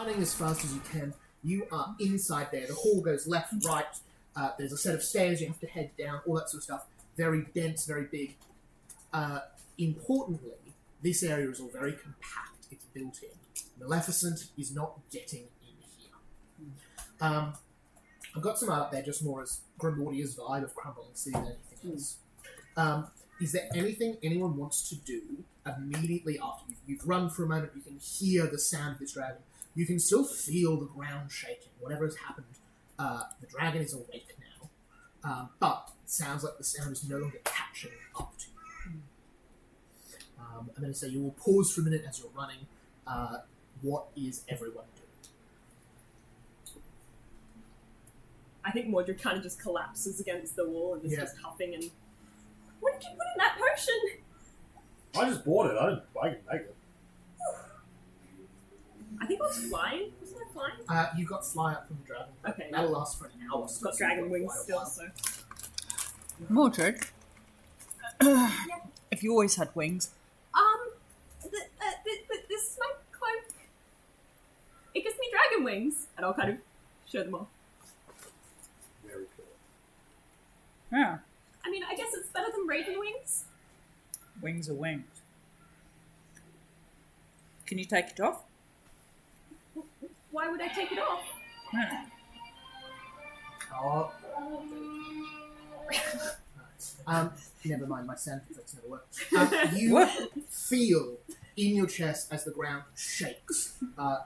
running as fast as you can. You are inside there. The hall goes left, right. There's a set of stairs you have to head down, all that sort of stuff. Very dense, very big. Importantly, this area is all very compact. It's built in. Maleficent is not getting in here. I've got some art up there just more as Grimordia's vibe of crumbling city than anything else. Is there anything anyone wants to do immediately after you've run for a moment? You can hear the sound of this dragon. You can still feel the ground shaking. Whatever has happened, the dragon is awake now. But it sounds like the sound is no longer catching up to you. I'm going to say you will pause for a minute as you're running. What is everyone doing? I think Mordred kind of just collapses against the wall and is just huffing and... What did you put in that potion? I just bought it. I can make it. I think I was flying. Wasn't I flying? You got fly up from the dragon. Okay. That'll last for an hour. So Got dragon wings still, so... Mordred, if you always had wings... This is my cloak. It gives me dragon wings. And I'll kind of show them off. Very cool. Yeah. I mean, I guess it's better than raven wings. Wings are wings. Can you take it off? Why would I take it off? Yeah. Oh. Never mind, my sound effects never work. You feel in your chest as the ground shakes,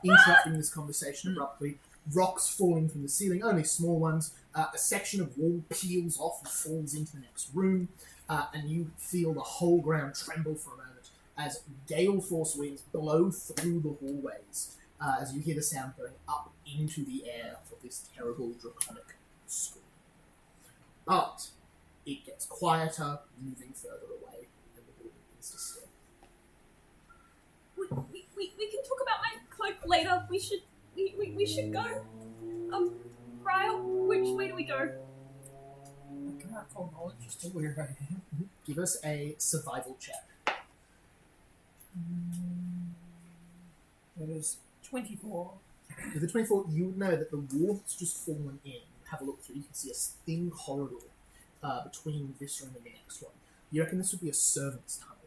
interrupting this conversation abruptly. Rocks falling from the ceiling, only small ones. A section of wall peels off and falls into the next room, and you feel the whole ground tremble for a moment as gale force winds blow through the hallways, as you hear the sound going up into the air of this terrible draconic storm. But it gets quieter, moving further away, and the building begins to still. We can talk about my cloak later. We should go. Ryle, which way do we go? Can I call knowledge as to where I am? Give us a survival check. That is 24. With the 24, you would know that the wall that's just fallen in. Have a look through. You can see a thin corridor between this room and the next one. You reckon this would be a servant's tunnel.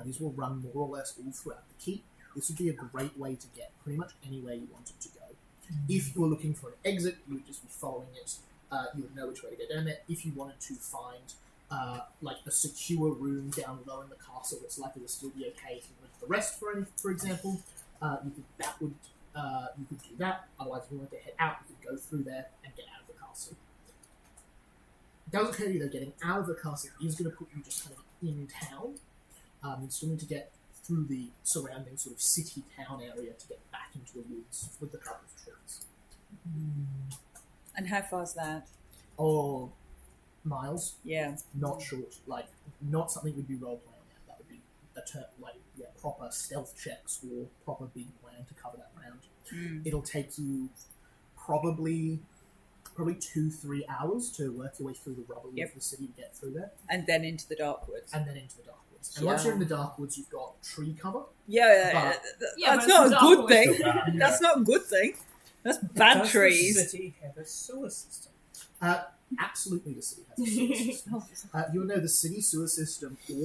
These will run more or less all throughout the keep. This would be a great way to get pretty much anywhere you wanted to go. If you were looking for an exit, you would just be following it. You would know which way to go down there. If you wanted to find like a secure room down low in the castle that's likely to still be okay if you went to the rest, for example, you could do that. Otherwise, if you wanted to head out, you could go through there and get out of the castle. It doesn't tell you that getting out of the castle is going to put you just kind of in town. You still need to get through the surrounding sort of city-town area to get back into the woods with the cover of trees. And how far's that? Oh, miles. Yeah. Not short. Like, not something we'd be role-playing at. That would be a proper stealth checks or proper big plan to cover that ground. It'll take you probably 2-3 hours to work your way through the rubble of the city to get through there. And then into the dark woods. And once you're in the dark woods, you've got tree cover. That's not a good thing. That's not a good thing. That's bad trees. Does the city have a sewer system? Absolutely, the city has a sewer system. You would know the city sewer system. Give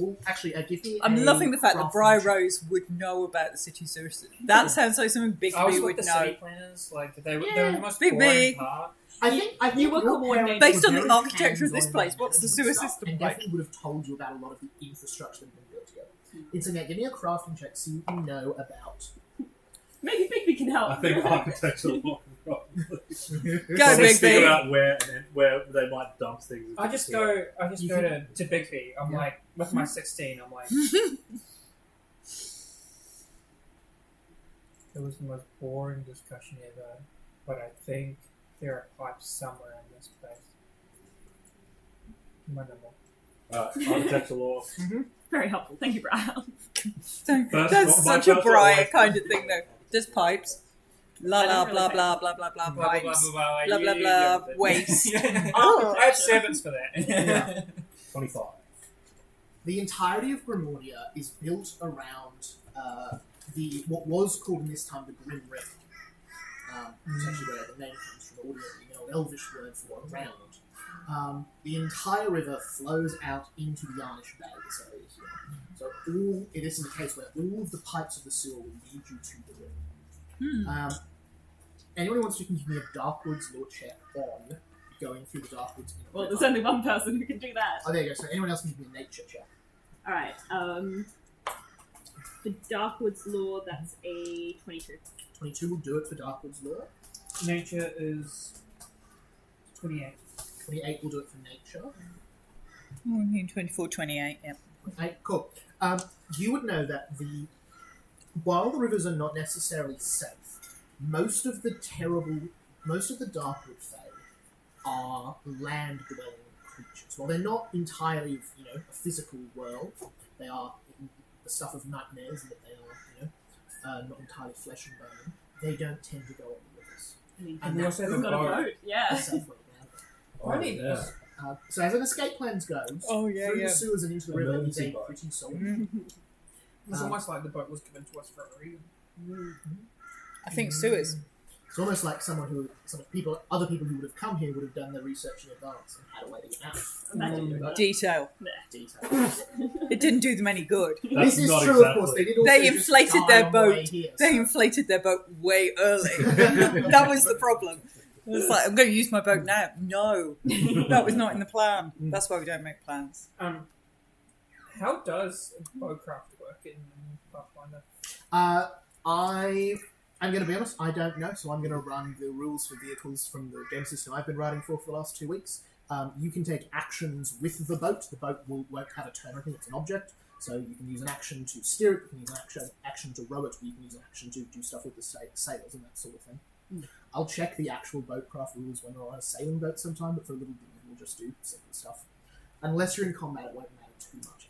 me. I'm loving the fact that Bri Rose would know about the city sewer system. That sounds like something Big B would know. City planners, like they were the most Big boring B. part. I think you were coordinating. Based on the architecture of this place, what's the sewer system and like? definitely would have told you about a lot of the infrastructure that had been built together. It's give me a crafting check, see what you know about. Maybe Bigby can help. I think architecture will Go, Big Big figure B. out where they might dump things. I just go to Big B. I'm like, with my 16, I'm like... It was the most boring discussion ever, but I think there are pipes somewhere in this place. Architecture law. Very helpful. Thank you, Brian. That's such a Bri kind of thing, though. There's pipes. Blah, blah, blah, blah, blah, blah, blah, pipes. Blah, blah, blah, waste. I have servants for that. 25. The entirety of Grimordia is built around what was called in this time the Grim Rift. Elvish word for around. The entire river flows out into the Yarnish Bay, this area here. So it is in a case where all of the pipes of the sewer will lead you to the river. Anyone who wants to give me a Darkwoods law check on going through the Darkwoods in a Well, river. there's only one person who can do that. Oh, there you go. So anyone else can give me a nature check. Alright, for Darkwoods Law, that's a 22. 22 will do it for Darkwoods law. Nature is 28. 28 will do it for nature. 24, 28, yep. Okay, cool. You would know that while the rivers are not necessarily safe, most of the Darkwood Fae are land-dwelling creatures. While they're not entirely, a physical world, they are the stuff of nightmares, and that they are, not entirely flesh and bone. They don't tend to go on the rivers. I mean, And we also have we've a got a boat. boat, yeah. A safe way down there. I need this. So as an escape plans goes, Oh, yeah, through yeah. the sewers and into the river is Emergency a boat. pretty solid. It's almost like the boat was given to us for a reason. I think sewers. It's almost like other people who would have come here would have done their research in advance and had a way to get out. Imagine. But Detail. detail. It didn't do them any good. That's This is not true, exactly. of course. They did also They just inflated die their on the way boat. here, They so- inflated their boat way early. That was the problem. It was like, I'm going to use my boat now. No, that was not in the plan. That's why we don't make plans. How does bowcraft work in Pathfinder? I'm going to be honest, I don't know, so I'm going to run the rules for vehicles from the game system I've been writing for the last 2 weeks. You can take actions with the boat. The boat won't have a turn or anything, it's an object. So you can use an action to steer it, you can use an action to row it, or you can use an action to do stuff with the sails and that sort of thing. I'll check the actual boatcraft rules when we're on a sailing boat sometime, but for a little bit we'll just do simple stuff. Unless you're in combat, it won't matter too much.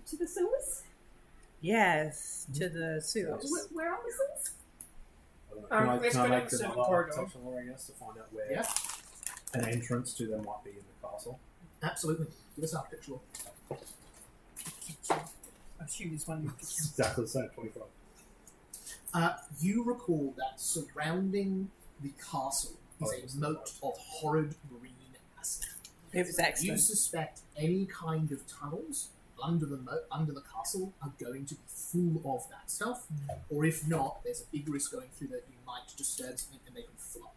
To the sewers? Yes, to the sewers. Where are the sewers? Let's Can I go down make the them seven another corridor. section law, I guess, to find out where Yeah. an entrance to them might be in the castle? Absolutely. Give us architectural. I assume this one. Exactly the same, 25. You recall that surrounding the castle is a moat of horrid green acid. It was You excellent. suspect any kind of tunnels under the castle are going to be full of that stuff, or if not, there's a big risk going through that you might disturb something and make them flood.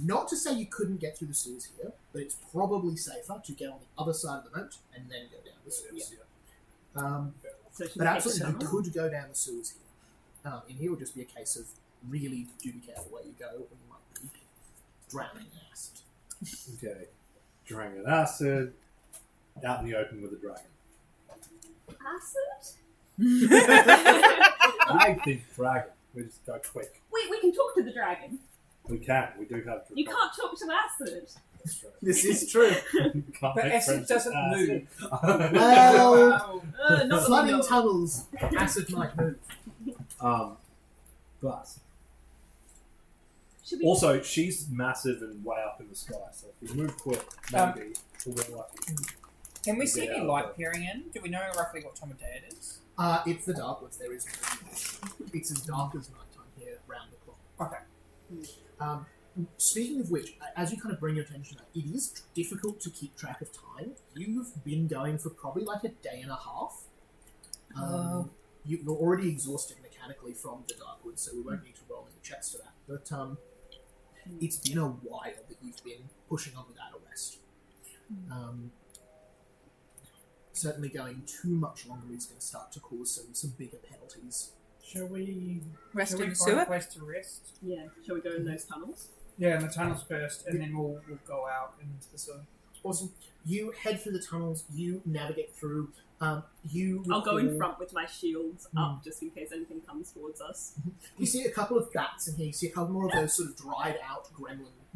Not to say you couldn't get through the sewers here, but it's probably safer to get on the other side of the moat and then go down the sewers. So should But we take absolutely, the you tunnel? could go down the sewers here. In here would just be a case of really do be careful where you go, or you might be drowning in acid. Okay. Dragon acid. Out in the open with a dragon. Acid? I think dragon. We just go quick. We can talk to the dragon. We can. We do have. You can't talk to acid. That's true. This is true. You can't But make acid friends doesn't with move. acid. Well, Not that we flooding know. tunnels, acid might move. But Should we also, she's massive and way up in the sky. So if we move quick, maybe we'll get lucky. Can we see Yeah, any light okay. peering in? Do we know roughly what time of day it is? It's the Darkwoods. There is no it's as dark as nighttime here, round the clock. Okay. Speaking of which, as you kind of bring your attention out, it is difficult to keep track of time. You've been going for probably like a day and a half. You're already exhausted mechanically from the Darkwoods, so we won't need to roll any checks for that. But it's been a while that you've been pushing on without a rest. Certainly going too much longer is going to start to cause some bigger penalties. Shall we Rest shall in we the find a sewer? place to rest? Yeah, shall we go in those tunnels? Yeah, in the tunnels first, and then we'll go out into the sewer. Awesome. You head through the tunnels, you navigate through, I'll go in front with my shields up just in case anything comes towards us. You see a couple of bats in here, you see a couple more of those sort of dried out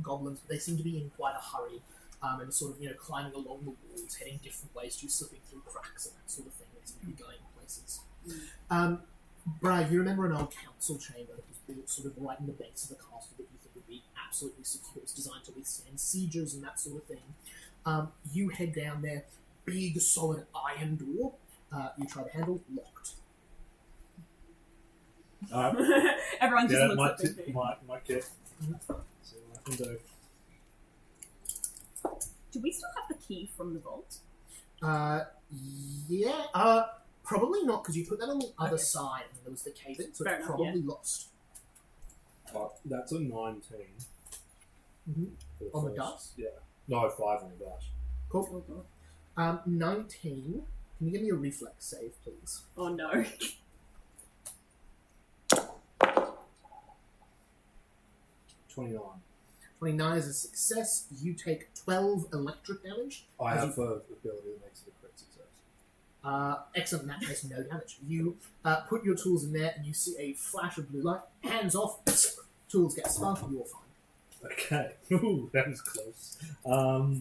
goblins, but they seem to be in quite a hurry, and sort of, climbing along the walls, heading different ways to slipping through cracks and that sort of thing. They seem to be going places. Brian, you remember an old council chamber that was built sort of right in the base of the castle that you think would be absolutely secure. It's designed to withstand sieges and that sort of thing. You head down there, big solid iron door. You try to handle, locked. Everyone just Yeah, looks my at me. kit. See what I can do. Do we still have the key from the vault? Yeah. Probably not, because you put that on the other Okay. side and there was the cave in, so Fair it's enough, probably lost. That's a 19. Mhm. For On the first. dice? Yeah. No, 5 on the dice. Cool. Oh god. 19. Can you give me a reflex save, please? Oh no. 29. 29 is a success. You take 12 electric damage. I As have an ability that makes it a crit success. Excellent, in that case, no damage. You put your tools in there and you see a flash of blue light. Hands off. Tools get spun. You're fine. Okay. Ooh, that was close.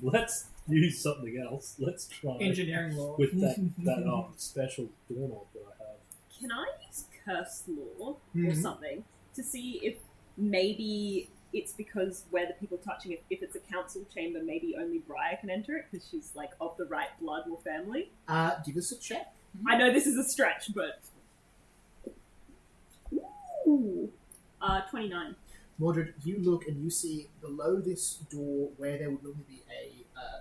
Let's use something else. Let's try Engineering law. with that special doorknob that I have. Can I use curse law or Mhm. something to see if maybe it's because where the people touching it, if it's a council chamber, maybe only Briar can enter it because she's like of the right blood or family? Give us a check. I know this is a stretch, but ooh, 29. Mordred, you look and you see below this door where there would normally be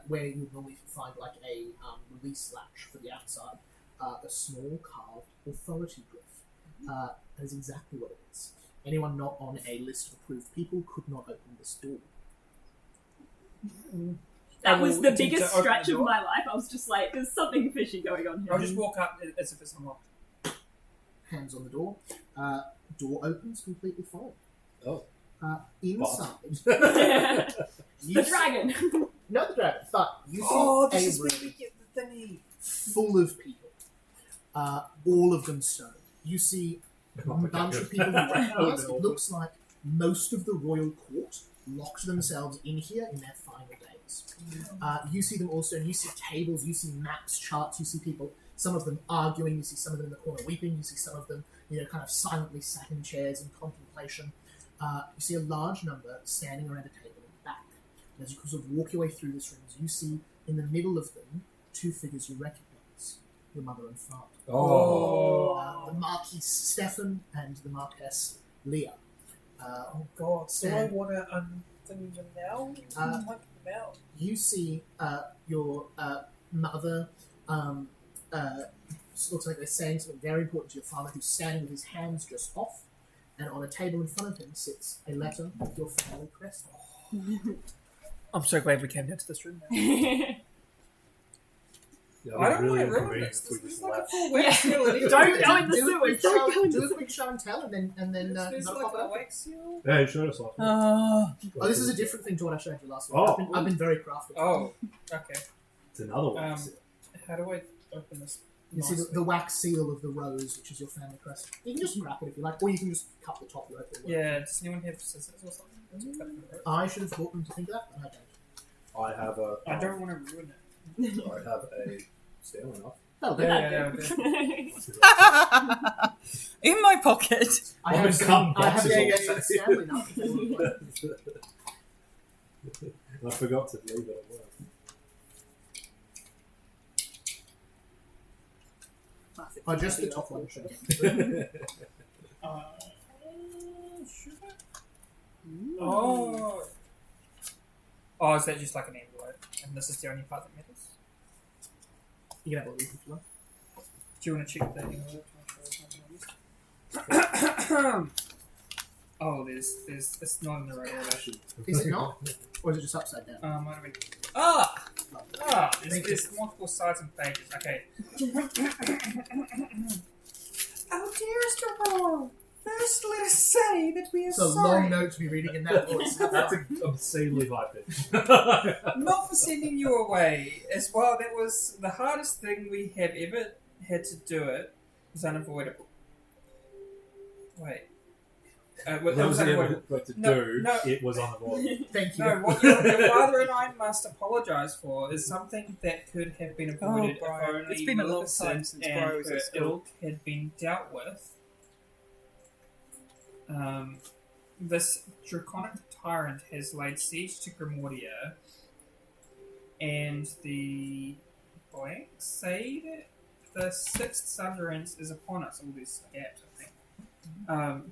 where you would normally find like a release latch for the outside, a small carved authority glyph. That is exactly what it is. Anyone not on a list of approved people could not open this door. That was the to biggest open stretch the of door? my life. I was just like, there's something fishy going on here. I'll just walk up as if it's unlocked. Hands on the door. Door opens completely fine. Oh. Inside, the you see- dragon. not the dragon, but you see Oh, a this is room where we get the thingy. full of people, all of them stone. You see a bunch of people you recognise. It looks like most of the royal court locked themselves in here in their final days. You see them also, and you see tables, you see maps, charts, you see people, some of them arguing, you see some of them in the corner weeping, you see some of them, kind of silently sat in chairs in contemplation. You see a large number standing around a table in the back. And as you sort of walk your way through this room, you see in the middle of them two figures you recognise, your mother and father. Oh. The Marquis Stefan and the Marquess Leah. Oh god. Do I Stand. want to unthingy them now? Wipe them out. You see your mother, looks like they're saying something very important to your father, who's standing with his hands just off, and on a table in front of him sits a letter with your family crest on. I'm so glad we came down to this room now. Yeah, I don't really want to ruin inconvenient this. if we This just is like a left. full Yeah. wet seal. Don't go in the Do a quick sewers. Don't show- go in do the a quick show and tell, and then There's not like pop it a up. wax seal. Yeah, you showed us last week. Oh, this is a different thing to what I showed you last week. Oh. I've been very crafty. Oh, okay. It's another one. How do I open this? You see the wax seal of the rose, which is your family crest. You can just wrap it if you like, or you can just cut the top rope. Yeah, does anyone have scissors or something? To cut the rope? I should have thought them to think of that, but I don't. I have a. I don't want to ruin it. I have a steel enough. That'll do. Yeah. In my pocket. I Well, have it's some. come I have boxes some all Stanley now. I forgot to leave it at work. Classic. Oh, just the top one. Should Should I? Oh. Oh, is that just like an envelope? And this is the only part that matters? You can have a look if you like. Do you want to check the envelope? To make sure there's nothing oh, there's, it's not in the right order. Is it not? Or is it just upside down? Might have been. There's multiple sides and pages. Okay. Oh, dearest Aurora, first let us say that we are It's a sorry. long note to be reading in that voice. That's obscenely high pitch. Not for sending you away. As well, that was the hardest thing we have ever had to do. It was unavoidable. Wait. It was unavoidable. It was unavoidable. Thank you. No, what your father and I must apologise for is something that could have been avoided if Brian, only it's been a long Maleficent time since and Brian was her at school. ilk had been dealt with. This draconic tyrant has laid siege to Grimordia, and the blank say that the sixth suzerain's is upon us. All this gaps, I think.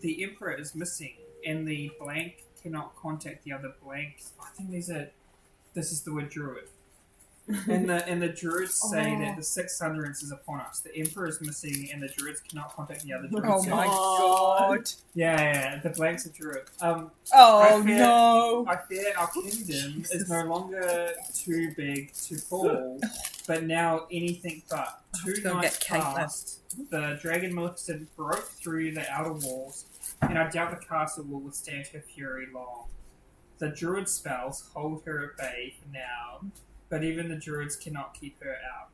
The Emperor is missing, and the blank cannot contact the other blanks. I think this is the word druid. And the druids say that the 600s is upon us. The emperor is missing, and the druids cannot contact the other druids. Oh my god. Yeah, the blanks are druid. Oh I fear- no. I fear our kingdom is no longer too big to fall, but now anything but. Two Go nights get Caitlin. passed, the dragon Maleficent broke through the outer walls, and I doubt the castle will withstand her fury long. The druid spells hold her at bay for now, but even the druids cannot keep her out.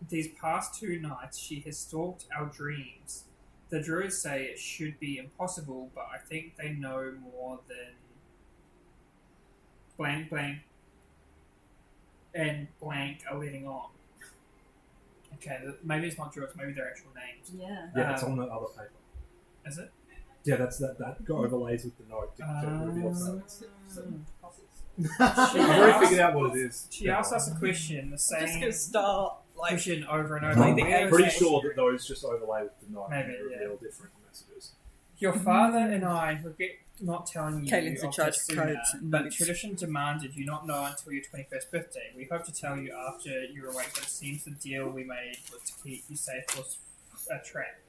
These past 2 nights she has stalked our dreams. The druids say it should be impossible, but I think they know more than blank blank and blank are letting on. Okay, maybe it's not druids, maybe they're actual names. Yeah. Yeah, it's on the other paper. Is it? Yeah, that's that overlays with the note to reveal the She I've already asked- figured out what it is. She asked us a question, the Just gonna same start like question over and over. I'm think pretty okay. sure that those just overlay with the note Maybe, and yeah. reveal different messages. Your father and I regret not telling you Caitlin's in of charge this of sooner, codes and but notes. tradition demanded you not know until your 21st birthday. We hope to tell you after you're awake, but it seems the deal we made was to keep you safe was a trap.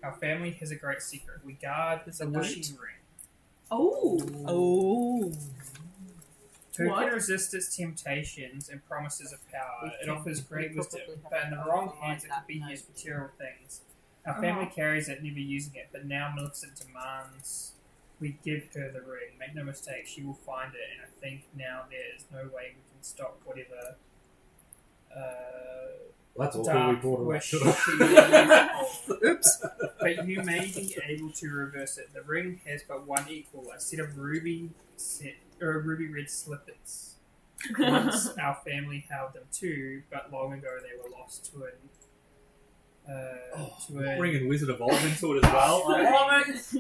Our family has a great secret. We guard the wishing ring. Oh. oh. Who What? can resist its temptations and promises of power? It offers great we wisdom, probably have but in the to wrong write hands it that could be note. used for terrible things. Our family carries it, never using it, but now Maleficent demands we give her the ring. Make no mistake, she will find it, and I think now there is no way we can stop whatever Well, that's all we dark brought it wish up she to. may hold. Oops. But you may be able to reverse it. The ring has but one equal, a set of ruby red slippers. Once our family held them too, but long ago they were lost to an Bringing Wizard of Oz into it as well.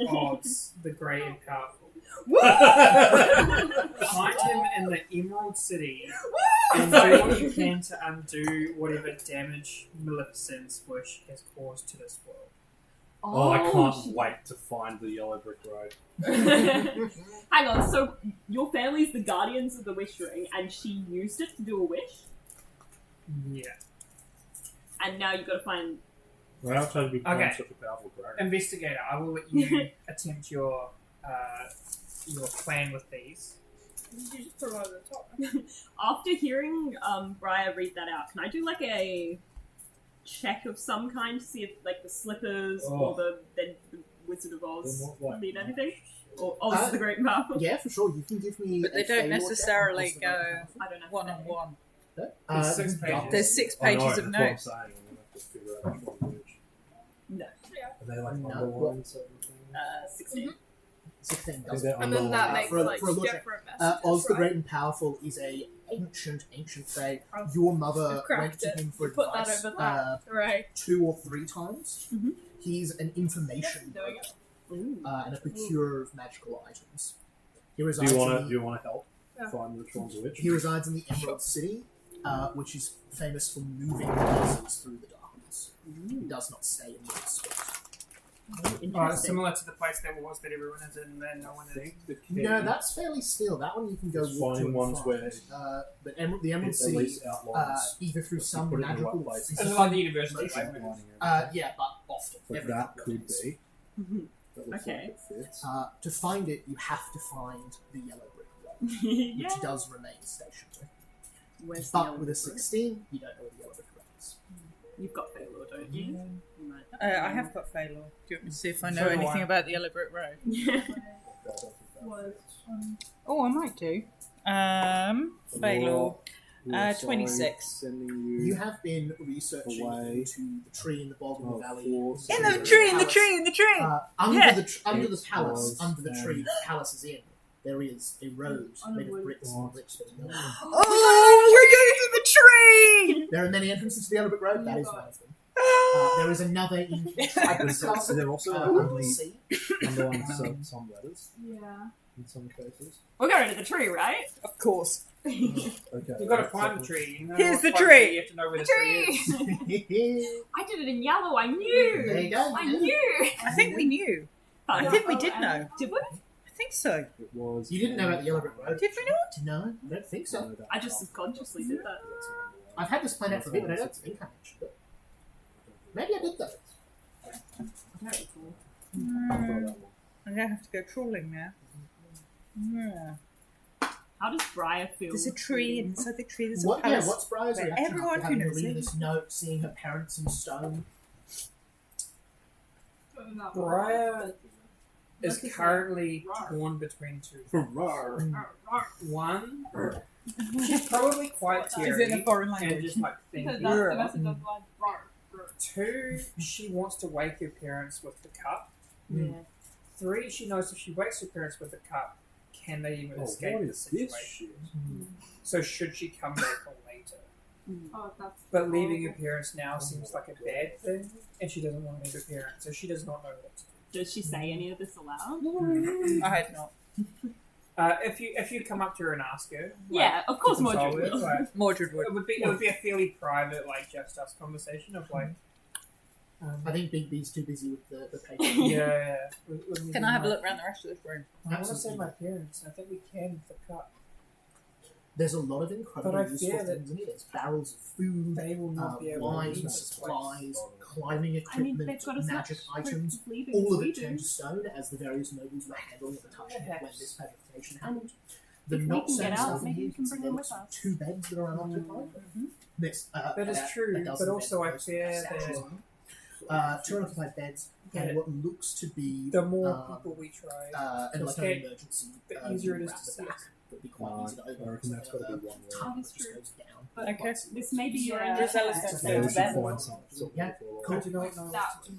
odds, the great and powerful. Find him in the Emerald City and do what you can to undo whatever damage Maleficent's wish has caused to this world. Oh, I can't wait to find the yellow brick road. Hang on, so your family's the guardians of the wish ring, and she used it to do a wish, Yeah. and now you've got to find. Well, I'll try to become Okay. such a powerful dragon. Investigator, I will let you attempt your plan with these. You just put it over the top. After hearing Briar read that out, can I do like a check of some kind to see if like the slippers or the Wizard of Oz Then what? mean anything? Or Oz the Great and Powerful? Yeah, for sure. You can give me. But they a don't failure check. necessarily Oz the go Great and Powerful. I don't know. one on one. There's 6 pages. There's 6 I know, pages of that's what I'm notes. saying. I'm going to have to figure out which one's which. No. Are they like No. underlined certain things? 16. 16 I think does they're it. And then that underlined. makes for a- like for a logic. different messages, Oz the right? Great and Powerful is a ancient fae. Your mother You've went to cracked him for it. Put that advice over that. Right. 2 or 3 times. Mhm. He's an information Doing broker, it. Ooh. and a procurer of magical items. He Do resides you in want the- to help Yeah. find which one's which? He resides in the Emerald City, which is famous for moving places through the darkness. He does not stay in one spot. Interesting. Similar to the place that everyone is in, and no one I is. think the No, that's fairly still. That one you can go Just walk to finding and ones from. where But the Emerald it at City, least outlines. either through If you some put it in the right magical place. It's like the university. Motion. Like, outlining everything. yeah, but often. But every that couple of could days. be. Mhm. That looks Okay. like it fits. To find it, you have to find the yellow brick road, Yeah. which does remain stationary. Where's the But yellow with a brick road? 16, you don't know where the yellow brick road is. You've got Failure, don't you? Right. I have got Failure. Do you want me to see if I know So do anything I. about the Yellow Brick Road? Yeah. Oh, I might do. Failure. 26. Sending You have been researching Away. into the tree in the bog in the valley. force. In In the the tree, in the palace. tree, in the tree! Under Yeah. the It palace, was, under the tree the palace is in, there is a road made of bricks and bricks. Oh, we're going to the tree! There are many entrances to the Yellow Brick Road. That is one of them. There is another in So they're also under the only sea. underlying some letters Yeah. in some cases. We're going to the tree, right? Of course. Okay. You've got to find the tree. You know Here's what the find tree. You have to know where the tree is. I did it in yellow. I knew. There you go. I knew. I think we knew. I think we did know. Did we? I think so. It was. You didn't know about the Yellow Brick Road? Did we not? No, I don't think so. I just subconsciously did that. I've had this planned out for a bit, but I don't think I mentioned it. Maybe I did though. I don't recall. I'm gonna have to go trawling now. Yeah. How does Briar feel? There's a tree, and inside the tree there's a What? Yeah, palace. what's Briar's where reaction everyone after can having to read see. this note, seeing her parents in stone? Briar is currently torn between two. One, she's probably quite She's teary in a foreign and language. just like Because thinking. that's the message of like Two, she wants to wake her parents with the cup. Yeah. Three, she knows if she wakes her parents with the cup, can they even escape what the is situation? this shit? So should she come back or later? Oh, that's But leaving her parents now seems like a bad thing, and she doesn't want to leave her parents, so she does not know what to do. Does she say any of this aloud? I hope not. If you come up to her and ask her, like, Yeah, of course to console Mordred her, will. like, Mordred would. it would be a fairly private, like just us conversation of like. I think Big B's too busy with the paper. Yeah. Can I have a look around the rest of this room? I want to say my parents. I think we can with the cup. There's a lot of incredibly But I useful fear that things in here. There's barrels of food, They will not be able to wine, leave this supplies, place. climbing I mean, equipment, they've got as magic much items. leaving All as of we it do. turned to stone as the various nobles were handling the touch when Perhaps. this petrification happened. The if we not can get saying out, stuff maybe here, we can see bring there them looks with us. 2 beds that are unoccupied. Next, That is true, a dozen but also beds I fear sashes that on. 2 unoccupied beds and Yeah. what looks to be the more people we try, and like an escape, emergency the easier it is round to the see back us. that would be quite easy to open. I reckon that's got to be one tunnel way. that just goes down. But Okay. this may be your Yeah. own Gisella's chance. gonna So stay we with should Ben. find something. Yeah, I do not know. that what to do.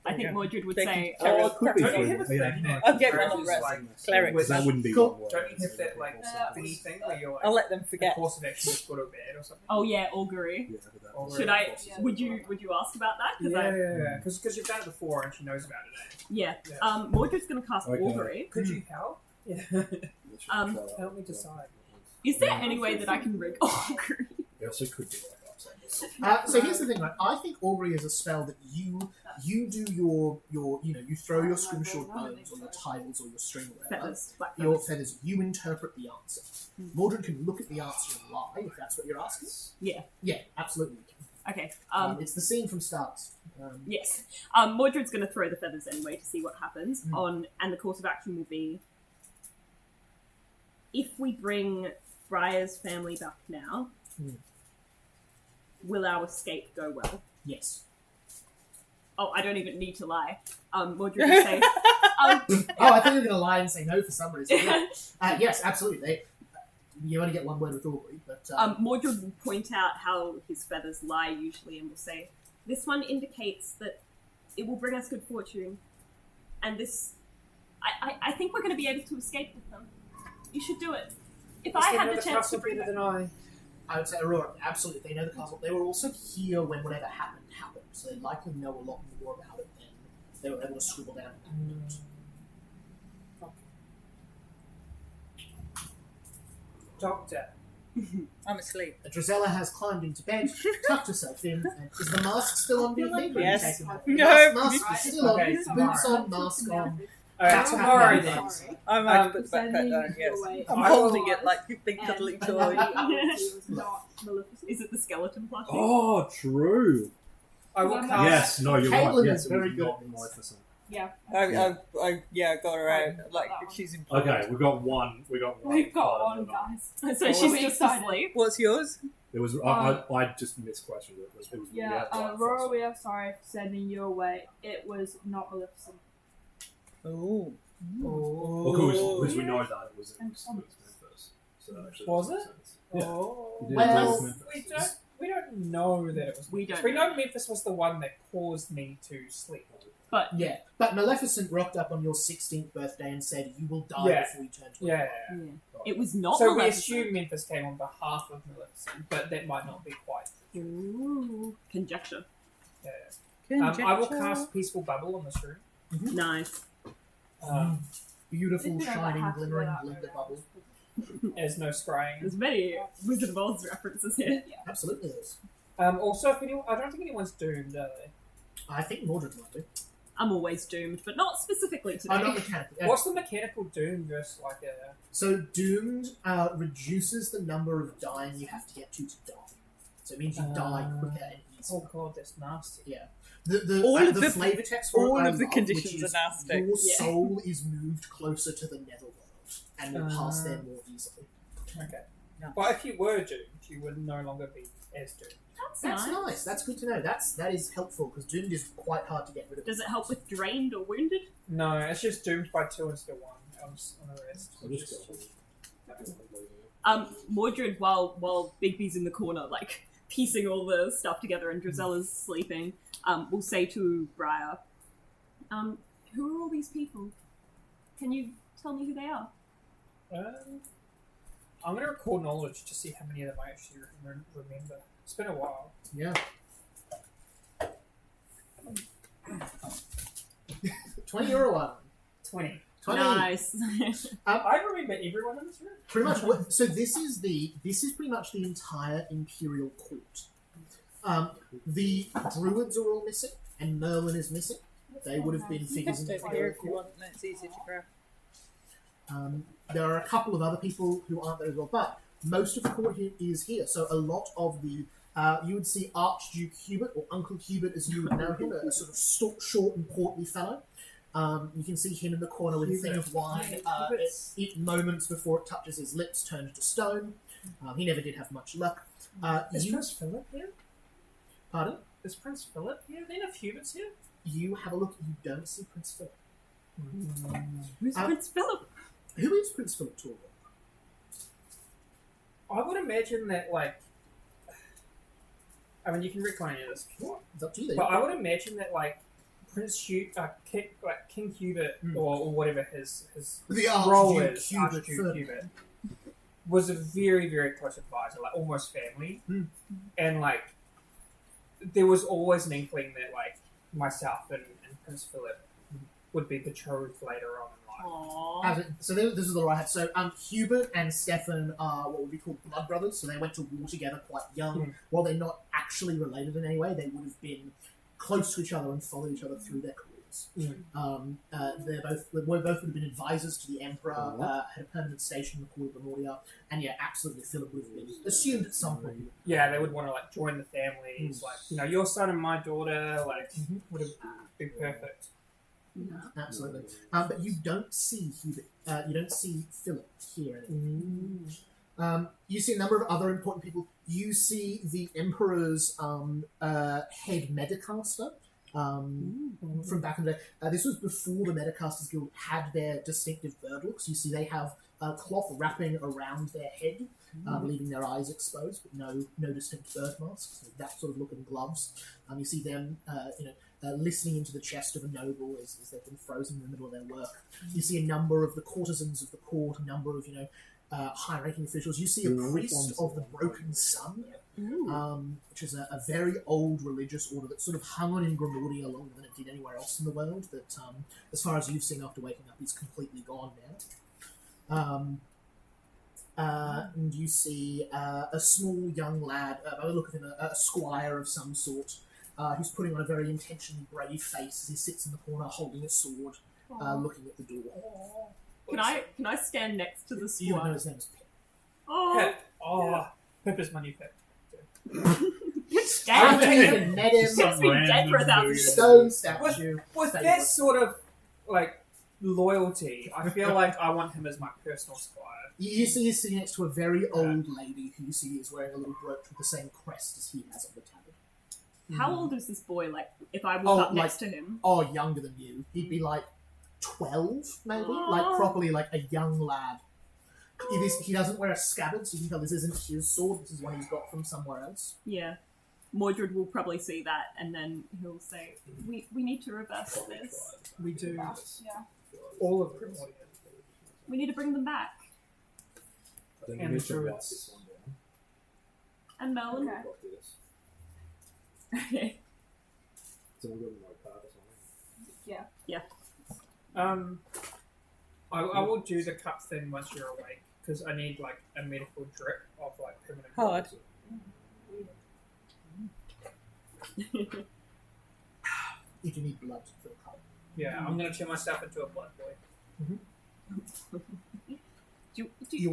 I think Okay. Mordred would They say, can carry "Oh, on. Could be Don't you food. have a Yeah, thing no, that I'll get encourages, one of the rest. like, Clerics. Because that wouldn't be Cool. one way. Don't you have that like thingy thing where you're like I'll let them the forget. course of action is good or bad or something? oh yeah, augury." Yeah, but that Or was- Should I? Yeah. Would you ask about that? Yeah, because you've done it before and she knows about it. Yeah. Yeah. Mordred's gonna cast Okay. augury. Could you help? Yeah. Help me decide. Is there any way that I can rig augury? It also could be like upside down. So here's the thing, right? I think Augury is a spell that you do your you throw your scrimshaw bones or your titles or your string or whatever. Feathers, black Your feathers. feathers. You interpret the answer. Mordred can look at the answer and lie if that's what you're asking. Yeah. Yeah, absolutely. You can. Okay. It's the scene from Stars. Yes. Mordred's going to throw the feathers anyway to see what happens. And the course of action will be if we bring Briar's family back now, will our escape go well? Yes. Oh, I don't even need to lie. Mordred will say, Oh, I thought you were going to lie and say no for some reason. Yeah. Yes, absolutely. You only get one word with Augury, but Mordred will point out how his feathers lie usually and will say, this one indicates that it will bring us good fortune. And this, I think we're going to be able to escape with them. You should do it. If I had the chance to bring better them. than I would say Aurora, absolutely. They know the castle. They were also here when whatever happened, so they likely know a lot more about it than they were able to scribble down. Doctor. I'm asleep. Drizella has climbed into bed, tucked herself in, and is the mask still on? Do you think? Or have you Yes. taken it off? No. Mask is still on. Okay, Boots on, mask on. Alright, tomorrow then. I might put the backpack down, yes. I'm I will- holding it like a big cuddly toy. was not Maleficent. Is it the skeleton plushie? Oh, true. I will Yes. cast. Yes, no, you're Caitlin right. Yes, is it very was good not at this. Maleficent. Yeah. I got her out. Like, she's important. Okay, we got one. We got one. We've got part of one, the night. guys. So Are she's we just excited? asleep. What's yours? It was. I just misquestioned it. It was Yeah, right Aurora, first. we are sorry for sending you away. It was not Maleficent. Oh. Well, because we know that it was Memphis. So that actually Was makes it? sense. Yeah. Oh. You did Well, it was Memphis. We don't know that it was. We don't We know. know Memphis was the one that caused me to sleep. Yeah, but Maleficent rocked up on your 16th birthday and said, "You will die Yeah. before you turn 20." Yeah. It was not So we Maleficent. assume Memphis came on behalf of Maleficent, but that might not be quite. Ooh, conjecture. Yeah. I will cast Peaceful Bubble on this room. Nice. Beautiful, Didn't know that shining, had to go glimmering, that glinda way. bubble. There's no scrying. There's many Wizard of Oz references here. Absolutely is. Also, if anyone, I don't think anyone's doomed, are they? I think Mordred might be. I'm always doomed, but not specifically today. Not mechanically. What's the mechanical doom versus like a? So doomed reduces the number of dying you have to get to die. So it means you die quicker and easier. Oh god, that's nasty. Yeah. The All of the the- flavor text for all it, I of the love, conditions which is are nasty. Your Yeah. soul is moved closer to the netherworld and will pass there more easily. Okay. Nice. But if you were doomed, you would no longer be as doomed. That's That's nice. That's good to know. That is helpful because doomed is quite hard to get rid of. Does it help with drained or wounded? No, it's just doomed by 2 instead of 1 on the rest. I'll just go. Mordred, while Bigby's in the corner, like piecing all the stuff together, and Drizella's sleeping, will say to Briar, "Who are all these people? Can you tell me who they are?" I'm going to record knowledge to see how many of them I actually remember. It's been a while. Yeah. 20 euro one. 20. 20. Nice. I remember everyone in this room. Pretty much. So this is pretty much the entire Imperial Court. The Druids are all missing, and Merlin is missing. They would have been You figures in can the stay over here Imperial if you Court. want, and it's easier to grab. There are a couple of other people who aren't there as well, but most of the court here is here. So a lot of the you would see Archduke Hubert, or Uncle Hubert as you would know him, a sort of short and portly fellow. You can see him in the corner with a thing of wine. It moments before it touches his lips turned to stone. He never did have much luck. Is Prince Philip here? Pardon? Is Prince Philip here? Then if Hubert's here? You have a look. You don't see Prince Philip. Who's Prince Philip? Who is Prince Philip Torvald? I would imagine that, like... I mean, you can recline this. It's up to you. But I would imagine that, like, King Hubert, or whatever his The role Archduke is, Hubert Archduke Ferdinand. Hubert, was a very, very close advisor, like almost family. And, like, there was always an inkling that, like, myself and Prince Philip would be betrothed later on in life. Aww. So this is the right hat. So Hubert and Stefan are what would be called blood brothers. So they went to war together quite young. While they're not actually related in any way, they would have been close to each other and followed each other through their careers. They both would have been advisors to the Emperor, had a permanent station in the court of Lemuria, and yeah, absolutely Philip would have been assumed at some point. Yeah, they would want to, like, join the families, like, you know, your son and my daughter, like, would have been perfect. Absolutely. But you don't see Hubert. You don't see Philip here. You see a number of other important people. You see the Emperor's head Medicaster from back in the day. This was before the Medicasters Guild had their distinctive bird looks. You see they have cloth wrapping around their head, leaving their eyes exposed, but no distinct bird masks. So that sort of look in gloves. You see them, listening into the chest of a noble as they've been frozen in the middle of their work. You see a number of the courtesans of the court, a number of high-ranking officials. You see a priest of the Broken Sun, which is a very old religious order that sort of hung on in Grimordia longer than it did anywhere else in the world. That, as far as you've seen after waking up, is completely gone now. And you see a small young lad, by the look of him, a squire of some sort, who's putting on a very intentionally brave face as he sits in the corner holding a sword, looking at the door. Can I stand next to the You would know squad? his name is Pip. Oh, Pip. Pip is my new pet. Pip's I haven't dead. even met him. Pip's been dead for 1,000 years. Stone statue. With that sort of, like, loyalty, I feel like I want him as my personal squire. You see he's sitting next to a very old lady who you see is wearing a little brooch with the same crest as he has on the tabard. How old is this boy? Like, if I walk up like- next to him? Oh, younger than you. He'd be like 12, maybe? Oh. Like, properly like a young lad. He doesn't wear a scabbard, so you can tell this isn't his sword. This is one he's got from somewhere else. Yeah. Mordred will probably see that, and then he'll say, "We need to reverse this. We do. Yeah. All of them. We need to bring them back." Then And you need to druids. write this one down. And Merlin. Okay. Got this. Okay. So we've got a notepad or something. Yeah. I will do the cup thing once you're awake, because I need, like, a medical drip of, like, permanent. Hard. if you need blood for the color. Yeah, I'm going to turn myself into a blood boy. Do you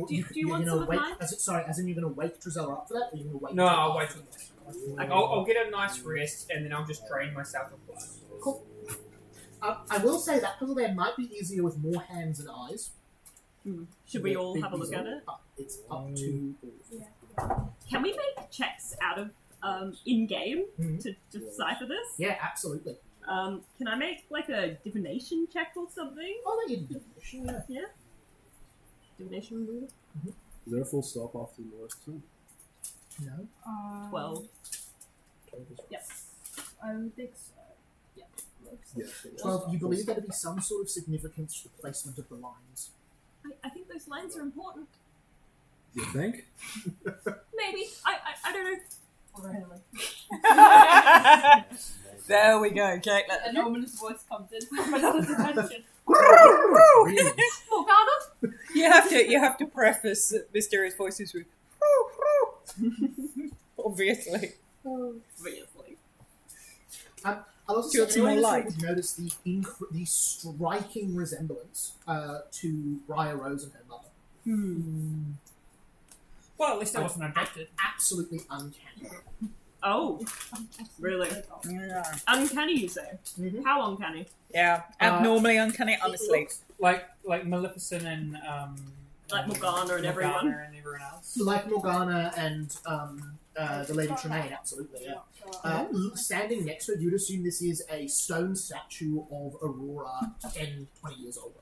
want some of wake, mine? as in you're going to wake Drizella up for that, or you're going to wait? No, until I'll wait after? till the next. I'll get a nice rest, and then I'll just drain myself of blood. Cool. I will say that puzzle there might be easier with more hands and eyes. Should we all have a look at it? It's up to. Can we make checks out of in game Mhm. to decipher this? Yeah, absolutely. Can I make like a divination check or something? I'll let you do divination. Yeah. Divination rule? Is there a full stop after the lowest one? No. 12. Yep. I would think so. Yeah. Yeah. 12. You believe there to be some sort of significance to the placement of the lines. I think those lines are important. You think? Maybe. I don't know. There we go, Jake. An ominous voice comes in from another dimension. Really? Morgana? You have to preface mysterious voices with obviously. Obviously. I'll also Do you want say some more anyone light? would notice the striking resemblance to Briar Rose and her mother. Well, at least I wasn't abducted. Absolutely uncanny. Oh, really? Yeah. Uncanny, you say? Mhm. How uncanny? Yeah, abnormally uncanny, honestly. Like Maleficent and Like Morgana and everyone. Morgana and everyone else. Like Morgana and the Lady Tremaine, absolutely, yeah. Standing next to it, you'd assume this is a stone statue of Aurora 10, 20 years older.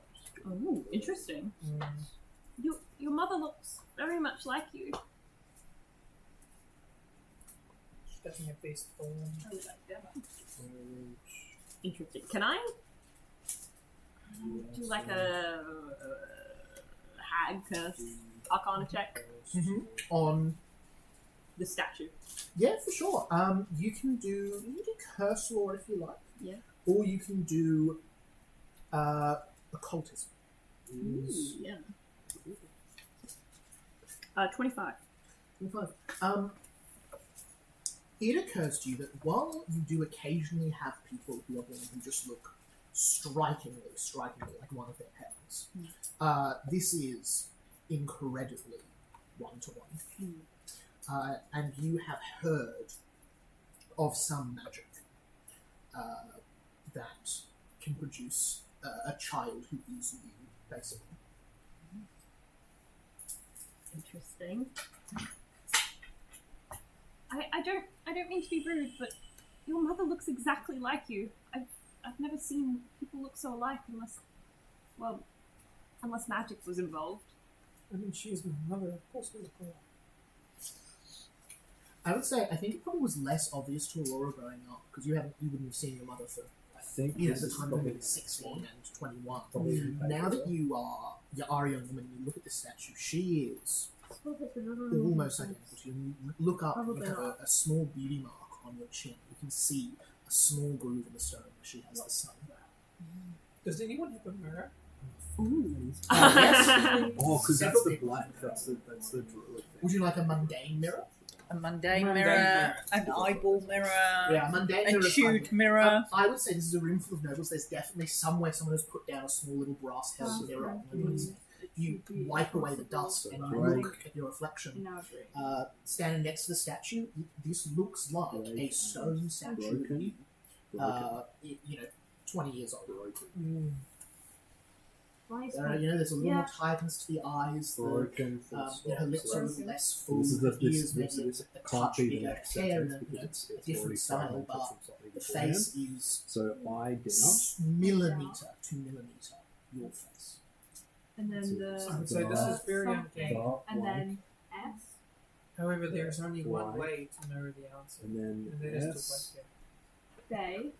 Oh, interesting. Your mother looks very much like you. She doesn't have these thorns. Interesting. Can I do like a hag curse arcana check? On The statue. Yeah, for sure. You can do curse law if you like. Yeah. Or you can do occultism. Ooh, yeah. 25. 25. It occurs to you that while you do occasionally have people who are born who just look strikingly like one of their parents, this is incredibly one-to-one. And you have heard of some magic that can produce a child who is you, basically. Interesting. I don't mean to be rude, but your mother looks exactly like you. I've never seen people look so alike unless magic was involved. I mean, she's my mother. Of course we look alike. I would say I think it probably was less obvious to Aurora growing up because you wouldn't have seen your mother for I think at this the is time probably of 16 and 21. probably Now that you are a young woman and you look at this statue, she is almost identical to you. And you look up and you have a small beauty mark on your chin. You can see a small groove in the stone where she has the sun. Does anyone have a mirror? Ooh. Yes. Oh, because that's Several the people. black. That's the druid thing. Would you like a mundane mirror? A mundane Mundane mirror, mirror. an eyeball mirror, Yeah, a mundane a mirror. is chewed fine. mirror. I would say this is a room full of nobles. There's definitely somewhere someone has put down a small little brass held mirror. You wipe away the dust and you look at your reflection. Standing next to the statue, this looks like a stone statue of you. Broken. 20 years old. Broken. There's a little more tightness to the eyes. Broken. Her lips are a little less full. This is Her ears this maybe is a can't touch be the bigger. next Hair sentence and because a it's different already style, started but something the beforehand. face is So I dinner. millimeter to millimeter your face. And then the So this is very uncanny. Dark and white, then S. However, there's only one Why? way to know the answer. and then And that is S. to wait They.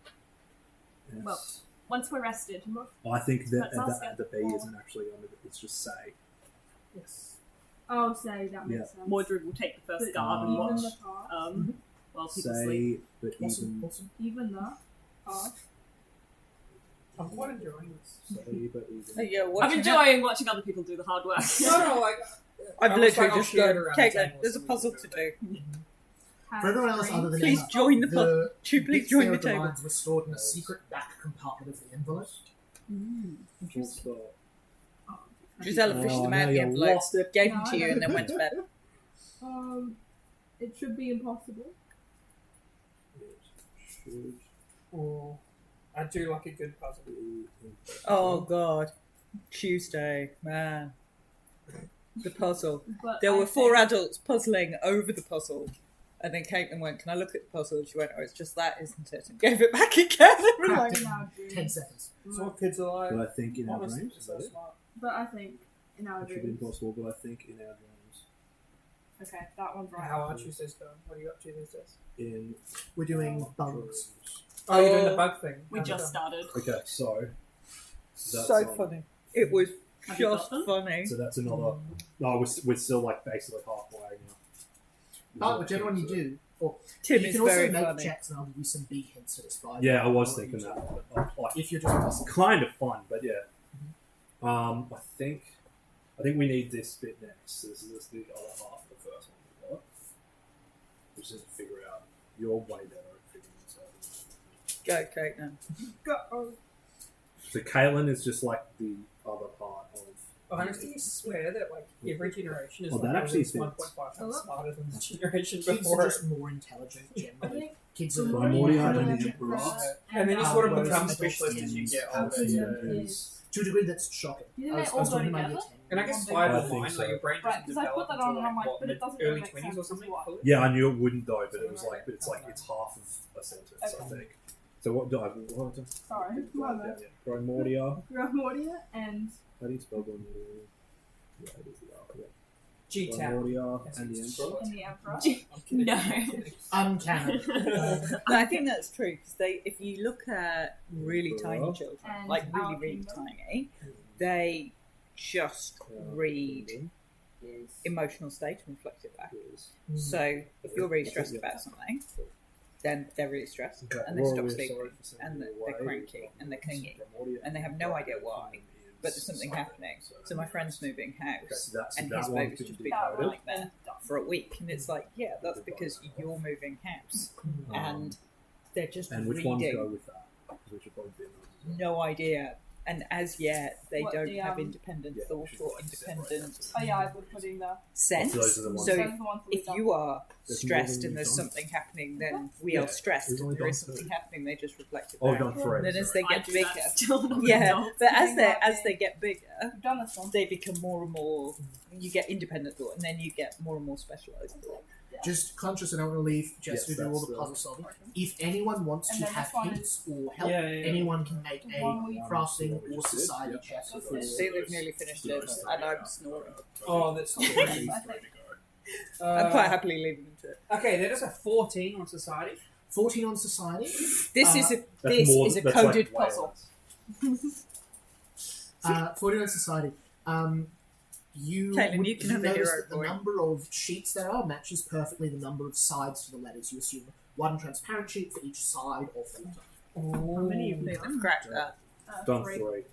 S. Well, once we're rested. I think that Let's ask it. the B isn't actually on it. It's just say. there. Yes. Oh, say that makes Yeah. sense. Mordred will take the first But guard and even watch the part, while people sleep. Say, but Awesome, even awesome. even the part. I'm quite enjoying this. say, but even. Yeah, I'm watching it. enjoying watching other people do the hard work. No, like I've I was literally like, I'll just share it gone, around the Caitlin, table there's a so we puzzle can to do do. it. For everyone else other than Please Emma, join the pod. the Please bits join there the of the table. lines were stored in a secret back compartment of the envelope. Full stop. Gisela fished them now out the you envelope, lost it. gave them to you, and then went to bed. It should be impossible. Should Oh, I do like a good puzzle. be Oh God, Tuesday, man. The puzzle. But There I were 4 think- adults puzzling over the puzzle. And then Caitlin went, "Can I look at the puzzle?" And she went, "Oh, it's just that, isn't it?" And gave it back again. And we're like, Cracked in our in dreams. 10 seconds. So what kids are like? But I think in our honestly, dreams, is so that it? smart. But I think in our It should be dreams. impossible, but I think in our dreams, Okay, that one's right. How are Tuesdays going? What are you up to these days? in We're doing bugs. dreams. Oh, you're doing the bug thing. We just started. Okay, so that's so funny. It was Have you just got them? funny. So that's another. No, we're still like basically halfway now. But whichever one you do, or Tim you is can also very make funny. checks and I'll give you some big hints to describe. Yeah, I was what thinking you that. do. But, like, If you're just puzzling. kind of fun, but yeah. I think we need this bit next. This is the other half of the first one we got, which is to figure out. You're way better at figuring this out. Go, Caitlin. Go. So Caitlin is just like the other part of. Honestly, you swear that like every generation is Oh, like that actually at least fits. 1.5 times smarter than the generation Kids before are it. just more intelligent I generally. think Kids the are more Primordial you and learn the to Emperor. grasp And then you sort of whereas become middle specialist as you teens, get older. older. Is- to a degree that's shocking. Do you think I was, they I was all go talking about year together? 10. And I guess I five think of mine, so. like your brain Right, doesn't 'cause I put develop that until on and I'm like, like, what, but it doesn't early really make 20s sense or as something. what? fully? Yeah, I knew it wouldn't though, but it was like it's Okay. half of a sentence, I Okay. think. So what do I? What do Sorry, my bad. Primordia. Gramoria and How do you spell Primordia? Yeah, it is the alphabet. G-Town. Primordia and the Emperor. and the Emperor. I'm kidding. No. Uncanny. No, I think that's true because if you look at really tiny children, And like really, our really kingdom. tiny, they just read Is emotional state and reflect it back. Yes. So if you're really stressed about something, then they're really stressed Okay, and they Aurora, stop we're sleeping sorry for sending and you they're away. cranky and they're clingy Primordia and they have no idea why, is but there's something silent, happening. So my friend's moving Okay, house so that's and that his one baby's can just be been that coded. like that for a week, and it's like, yeah, that's because you're moving house and they're just And which ones reading. go with that? Because we should probably be in those as well. No idea. And as yet, they What don't the, have independent Yeah, we thought should or probably separate independent that. Oh yeah, I would put in the. sense. Those are the ones So those are the ones that if we've you are There's more stressed than and there's we've done. something happening, then we Yeah, are stressed. we've only If there is done something two. happening, they just reflect it Oh, we've back. done three. And then as they I get do bigger, that still. I'm an yeah, adult. but Doing as like they get bigger, We've done this one. they become more and more. You get independent thought, and then you get more and more specialized thought. Just conscious, I don't want to leave Jess Yes, to do all that's the the- puzzle solving. If anyone wants And to then have this one hints or help, Yeah, yeah, yeah. anyone can make a One we- crafting we or just did, society yeah. check. That's for it. See, they've nearly finished it, and I'm snoring. Oh, that's not I good. think. I'm quite happily leaving them to it. Okay, that is a 14 on society. 14 on society. This is a That's this more- is a that's coded like way puzzle. less. 14 on society. You Caitlin, would you can have a notice hero that the point. number of sheets there are matches perfectly the number of sides to the letters. You assume one transparent sheet for each side of the letter. How many have They've cracked that. Done 3. 3.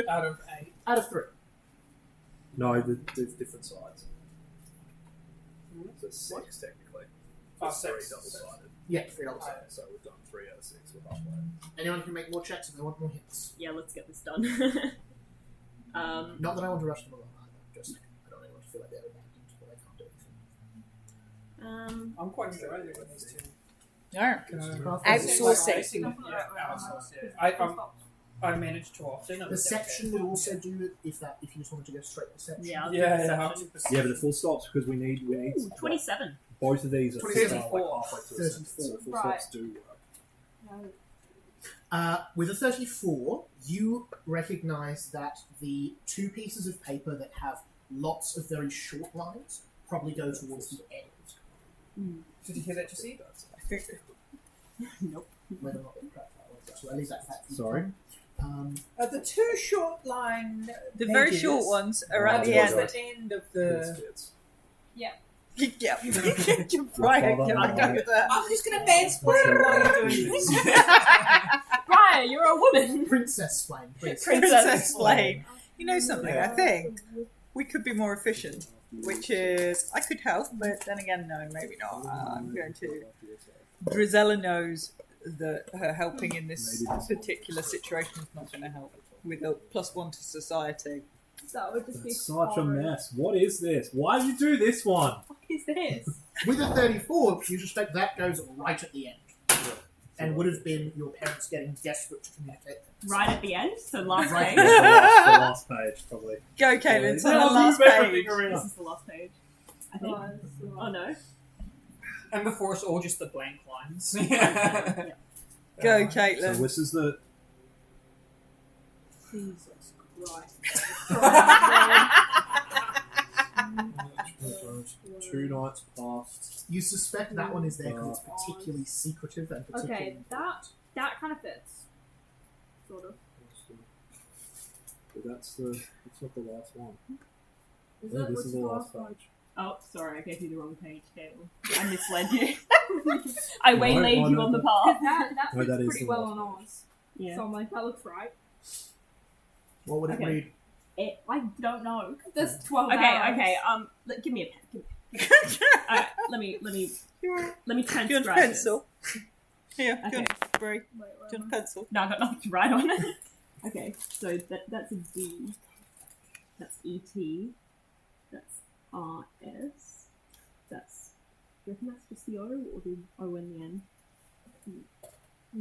out of 8? Out of 3. No, there's different sides. So 6 technically. Oh, There's 3 6. double-sided. Yeah, 3 double sided. So we've done 3 out of 6. We're halfway. Anyone can make more checks if they want more hints. Yeah, let's get this done. Not that I want to rush them along either. Just I don't really want to feel like they're abandoned, but I can't do anything. I'm quite enjoying it with these two. No. Outsourcing. Yeah, outsource it. I manage too often. Perception would also do it if you just wanted to go straight perception. Yeah, I'll do Yeah, perception. Yeah, but the full stops because we need Ooh, 27. both of these are 34. like halfway through a sentence, so 34. full Right. stops do work. No. With a 34, you recognise that the 2 pieces of paper that have lots of very short lines probably go towards the end. Did you hear that, Jesse? Nope. Whether or not they crack that one. So at least that fact. Sorry? The two short line. The very pages short ones are Oh, at the yeah. end. Towards the end of the. Fits. Yeah. You're right. Father, Can I go with that? I'm just gonna mansplain while you're doing this. Brian, you're a woman. Princess Flame, please. Princess Flame. You know something? I think we could be more efficient which is I could help, but then again, no, maybe not. I'm going to. Drizella knows that her helping in this particular situation is not going to help with a +1 to society. That would just be That's such a horrid. mess. What is this? Why did you do this one? What is this? With a 34, you suspect that goes right at the end. And would have been your parents getting desperate to communicate things. Right at the end, so last Right. page. the last page, probably. Go, Caitlin. It's on They'll the last move everything page. around. This is the last page. I think. Oh no. And before it's all just the blank lines. Go, So Caitlin. this is the... Jesus Christ. 2 nights past. You suspect that one is there because it's particularly secretive and particularly Okay, that kind of fits. Sort of. But that's not the last one. Is No, that this what's is the the last last one? page. Oh, sorry, I gave you the wrong page, Caitlin. I misled you. I waylaid No, you no, on the no. path. That No, fits that is pretty the well last on page. ours. Yeah. So I'm like, that looks right. What would it Okay. read? I don't know. There's 12 Okay, hours. okay. Give me a pen. Alright, let me transcribe Do you want a pencil? Here, do you Okay. want a spray? Wait, Do you want a pencil? No, I got nothing to write on. Okay, so that's a D. That's ET. That's RS. That's. Do you reckon that's just the O or the O in the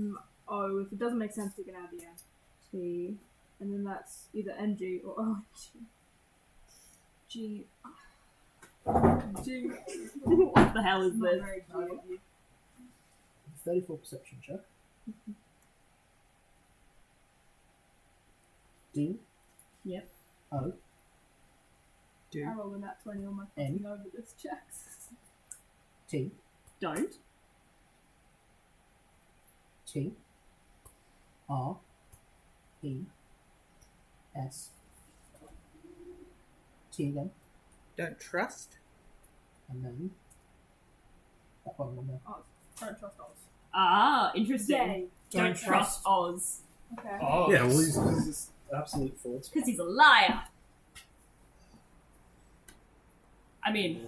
end? Oh, if it doesn't make sense, we can add the N. T. And then that's either NG or OG. G. G. What the hell is Not this? very G. 34 perception check. D. Yep. O. I rolled a nat 20 on my N. fucking over this checks. T. Don't. T. R. E. S. T again. Don't trust. And then that one on there. Oh, don't trust Oz. Ah, interesting. Yay. Don't trust Oz. Okay. Oh, Yeah, well, he's just absolute thoughts. Because he's a liar. I mean,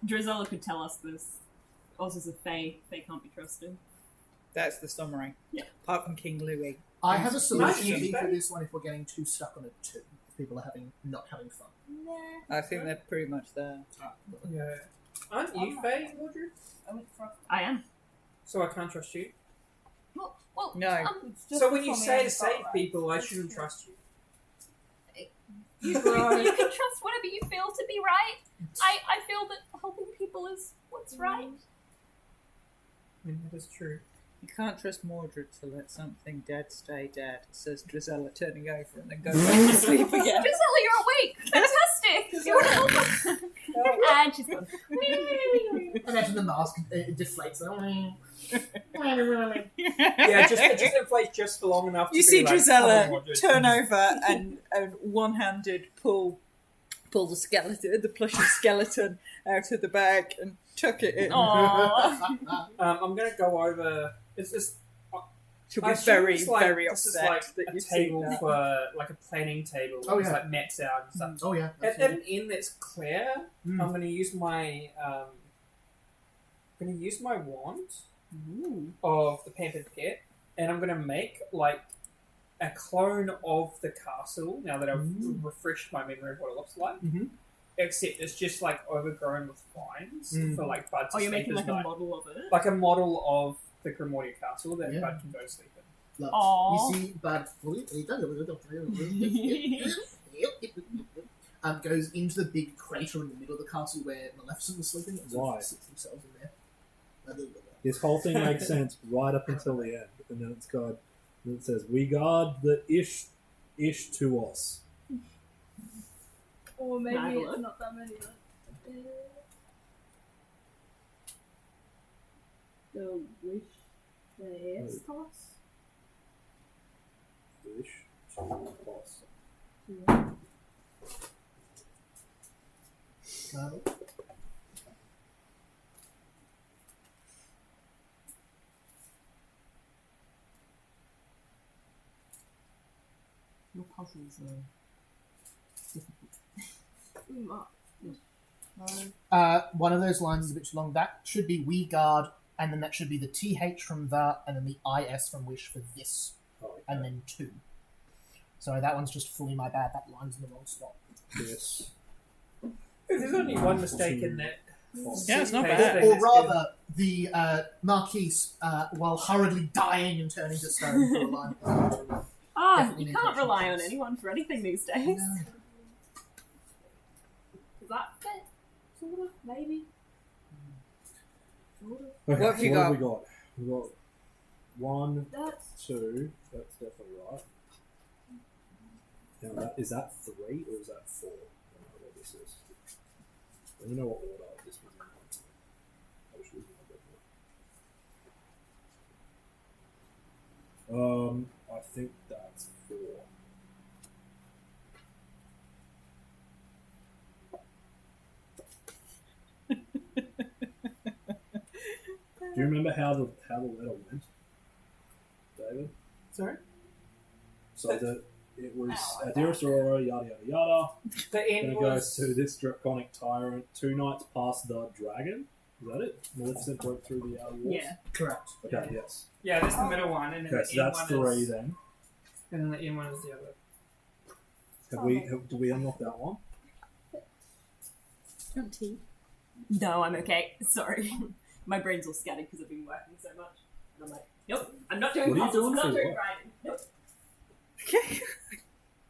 Drizella could tell us this. Oz is a fae. Fae can't be trusted. That's the summary. Yeah. Apart from King Louis. I have a solution Nice. for this one if we're getting too stuck on a 2. If people are not having fun. I think they're pretty much there. yeah. Aren't you Faye, Mildred? I went trust. I am. So I can't trust you. Well, No. It's just So when you for me say and to save Scott, right? people, I shouldn't trust you. you can trust whatever you feel to be right. I feel that helping people is what's right. I mean, that is true. You can't trust Mordred to let something dead stay dead, says Drizella, turning over and then going back to sleep again. Drizella, you're awake. Fantastic. You want to help us? And she's gone. Imagine the mask deflates. Yeah, just inflate just for long enough. You to see be like, Drizella "Come on, Mordred." turn over and one-handed pull the skeleton, the plushy skeleton out of the bag and tuck it in. Aww. I'm gonna go over. She'll I be assume very, it's like, very this is upset like that a you've seen table that. for like a planning table. Oh, It's yeah. like maps out and stuff. Oh yeah. At absolutely. an inn that's clear, Mm. I'm gonna use my wand of the Pampered Pet, and I'm gonna make like a clone of the castle. Now that I've refreshed my memory of what it looks like, Mhm. except it's just like overgrown with vines Mm. for like Bud to Oh, you're sleep making as like a night. model of it? Like a model of the Grimordia Castle that Yeah. Bud can go to sleep in. Love. Aw. You see, Bud goes into the big crater in the middle of the castle where Maleficent was sleeping. And Why? sits themselves in there. This whole thing makes sense right up until the end. And then it says, we guard the ish to us. Or maybe Can I have a it's look? not that many. The wish the S toss? Ish to us. Your puzzles are difficult. One of those lines is a bit too long. That should be we guard, and then that should be the TH from the, and then the IS from wish for this, and then 2. Sorry, that one's just fully my bad. That line's in the wrong spot. This. There's only one mistake in that. Yeah, it's not Okay, bad. Or rather, the Marquise, while hurriedly dying and turning to stone for a line. Definitely You need can't to rely on choose. anyone for anything these days. No. Does that fit? Sort of, maybe. Sort of. Okay, What have you so got? we got? We got 1, That's 2. That's definitely right. Now, is that 3 or is that 4? I don't know what this is. I don't know what order this was in. I should have I think that's 4. Do you remember how the letter went, David? Sorry? So that it was dearest Aurora, yada yada yada. The Then end it was. goes to this draconic tyrant. 2 nights past the dragon. Is that it? Maleficent broke through the outer walls. Yeah. Correct. Okay. Yes. Yeah, that's the middle one, and then Okay. the So end that's one 3 is. then. And then the end one is the other. Do we unlock that one? No, I'm okay. Sorry. My brain's all scattered because I've been working so much. And I'm like, nope, I'm not doing What are you puzzles, doing I'm not for doing work? writing.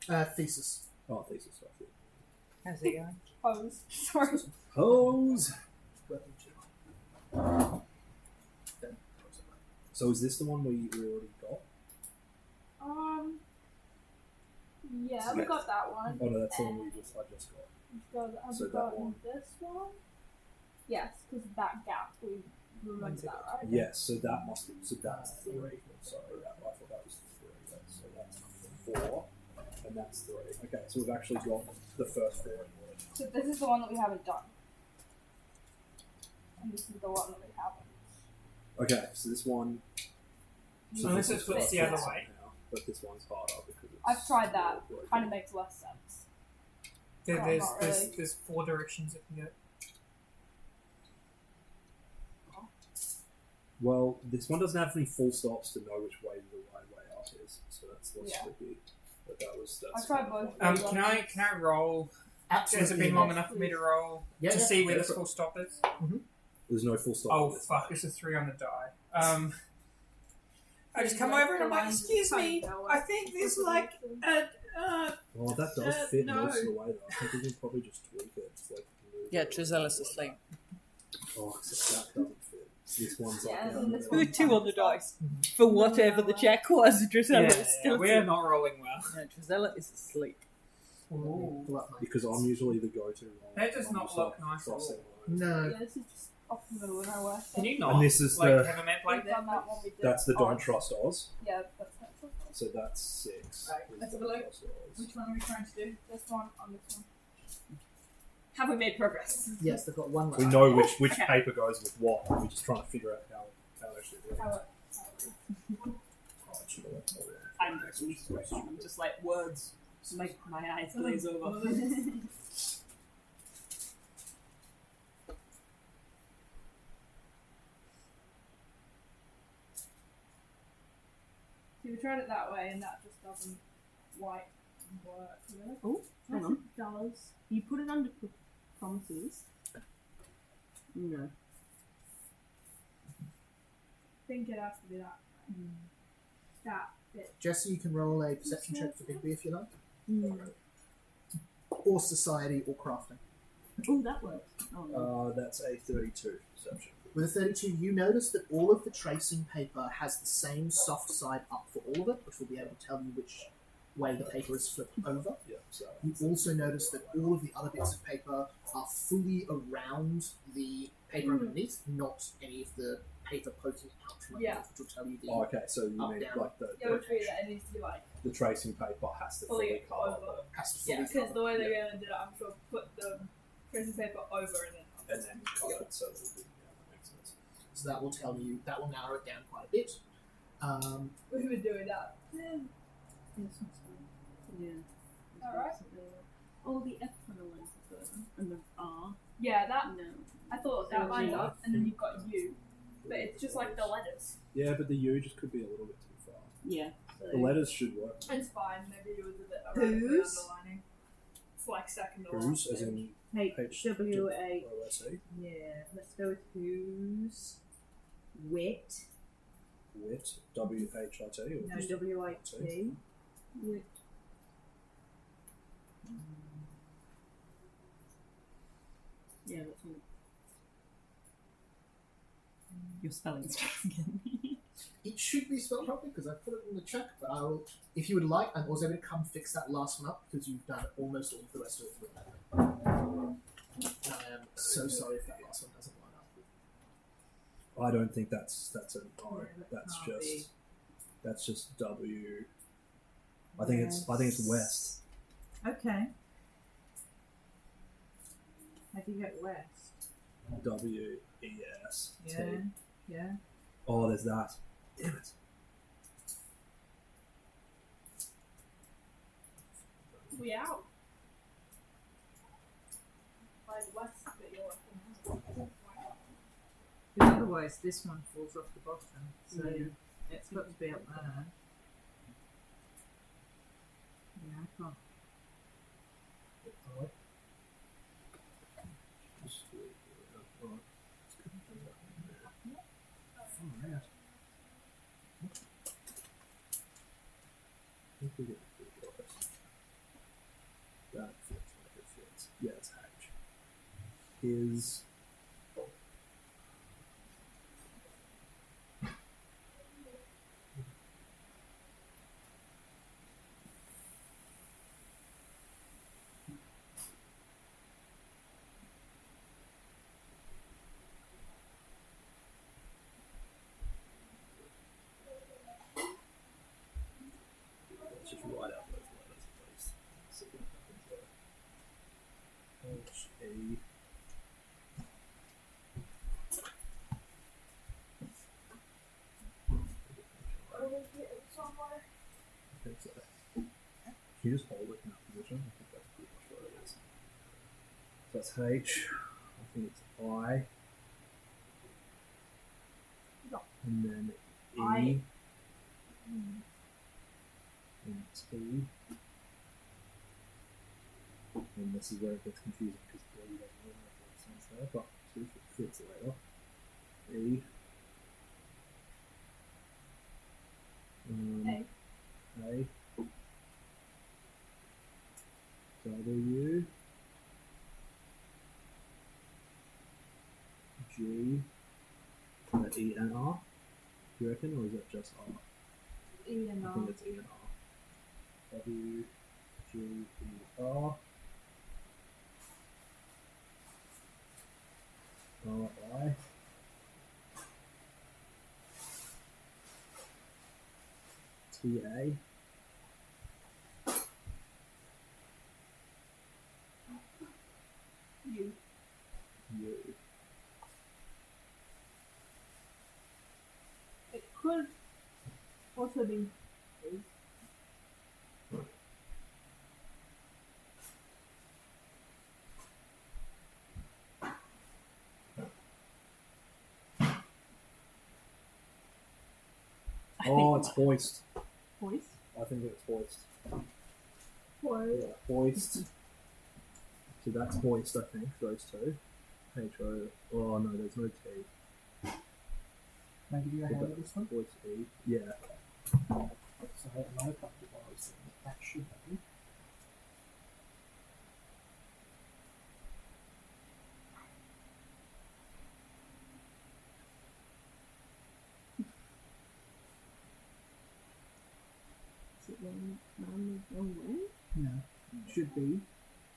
Nope. Thesis. Oh, thesis. Okay. How's it going? pose. Sorry. Hose. Working too hard. Then, So is this the one we already got? Yeah, we got that one. Oh no, that's the one I just got. Have So we that gotten one. this one? Yes, because that gap, we remember that, right? Yes. So that must be. So that's 3. Sorry, I thought that was 3. So that's 4, and that's 3. Okay, so we've actually got the first 4 in order. So this is the one that we haven't done. And this is the one that we haven't. Okay, so this one. So unless it flips the other way. Somehow, but this one's harder because it's. I've tried that. broken. Kind of makes less sense. There, Oh, there's, not there's, really. there's 4 directions it can go. Well, this one doesn't have any full stops to know which way the right way out is, so that's less Yeah. tricky. But that's. I've tried both. Can I roll? Has it Absolutely. been long enough for me to roll Yeah, to yeah, see where go this for it. full stop is? There's no full stop. Oh on this fuck! page. It's a 3 on the die. I just come over and I'm like, excuse me, I think there's like Well, that does fit no. most of the way though. I think we can probably just tweak it. Just like move Yeah, it. Trizella's asleep. Oh, except that doesn't fit. This one's like. Yeah, down and this there. With 2 on the dice. For whatever the check was, Drizella is still we are not rolling well. No, Drizella is asleep. Ooh. Pull up my- Because I'm usually the go-to one. That does I'm not just, look like, nice at all. crossing lines. No. Yeah, this is just off the middle of nowhere. Can you not? And this is like the- have a map like We've done that? that one we did. That's the Oh, Don't Trust Oz. Yeah, that's not So that's 6. Right, is let's have a Don't look. Trust Oz. Which one are we trying to do? This one on this one. Have we made progress? Yes, they've got one left. We know which Okay. paper goes with what. We're just trying to figure out how it actually works. How it, Oh, I should have left all that. I'm just like words. Just make my eyes glaze over. See, we tried it that way, and that just doesn't quite work. Really? Oh, hang Yes, on. it does. You put it under promises. No. I think it has to be that. That bit. Jesse, you can roll a perception check for Bigby if you like. Mm. Or society or crafting. Oh, that works. Oh, no. That's a 32 perception. With a 32, you notice that all of the tracing paper has the same soft side up for all of it, which will be able to tell you which way the paper is flipped over. Yeah, so. You also notice that all of the other bits of paper are fully around the paper underneath, not any of the paper poking out from Yeah. underneath, which will tell you the... Oh, okay, so you Up, mean down. like the, Yeah, which means that it needs to be like the tracing paper has to fully fully cover over. has to fully Yeah, because cover. the way they're Yeah. going to do it, I'm sure, put the tracing paper over and then up. and then cover it so that it that makes sense. So that will tell you, that will narrow it down quite a bit. We've been doing that. Yeah. Alright. Oh, the F kind of lines are further, and the R Yeah, that No. I thought that lines up, and then you've got you, but it's just like the letters. Yeah, but the U just could be a little bit too far. Yeah. The letters should work. It's fine. Maybe it was a bit around the Whose? underlining. It's like second to Who's, last. as in HWA. HWA. Yeah, let's go with who's. Wit. Wit, WHIT, or No, just WIT. Wit. Yeah, that's one. Your spelling again. It should be spelled properly because I put it in the check, but I'll, if you would like, I'm also going to come fix that last one up because you've done almost all of the rest of it through that. I am so sorry if that last one doesn't line up. I don't think that's an R. Yeah, that that's can't be. just W. I think it's West. Okay. How do you get west? WES. Yeah. Yeah. Oh, there's that. Damn it. We out. By the west, but you're Because otherwise this one falls off the bottom. So Yeah. it's got to be up there. Yeah, I can't. That fits like it fits. Yeah, it's H. Is let's just write out those letters at least. See what happens there. H A. I think so. Can you just hold it in that position? I think that's pretty much what it is. So that's H. I think it's I. And then E. I. And T. And this is where it gets confusing because B doesn't really make a lot of sense there, but see if it fits later. E. A. A. W. G. E and R. Do you reckon, or is it just R? E and I R. think it's E and R. W. G. E. R. R. I. T. A. U. U. It could also be. Oh, it's hoist. Voice. I think it's hoist. Voice. Yeah, hoist. So that's hoist, I think, those two. H-O. Oh, no, there's no T. Can I give you a hand with this one? Hoist E. Yeah. So I have another couple of those things. That should be. Is it wrong way? No. Should be.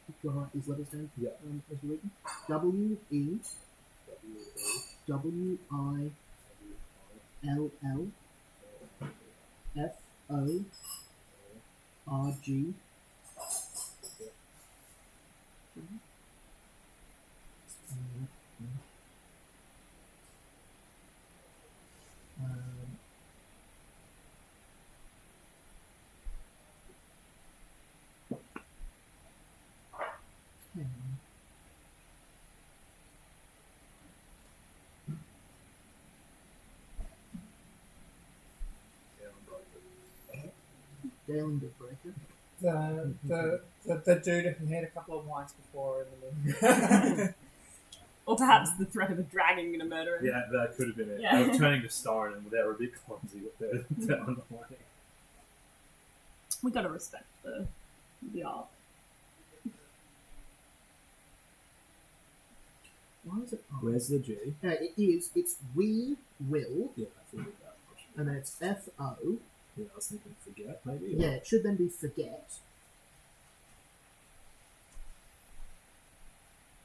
If you write these letters down. Yeah. As written. W E W-E. W I L L F O R G. Galen Deadbreaker? The dude who had a couple of wines before in the movie. Or perhaps the threat of a dragon going to murder him. Yeah, that could have been it. Yeah. They were turning to stone and they were a bit clumsy with their underlining. We got to respect the art. Why is it? Where's the G? It's we will, Yeah, I figured that. and then it's FO. Yeah, I was thinking forget, maybe. Yeah, it should then be forget.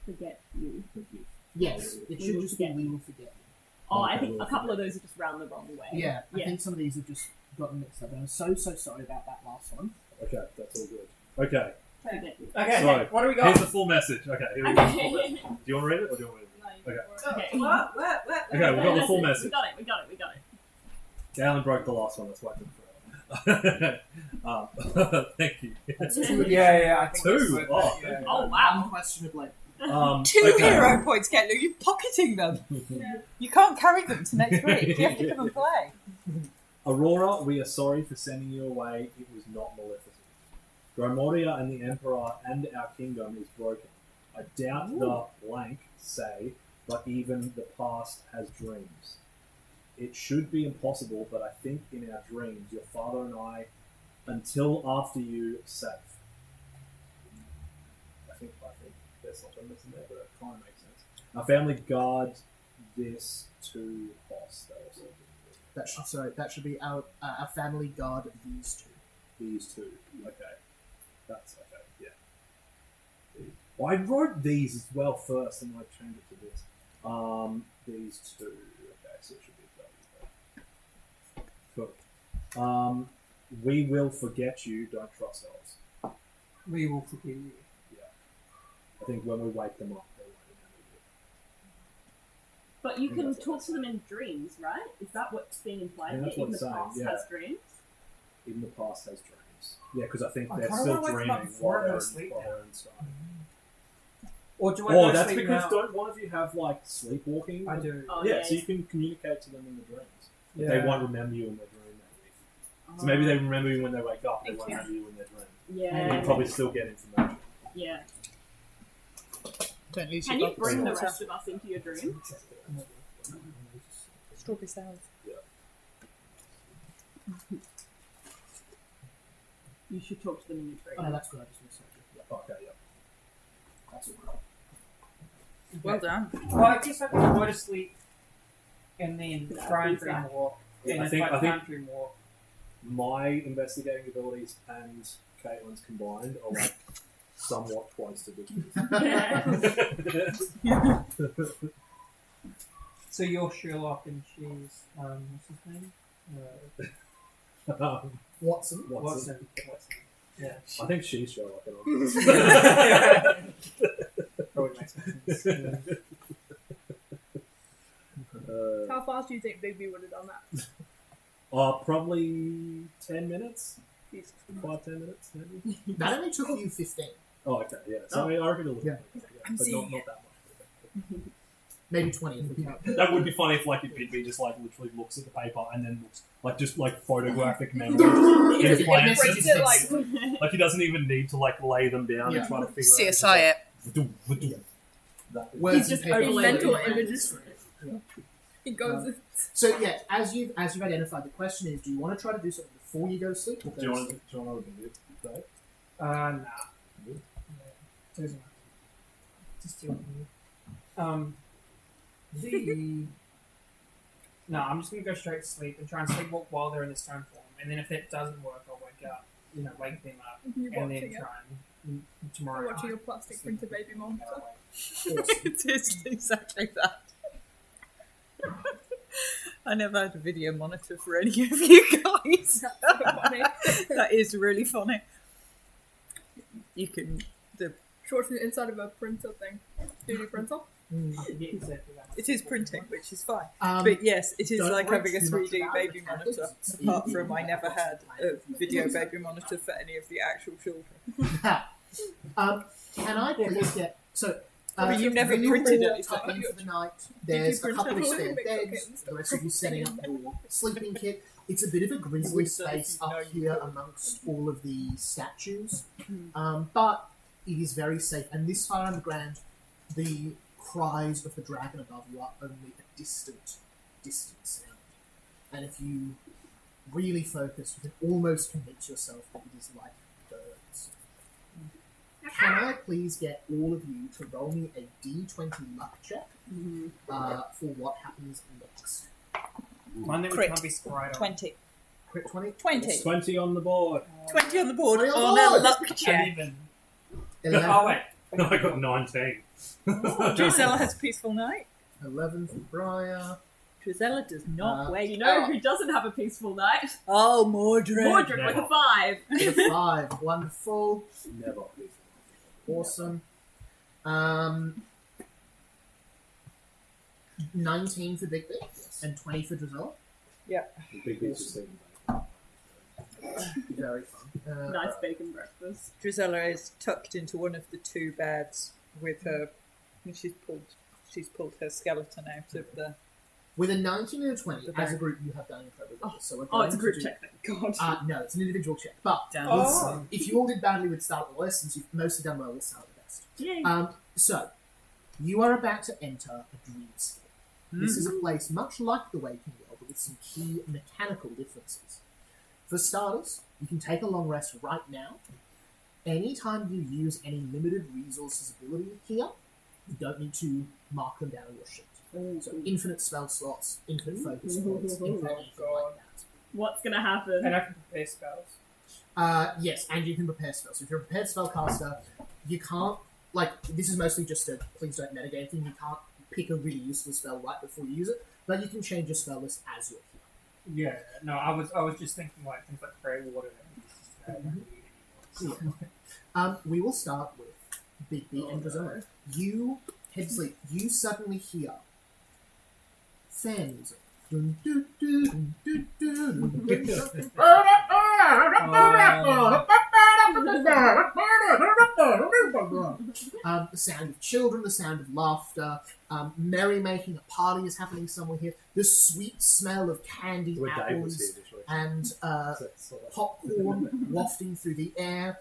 Forget you. Yes, it We should will just be forget. we will forget. Oh, I Okay, think we'll a couple of forget. those are just round the wrong way. Yeah, I Yeah. think some of these have just gotten mixed up. And I'm so sorry about that last one. Okay, that's all good. Okay, Forget you. Okay, So, what do we here's got? the full message. Okay, here we go. Okay. Do you want to read it or do you want me to read it? Okay. Okay. What? Okay, we've got the full We message. got it. Galen broke the last one, that's why I took forever. Thank you. Yeah, I think Two? it's worth Oh, it, yeah. Oh, wow. Unquestionably. 2 okay. hero points, Ketlu. You're pocketing them. You can't carry them to next week. You have to come and play. Aurora, we are sorry for sending you away. It was not Maleficent. Gromoria and the Emperor and our kingdom is broken. I doubt the blank say, but even the past has dreams. It should be impossible, but I think in our dreams, your father and I, until after you, safe. I think there's something missing there, but it kind of makes sense. Our family guards this to Hoss. That should be our family guard these two. These two. Okay. That's okay, yeah. Well, I wrote these as well first and I changed it to this. These two. Okay, so it should be cool. We will forget you, don't trust us. We will forgive you. I think when we wake them up, they won't remember you. But you Yeah, can that's what talk it's to them in dreams, right? Is that what's being implied? Yeah, that's Even what the it's past saying, yeah. has dreams? Even the past has dreams. Yeah, because I think I they're kinda still wanna wake them up dreaming before while I'm they're asleep while now. they're inside. Or do I Oh, go that's sleep because now? don't one of you have like sleepwalking? I do. Oh, Yeah, so you can communicate to them in the dreams. But Yeah. they won't remember you in their dream, maybe. So maybe they remember you when they wake up, they won't remember you in their dream. Yeah. You probably still get information. Yeah. Don't lose Can your you bring the box. rest of us into your dreams? Strawberry salad. You should talk to them in your dreams. Oh, no, that's good. I just missed it. Okay, yeah. That's all. Well done. Well, I guess I can go to sleep and then Yeah, try and I think dream so. more. Yeah, And I if think- I I think- can't dream more. My investigating abilities and Caitlin's combined are like somewhat close to this. So you're Sherlock and she's what's his name? Watson. Watson. Yeah. I think she's Sherlock. Probably makes sense. Yeah. How fast do you think Bigby would have done that? Probably 10 minutes? Jesus. 5-10 minutes, maybe? That only took you 15. Oh, okay, yeah. So I reckon a little Yeah. bit. But not that much. Maybe 20 if we count. That would be funny if, like, Bigby just, like, literally looks at the paper and then looks, like, just, like, photographic memory. Just implants Breaks it. it like Like, he doesn't even need to, like, lay them down Yeah. and try to figure CSI it. out. Words He's just and paper. overlaying mental it. images. It goes. So yeah, as you've identified, the question is: do you want to try to do something before you go to sleep? Or go Do you to want sleep? to know what we can do? Dave? Nah. Good. Doesn't matter. Just do it. The no, I'm just gonna go straight to sleep and try and sleepwalk while they're in the stone form, and then if that doesn't work, I'll wake up. Wake them up, You're and then watching it. try and tomorrow. You're watching night, your plastic sleep printer baby monitor. It is exactly that. I never had a video monitor for any of you guys. That's so funny. That is really funny. You can. Shorts inside of a printer thing. 3D printer. I forget exactly that. It is printing, which is fine. Um, But yes, it is don't like worry having a too much 3D about baby it, monitor. because it's Apart easy. from I never had a video baby monitor for any of the actual children. Can I please get so? But you never when printed walk anything. up in for the night. Did you There's a print couple of it? spare Make beds. tokens. The rest of you setting up your sleeping kit. It's a bit of a grisly would say if space you know up you here could. amongst all of the statues, but it is very safe. And this far underground, the cries of the dragon above you are only a distant sound. And if you really focus, you can almost convince yourself that it is like birds. Can I please get all of you to roll me a d20 luck check for what happens next? One that we Crit. can't be scried on. 20. Crit 20? 20. 20 on the board. 20 on the board 20 on on the a board. luck check. 11. 11, Oh, wait. I got 19. Drizella has a peaceful night. 11 for Briar. Drizella does not wake You know up. who doesn't have a peaceful night? Oh, Mordred. Mordred with a 5. With a 5. Wonderful. Never. Awesome. 19 for Big B. And 20 for Drizella. The big piece of steak. Very fun. Nice bacon breakfast. Drizella is tucked into one of the two beds with her. She's pulled her skeleton out of the. With a 19 and a 20, The as a bag. group, you have done incredibly well. So we're Oh, it's a going group to check, thank God. No, it's an individual check. But Oh. if you all did badly, we'd start at the worst. Since you've mostly done well, we'll start at the best. Yay. So, you are about to enter a dreamscape. This is a place much like the Waking World, but with some key mechanical differences. For starters, you can take a long rest right now. Anytime you use any limited resources ability here, you don't need to mark them down on your sheet. So infinite spell slots, infinite focus points, infinite anything like that. What's gonna happen? And I can prepare spells. Yes, and you can prepare spells. So if you're a prepared spellcaster, you can't, this is mostly just a please don't metagame thing. You can't pick a really useful spell right before you use it, but you can change your spell list as you're here. Yeah, no, I was just thinking like things like prayer water. We will start with Big B and Drizella. You head to sleep. You suddenly hear fan music. Dun, dun, dun, dun, dun, dun, dun, the sound of children, the sound of laughter, merrymaking. A party is happening somewhere here. The sweet smell of candy Where Dave was apples here this week. and popcorn wafting through the air,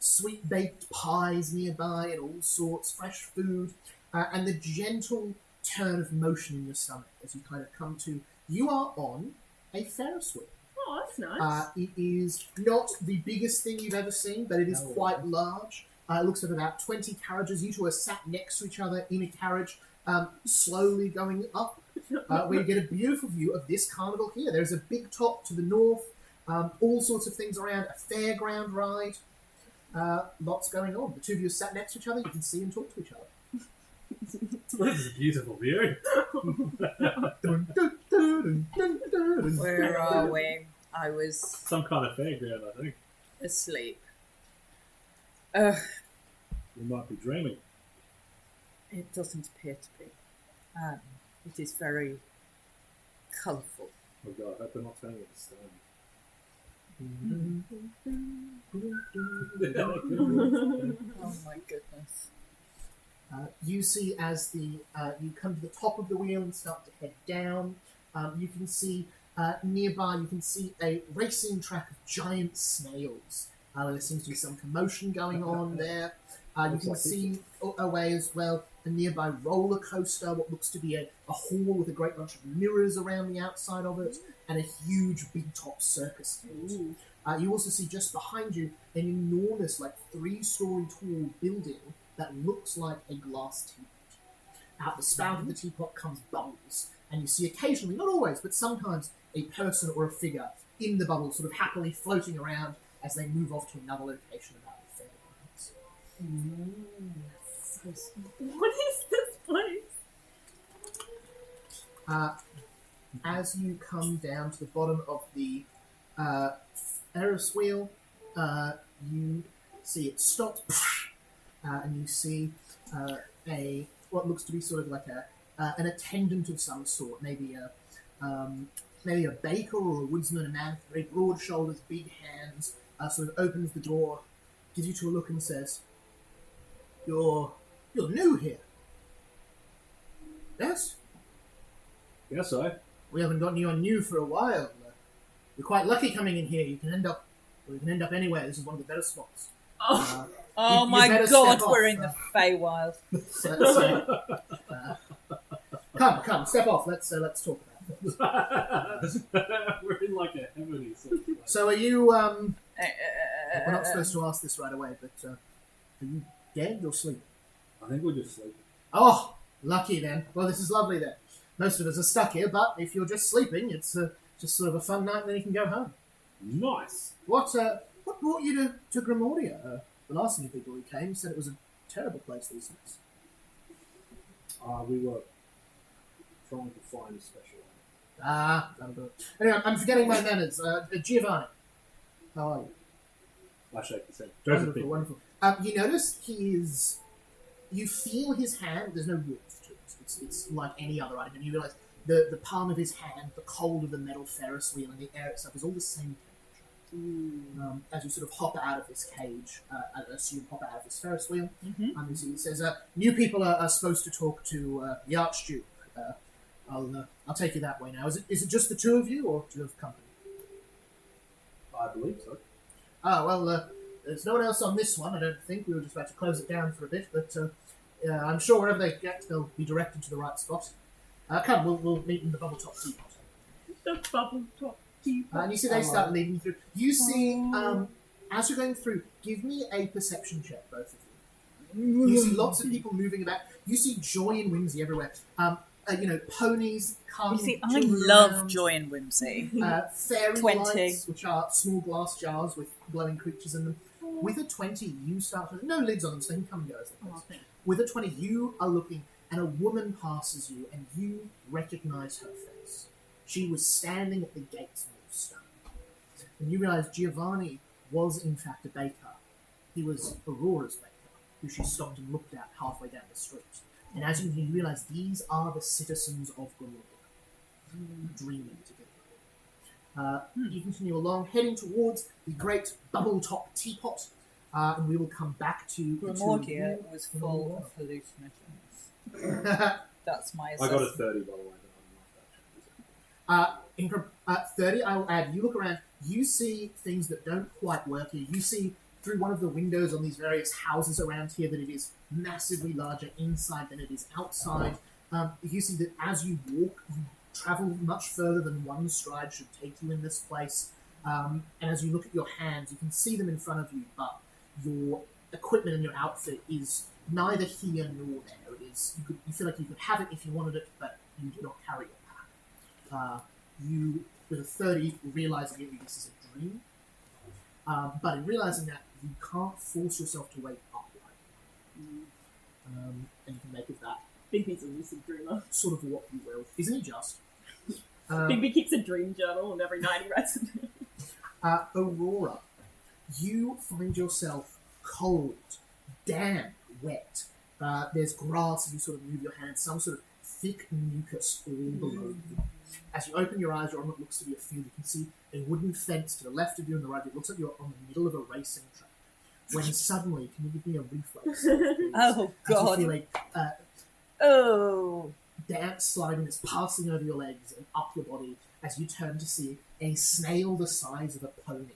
sweet baked pies nearby and all sorts, fresh food, and the gentle turn of motion in your stomach as you kind of come to. You are on a Ferris wheel. Oh, that's nice. It is not the biggest thing you've ever seen, but it is quite large. It looks at about 20 carriages. You two are sat next to each other in a carriage, slowly going up, where you get a beautiful view of this carnival here. There's a big top to the north, all sorts of things around, a fairground ride, lots going on. The two of you are sat next to each other. You can see and talk to each other. This is a beautiful view. Dun, dun, dun, dun, dun, dun. Where are we? I was Some kind of fairground, I think. asleep. You might be dreaming. It doesn't appear to be. It is very colourful. Oh god, I hope they're not turning it to stone. Oh my goodness. You see as you come to the top of the wheel and start to head down, you can see nearby, you can see a racing track of giant snails. There seems to be some commotion going on there. You can see away as well a nearby roller coaster, what looks to be a hall with a great bunch of mirrors around the outside of it, and a huge big top circus tent. You also see just behind you an enormous, 3-story tall building that looks like a glass teapot. Out the spout of the teapot comes bubbles, and you see occasionally, not always, but sometimes, a person or a figure in the bubble sort of happily floating around as they move off to another location about the fairgrounds. What is this place? As you come down to the bottom of the Ferris wheel, you see it stops, and you see what looks to be sort of like an attendant of some sort, maybe a baker or a woodsman, a man with very broad shoulders, big hands, sort of opens the door, gives you two a look and says, You're new here. Yes? Yes, I. We haven't gotten you on new for a while. You're quite lucky coming in here. You can end up anywhere. This is one of the better spots. Oh, Oh you my better god, step we're off, in the Feywild. Come, step off. Let's talk about this. We're in like a heavenly sort of place. So are you? We're not supposed to ask this right away, but are you dead or sleeping? I think we're just sleeping. Oh, lucky then. Well, this is lovely then. Most of us are stuck here, but if you're just sleeping, it's just sort of a fun night, and then you can go home. Nice. What brought you to Grimoria? The last few people who came said it was a terrible place these days. We were trying to find a special one. That'll do it. Anyway, I'm forgetting my manners. Giovanni, how are you? I shake his head. Wonderful, wonderful. You notice you feel his hand, there's no warmth to it. It's like any other item. And you realise the palm of his hand, the cold of the metal Ferris wheel, and the air itself is all the same temperature. As you sort of hop out of this cage, hop out of this Ferris wheel, you see it says, new people are supposed to talk to the Archduke. I'll take you that way now. Is it just the two of you, or do you have company? I believe so. Well, there's no one else on this one, I don't think. We were just about to close it down for a bit, but I'm sure wherever they get, they'll be directed to the right spot. Come, we'll meet in the bubble top teapot. the bubble top teapot. And you see they start leading you through. You see, as you're going through, give me a perception check, both of you. You see lots of people moving about. You see joy and whimsy everywhere. Ponies, You see, I children love around. joy and whimsy. Fairy 20. lights, which are small glass jars with glowing creatures in them. With a 20, you start to... No lids on them, so they can come and go as they please. thanks. With a 20, you are looking, and a woman passes you, and you recognise her face. She was standing at the gates made of stone. And you realise Giovanni was, in fact, a baker. He was Aurora's baker, who she stopped and looked at halfway down the street. And as you realise, these are the citizens of Grimoria, dreaming together. You continue along, heading towards the great bubble-top teapot, and we will come back to the two of Grimoria you. was full of hallucinations. That's my I assessment. got a 30, by the way. But I'm not that 30, I will add, you look around, you see things that don't quite work here. You see through one of the windows on these various houses around here that it is massively larger inside than it is outside. You see that as you walk, you travel much further than one stride should take you in this place. And as you look at your hands, you can see them in front of you, but your equipment and your outfit is neither here nor there. It is you feel like you could have it if you wanted it, but you do not carry it back. You, with a 30, realize immediately this is a dream. But in realizing that, you can't force yourself to wake up right now. And you can make of that I think he's a lucid dreamer. sort of what you will. Isn't he just? Bigby keeps a dream journal, and every night he writes it down. Aurora, you find yourself cold, damp, wet. There's grass as you sort of move your hands, some sort of thick mucus all below you. As you open your eyes, you're on what looks to be a field. You can see a wooden fence to the left of you and the right. It looks like you're on the middle of a racing track. When suddenly, can you give me a reflex? Please? Oh, God. As you feel a Oh. damp slidiness passing over your legs and up your body as you turn to see a snail the size of a pony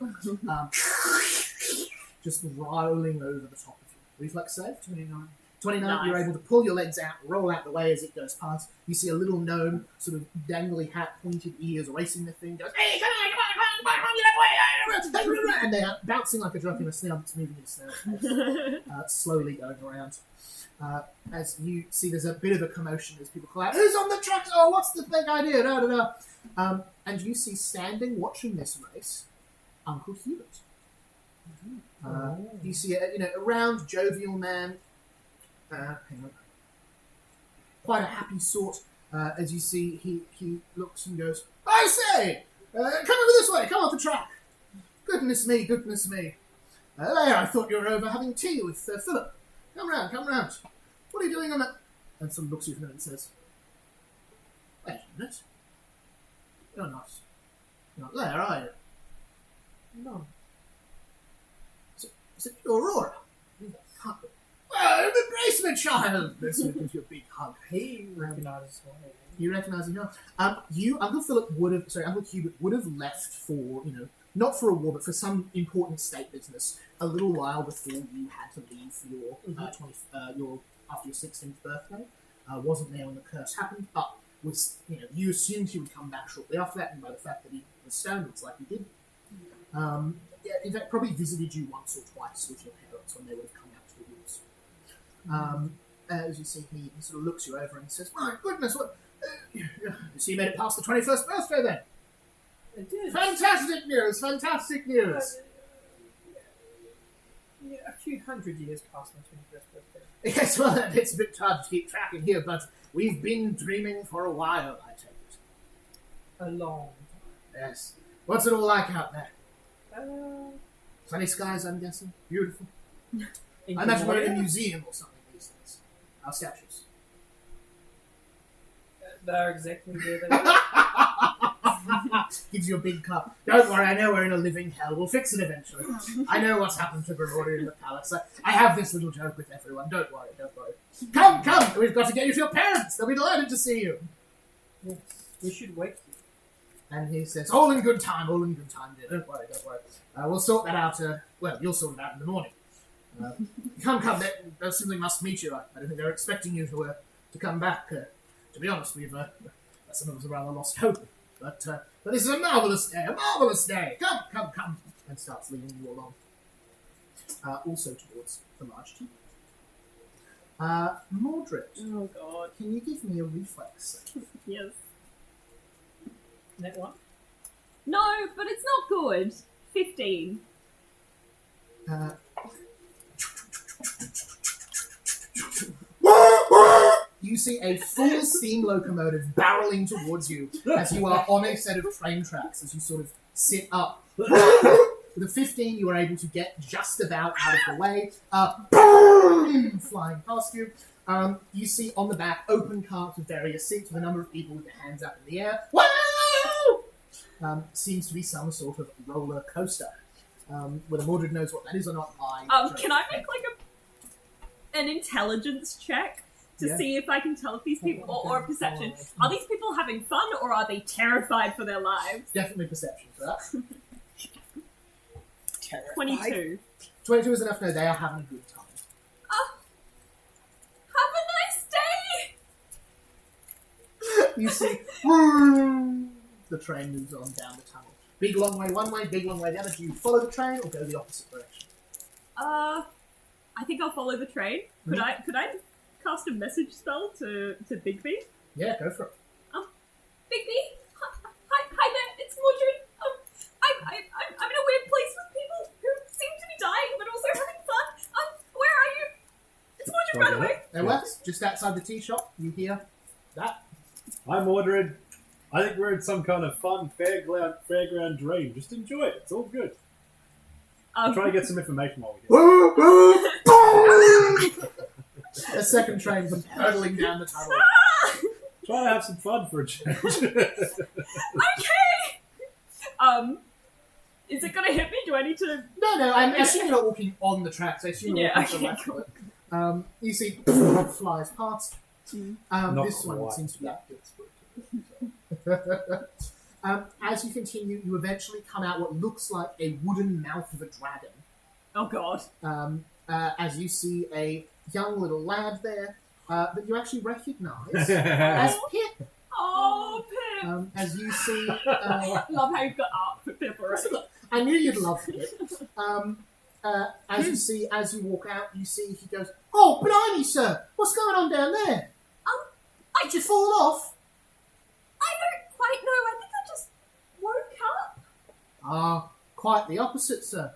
just rolling over the top of you. Reflex save? 29. 29, Nice. You're able to pull your legs out, roll out the way as it goes past. You see a little gnome, sort of dangly hat, pointed ears, racing the thing, goes, hey, come on, and they are bouncing like a drunken snail that's moving in a snail pace, slowly going around. As you see, there's a bit of a commotion as people call out, who's on the track? Oh, what's the big idea? Da, da, da. And you see standing, watching this race, Uncle Hubert. You see a round, jovial man, hang on, quite a happy sort. As you see, he looks and goes, I say, come over this way, come off the track. Goodness me, goodness me. There, I thought you were over having tea with Philip. Come round, come round. What are you doing on that? And someone looks at you and says, wait a minute. You're not there, are you? No. Is it Aurora? Can't be. Well, embrace Mr. Child! Let's give you a big hug. He recognises my name. You recognise him now? Uncle Hubert would have left for, not for a war, but for some important state business a little while before you had to leave for your after your 16th birthday. Wasn't there when the curse happened, but was, you assumed he would come back shortly after that, and by the fact that he was stoned, it's like he did. In fact, probably visited you once or twice with your parents when they would have come out to the woods. As you see, he sort of looks you over and says, "My goodness, what? So you made it past the 21st birthday then? I did. Fantastic news! Fantastic news!" A few hundred years past my 21st birthday. Yes, well, it's a bit hard to keep track in here, but we've been dreaming for a while, I take it. A long Yes. What's it all like out there? time. Sunny skies, I'm guessing. Beautiful. In I imagine we're in a Cambodia? museum or something these days. Our statues. They're exactly where they were. Gives you a big cup. Don't worry, I know we're in a living hell. We'll fix it eventually. I know what's happened to Gregory in the palace. I have this little joke with everyone. Don't worry, don't worry. Come! We've got to get you to your parents. They'll be delighted to see you. Yes. We should wake you. And he says, all in good time, dear. Don't worry. We'll sort that out. You'll sort it out in the morning. Come. They simply must meet you. I don't think they're expecting you to come back. To be honest, some of us have rather lost hope. But this is a marvellous day. Come. And starts leading you along. Also towards the large tea. Mordred, Oh god. can you give me a reflex? Yes. That one? No, but it's not good. 15. You see a full steam locomotive barreling towards you as you are on a set of train tracks, as you sort of sit up. With a 15, you are able to get just about out of the way. Boom! Flying past you. You see on the back open carts with various seats with a number of people with their hands up in the air. Wow! Seems to be some sort of roller coaster. Whether Mordred knows what that is or not, Can I make like an intelligence check to Yeah. see if I can tell if these people, or a perception, are these people having fun or are they terrified for their lives? Definitely perception for that. 22. 22 is enough. No, they are having a good time. Have a nice day! You see, the train moves on down the tunnel. Big long way one way, big long way the other. Do you follow the train or go the opposite direction? I think I'll follow the train. Could I cast a message spell to Bigby? Yeah, go for it. Bigby, hi there, it's Mordred. I'm in a weird place with people who seem to be dying but also having fun. Where are you? It's Mordred, by the way. There works. Just outside the tea shop, you hear that. I'm Mordred. I think we're in some kind of fun fairground dream. Just enjoy it. It's all good. I'll try to get some information while we get A second train comes hurtling down the tunnel. Try to have some fun for a change. Okay. Is it gonna hit me? Do I need to? No, I'm assuming you're not walking on the tracks. I assume you're walking Yeah, to the okay, left. You see, flies past. Not This one quite. seems to be as you continue, you eventually come out what looks like a wooden mouth of a dragon. Oh god. As you see a young little lad there that you actually recognise as Pip. Oh, Pip. As you see, Love how you've got art for Pip already. I knew you'd love Pip. As you see, as you walk out, you see he goes, "Oh, blimey, sir! What's going on down there? Did you fall off?" I don't quite know. I think I just woke up. Quite the opposite, sir.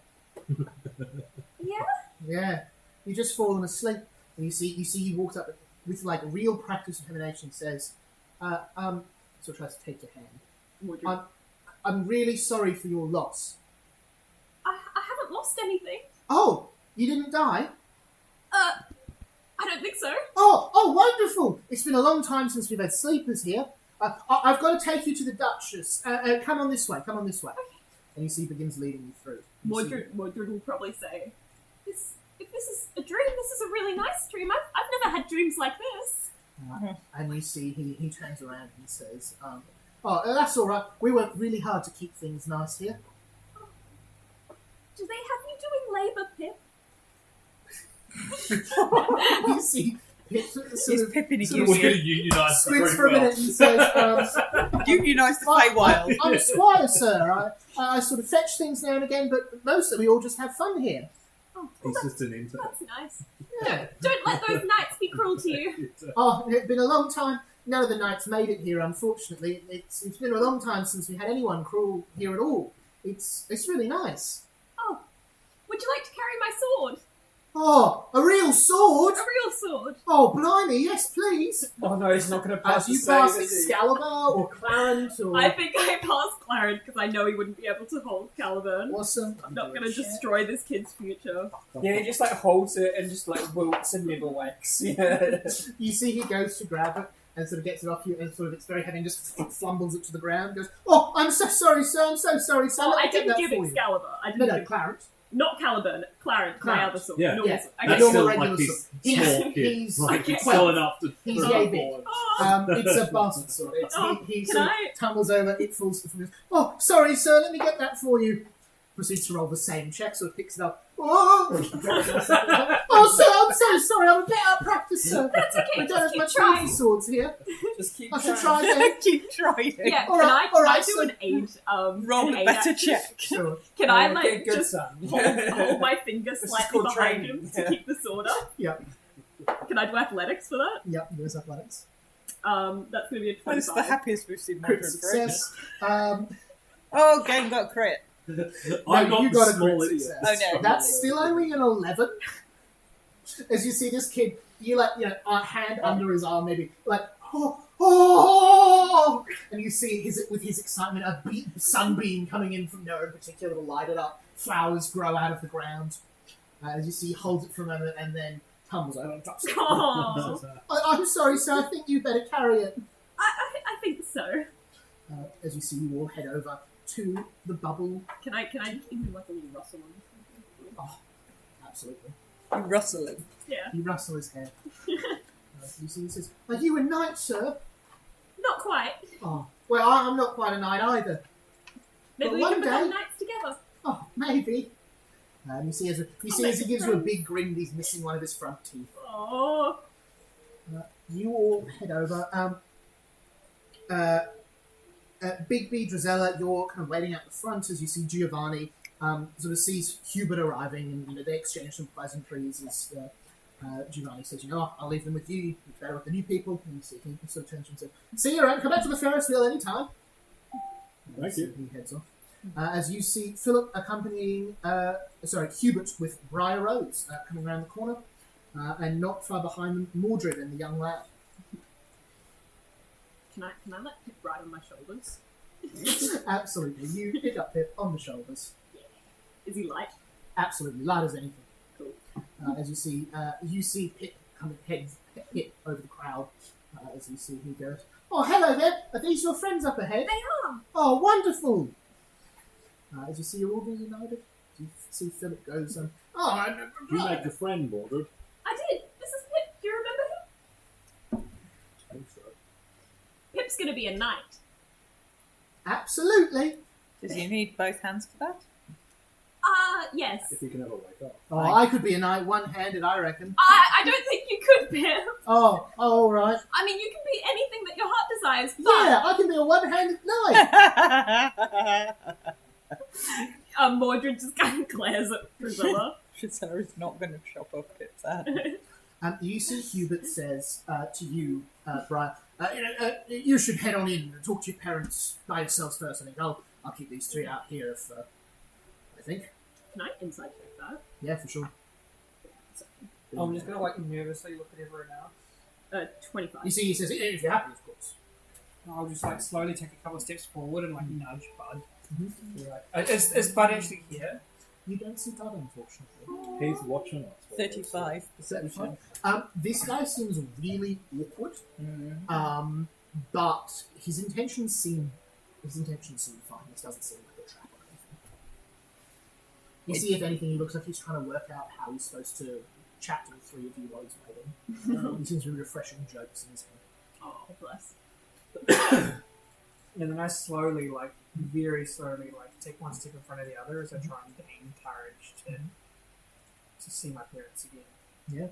Yeah. Yeah, you just fallen asleep, and you see he walks up with like real practice of divination. Says, so tries to take your hand. I'm really sorry for your loss. I haven't lost anything. Oh, you didn't die? I don't think so. Oh, wonderful! It's been a long time since we've had sleepers here. I've got to take you to the Duchess. Come on this way. Okay. And you see he begins leading you through. Mordred will probably say, if this is a dream. This is a really nice dream. I've never had dreams like this. And you see he turns around and says, that's all right. We work really hard to keep things nice here. Do they have you doing labour, Pip? You see Pip He's pipping a So we're going to union. unionise the squints for a minute and says, Unionise the Feywild. I'm a squire, sir. I sort of fetch things now and again, but mostly we all just have fun here. Oh, He's just an intern. that's nice. Yeah. Don't let those knights be cruel to you. Oh, it's been a long time. None of the knights made it here, unfortunately. It's been a long time since we had anyone cruel here at all. It's really nice. Oh, would you like to carry my sword? Oh, a real sword? A real sword. Oh, blimey, yes, please. Oh no, he's not going to pass As the you save, pass is he? Excalibur or Clarence or... I think I passed Clarence because I know he wouldn't be able to hold Caliburn. Awesome. I'm not going to destroy this kid's future. Yeah, he just like holds it and just like wilts and never wakes. Yeah. You see he goes to grab it and sort of gets it off you and sort of it's very heavy and just flumbles it to the ground. Goes, oh, I'm so sorry, sir. I'm so sorry, sir. Oh, Let me I get didn't that give for you." Excalibur. I No, didn't no, give... Clarence. Not Caliburn. Clarence, my Clarence. other sword. Yeah. Normal Yeah. sword. That's Okay. normal still regular like this sword. small kid. He's Like, okay. it's still enough to He's throw yay big. forward. Oh, It's a bastard sword. He can sort of I... tumbles over, it falls to the floor. Oh, sorry, sir, let me get that for you. Proceeds to roll the same check, so it picks it up. Oh, oh sir, I'm so sorry, I'm a bit out of practice, sir. That's okay. We don't have Just much keep room trying. for swords here. Just keep I should trying. try again. Keep trying. Yeah, All can right, I all right, do so- an aid? Roll an a aid better action? check. Sure. Can I Okay, like good just son. hold my finger This is slightly called behind training. him to Yeah. keep the sword up? Yeah, Can I do athletics for that? yeah, there's athletics. That's going to be a That is the 25. happiest we've seen Crit Mordred for ages. success. Oh, Game got a crit. I No, you got got a the small crit idiot. success. Oh, no. That's still only an 11. As you see this kid, you like, a hand under his arm, maybe, like, oh, and you see with his excitement, a sunbeam coming in from nowhere in particular to light it up. Flowers grow out of the ground. As you see, he holds it for a moment and then tumbles over and drops it. Aw. I'm sorry, sir. I think you better carry it. I think so. As you see, you all head over to the bubble. Can I just give him like a little rustle on this? Absolutely. You rustling. Yeah. You rustle his hair. You see, he says, "Are you a knight, sir?" Not quite. Oh, well, I'm not quite a knight either. Maybe But we one can become day- knights together. Oh, maybe. You see, as he gives you a big grin, he's missing one of his front teeth. Oh. You all head over. Big B, Drizella, you're kind of waiting out the front as you see Giovanni sort of sees Hubert arriving, and they exchange some pleasantries as Giovanni says, I'll leave them with you. It's better with the new people. And you see he sort of turns and says, "See you around. Come back to the Ferris wheel anytime." Thank you. He heads off. As you see Philip accompanying, Hubert with Briar Rose coming around the corner, and not far behind them, Mordred and the young lad. Can I let Pip ride on my shoulders? Absolutely. You pick up Pip on the shoulders. Is he light? Absolutely. Light as anything. Cool. As you see Pip coming head over the crowd. As you see he goes, "Oh, hello there. Are these your friends up ahead?" They are. "Oh, wonderful." As you see you're all being united, you see Philip goes, Did you make a friend, Mordred? I did. This is Pip. Do you remember him? I think so. Pip's going to be a knight. "Absolutely." Does he need both hands for that? Yes. If you can ever wake up. Oh, I could be a knight one-handed, I reckon. I don't think you could, Pip. Oh, all right. I mean, you can be anything that your heart desires, but Yeah, I can be a one-handed knight. Mordred just kind of glares at Priscilla. Priscilla is not going to chop off Pip's hand. You see Hubert says to you, Brian, you should head on in and talk to your parents by yourselves first. I think I'll keep these three out here if, I think. Can I insight check that? Yeah, for sure. I'm just gonna like nervously look at everyone else. 25. You see, he says, if you're happy, of course. I'll just like slowly take a couple of steps forward and like nudge Bud. Mm-hmm. Right. Is Bud actually here? You don't see Todd, unfortunately. He's watching us. 35 perception. This guy seems really awkward, but his intentions seem fine. This doesn't seem like a trap or anything. You see, if anything, he looks like he's trying to work out how he's supposed to chat to the three of you while he's waiting. He seems to be refreshing jokes in his head. Oh, bless. And then I slowly, very slowly, take one step in front of the other as I try and gain courage to see my parents again. Yeah.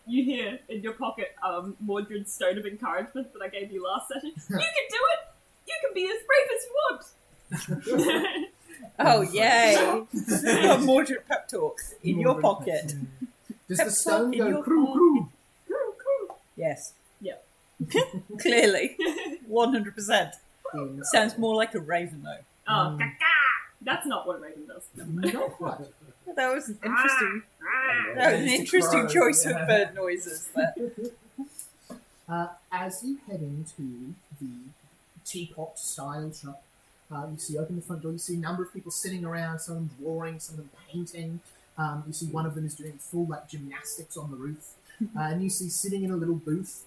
You hear in your pocket Mordred's stone of encouragement that I gave you last session. You can do it! You can be as brave as you want! Oh, yay! Mordred pep talk in your pocket. Does Pep the stone talk in go your crew crew? Yes. Yep. Clearly. 100%. In Sounds more like a raven, though. Oh, caca! That's not what a raven does. Not quite. That was an interesting, Ah. that was an It's a interesting crow, choice yeah. of bird noises there. As you head into the teapot style shop, you see open the front door, you see a number of people sitting around, some of them drawing, some of them painting. You see one of them is doing full gymnastics on the roof. And you see sitting in a little booth,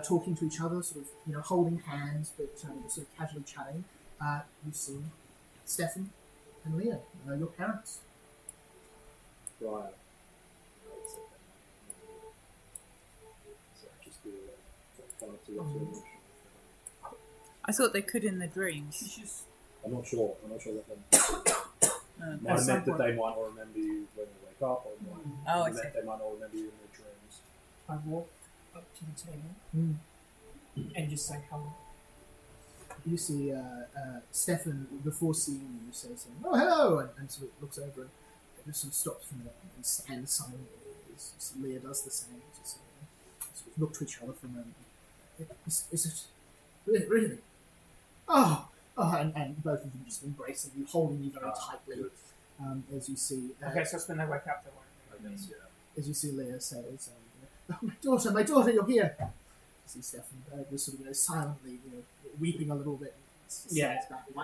talking to each other, sort of, holding hands, but sort of casually chatting. You see Stefan and Leah, your parents. Right. So just do I thought they could in their dreams. I'm not sure. Let them. Might At have some meant that point- they might not remember you when they wake up, or Oh, I they see. might not remember you in their dreams. I walk up to the table and just say hello. You see Stefan, before seeing you, says, "Oh, hello," and sort of looks over and just sort of stops from there and stands silently. Leah does the same. Just sort of look to each other for a moment. Is it really? Oh, and both of them just embracing you, holding you very tightly. Good. As you see, Okay, so it's when they wake up, they won't. I guess, yeah. as you see Leah says, "Oh, my daughter, you're here." You see Stefan just sort of silently, weeping a little bit. Yeah,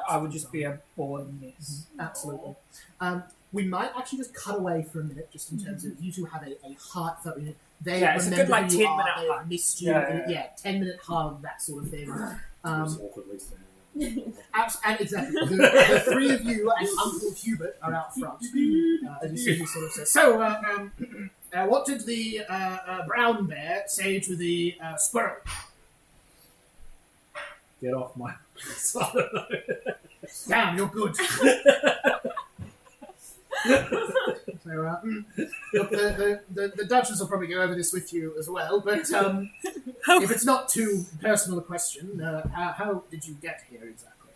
I would just be a boring mess. Absolutely. We might actually just cut away for a minute, just in terms of you two have a heartfult. They Yeah, it's a remember good, who you 10-minute are, they have hug. missed you. Yeah. 10-minute hug, that sort of thing. It's awkwardly standing And exactly. The three of you and Uncle Hubert are out front. As you see, he sort of says, "So, what did the brown bear say to the squirrel?" Get off my. I don't know. Damn, you're good. So, look, the Duchess will probably go over this with you as well, but if it's not too personal a question, how did you get here exactly?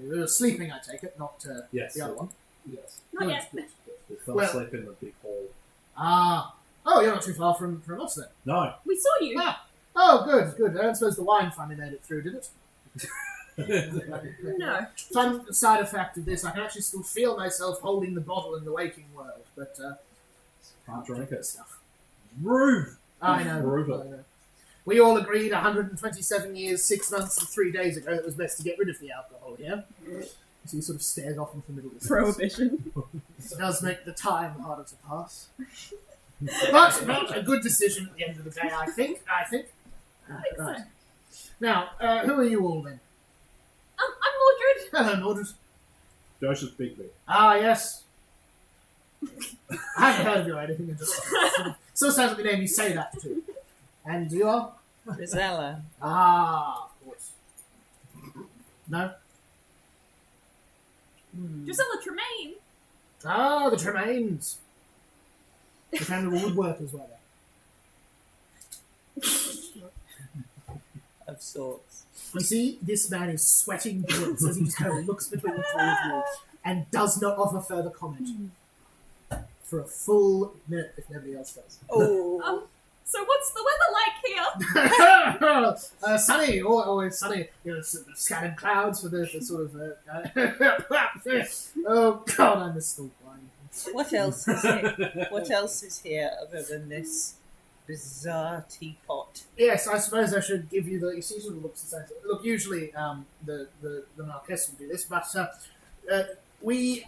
You were sleeping, I take it, not Yes. the other one. Yes. Not yet. Good. We fell Well- asleep in the big hall. Oh, you're not too far from us then. No. We saw you. Oh, good. I don't suppose the wine finally made it through, did it? No. Fun side effect of this, I can actually still feel myself holding the bottle in the waking world, but Can't drink it. stuff. Rude. I know. Brutal. I know. We all agreed 127 years, 6 months, and 3 days ago that it was best to get rid of the alcohol, yeah? So he sort of stares off into the middle of the Prohibition. It does make the time harder to pass. But not a good decision at the end of the day, I think. Right. Now, who are you all then? I'm Mordred. Hello, Mordred. Joseph Bigby. Ah, yes. I haven't heard of you or anything. It just so sounds like the name you say that to. And you are? Rosella. Ah, of course. No? Drusilla Tremaine. Ah, the Tremaines. The family of woodworkers, were they? Of sorts. You see, this man is sweating bullets as he just kind of looks between the three of you and does not offer further comment. For a full minute, if nobody else does. Oh. So what's the weather like here? Sunny, always sunny. Scattered clouds for the sort of. Oh God, I miss the wine. What else is here? What else is here other than this bizarre teapot? Yes, I suppose I should give you the. You see, sort of looks the same. Look, usually the Marquess will do this, but we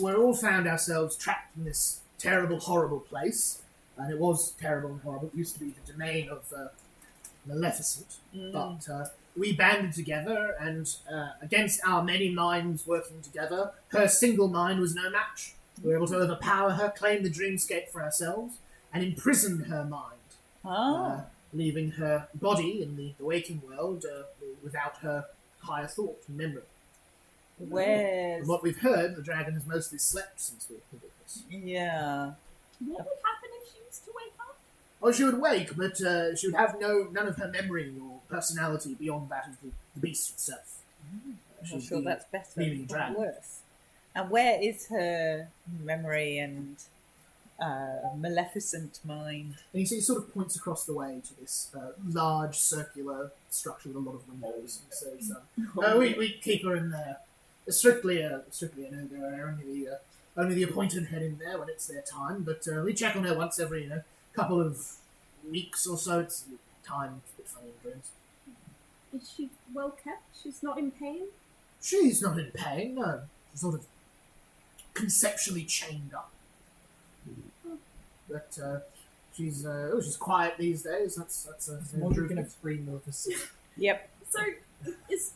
were all found ourselves trapped in this terrible, horrible place. And it was terrible and horrible. It used to be the domain of Maleficent, but we banded together, and against our many minds working together, her single mind was no match. We were able to overpower her, claim the dreamscape for ourselves, and imprison her mind, leaving her body in the waking world without her higher thought and memory. From what we've heard, the dragon has mostly slept since we did this. Yeah. What would happen if she was to wake up? Oh, she would wake, but she would have none of her memory or personality beyond that of the beast itself. I'm sure that's better. Really Not dragon. worse. And where is her memory and maleficent mind? And you see, he sort of points across the way to this large circular structure with a lot of windows, and says, "We keep her in there. It's strictly a no-go area. Only the appointed head in there when it's their time. But we check on her once every couple of weeks or so. It's time a bit funny in dreams. Is she well kept? She's not in pain? She's not in pain. No, she's sort of conceptually chained up. But she's quiet these days. That's Mordred gonna free Maleficent. Yep. So, is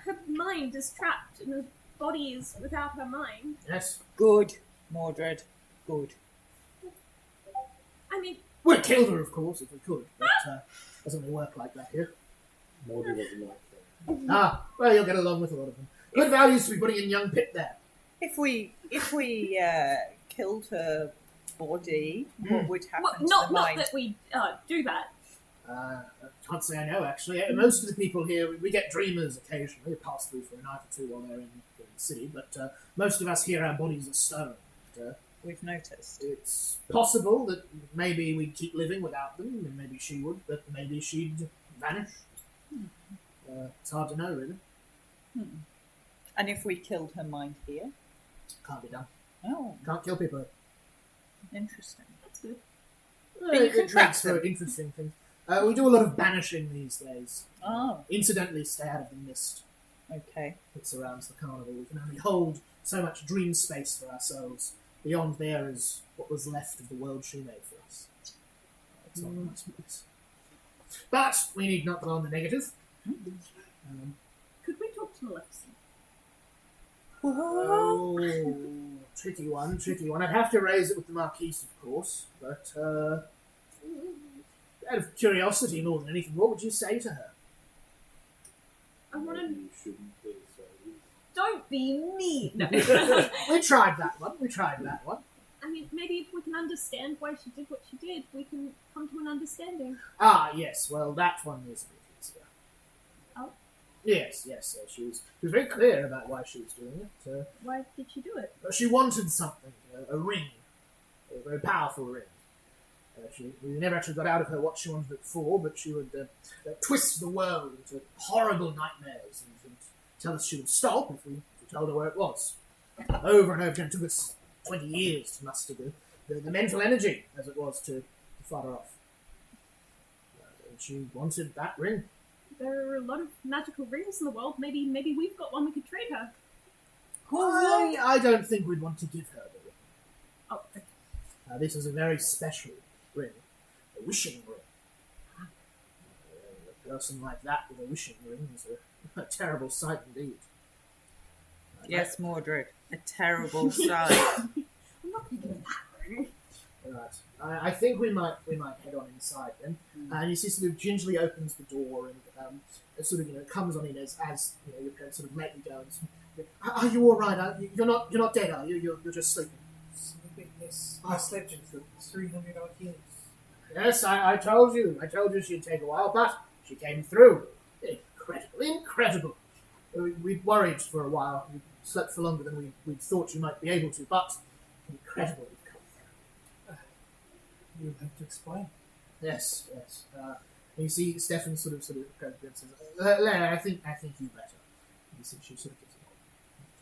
her mind is trapped and her body is without her mind? Yes. Good, Mordred. Good. I mean, We'd kill her, of course, if we could. But doesn't really work like that here. Mordred doesn't like that. Well, you'll get along with a lot of them. Good values to be putting in young Pip there. If we killed her body, what would happen well, to not the mind? that we do that. I can't say I know, actually. Most of the people here, we get dreamers occasionally. We pass through for a night or two while they're in the city. But most of us here, our bodies are stone. We've noticed. It's possible that maybe we'd keep living without them, and maybe she would, but maybe she'd vanish. It's hard to know, really. And if we killed her mind here? Can't be done. Oh, Can't kill people. interesting. That's good. you can It trap makes for them. interesting things. We do a lot of banishing these days. Oh, Incidentally, stay out of the mist okay. that surrounds the carnival. We can only hold so much dream space for ourselves. Beyond there is what was left of the world she made for us. It's not a nice place. But we need not go on the negative. Could we talk to Maleficent? Oh, tricky one. I'd have to raise it with the Marquise, of course. But out of curiosity more than anything, what would you say to her? I want to. You shouldn't be so. Don't be mean. No. We tried that one. I mean, maybe if we can understand why she did what she did, we can come to an understanding. Ah, yes. Well, that one is a bit easier. Oh. Yes. She was very clear about why she was doing it. Why did she do it? She wanted something, a ring, a very powerful ring. We never actually got out of her what she wanted it for, but she would twist the world into horrible nightmares and tell us she would stop if we told her where it was. Over and over again. It took us 20 years to muster the mental energy, as it was, to fight her off. And she wanted that ring. There are a lot of magical rings in the world. Maybe we've got one we could trade her. I don't think we'd want to give her the ring. Oh, okay. This is a very special ring, a wishing ring. A person like that with a wishing ring is a terrible sight indeed. Yes, Mordred. A terrible sight. I'm not going to give that ring. Right. I think we might head on inside then. And you see, sort of gingerly opens the door and it sort of comes on in as your parents sort of let you go. And, are you all right? You're not dead, are you? You're just sleeping. Sleeping, yes. I slept for 300 odd years. Yes, I told you. I told you she'd take a while, but she came through. Incredible. We'd worried for a while. You slept for longer than we thought you might be able to, but incredible you've come through. You'll have to explain. Yes. And you see Stefan sort of goes and says, Leia, I think you better. And you see she sort of gives it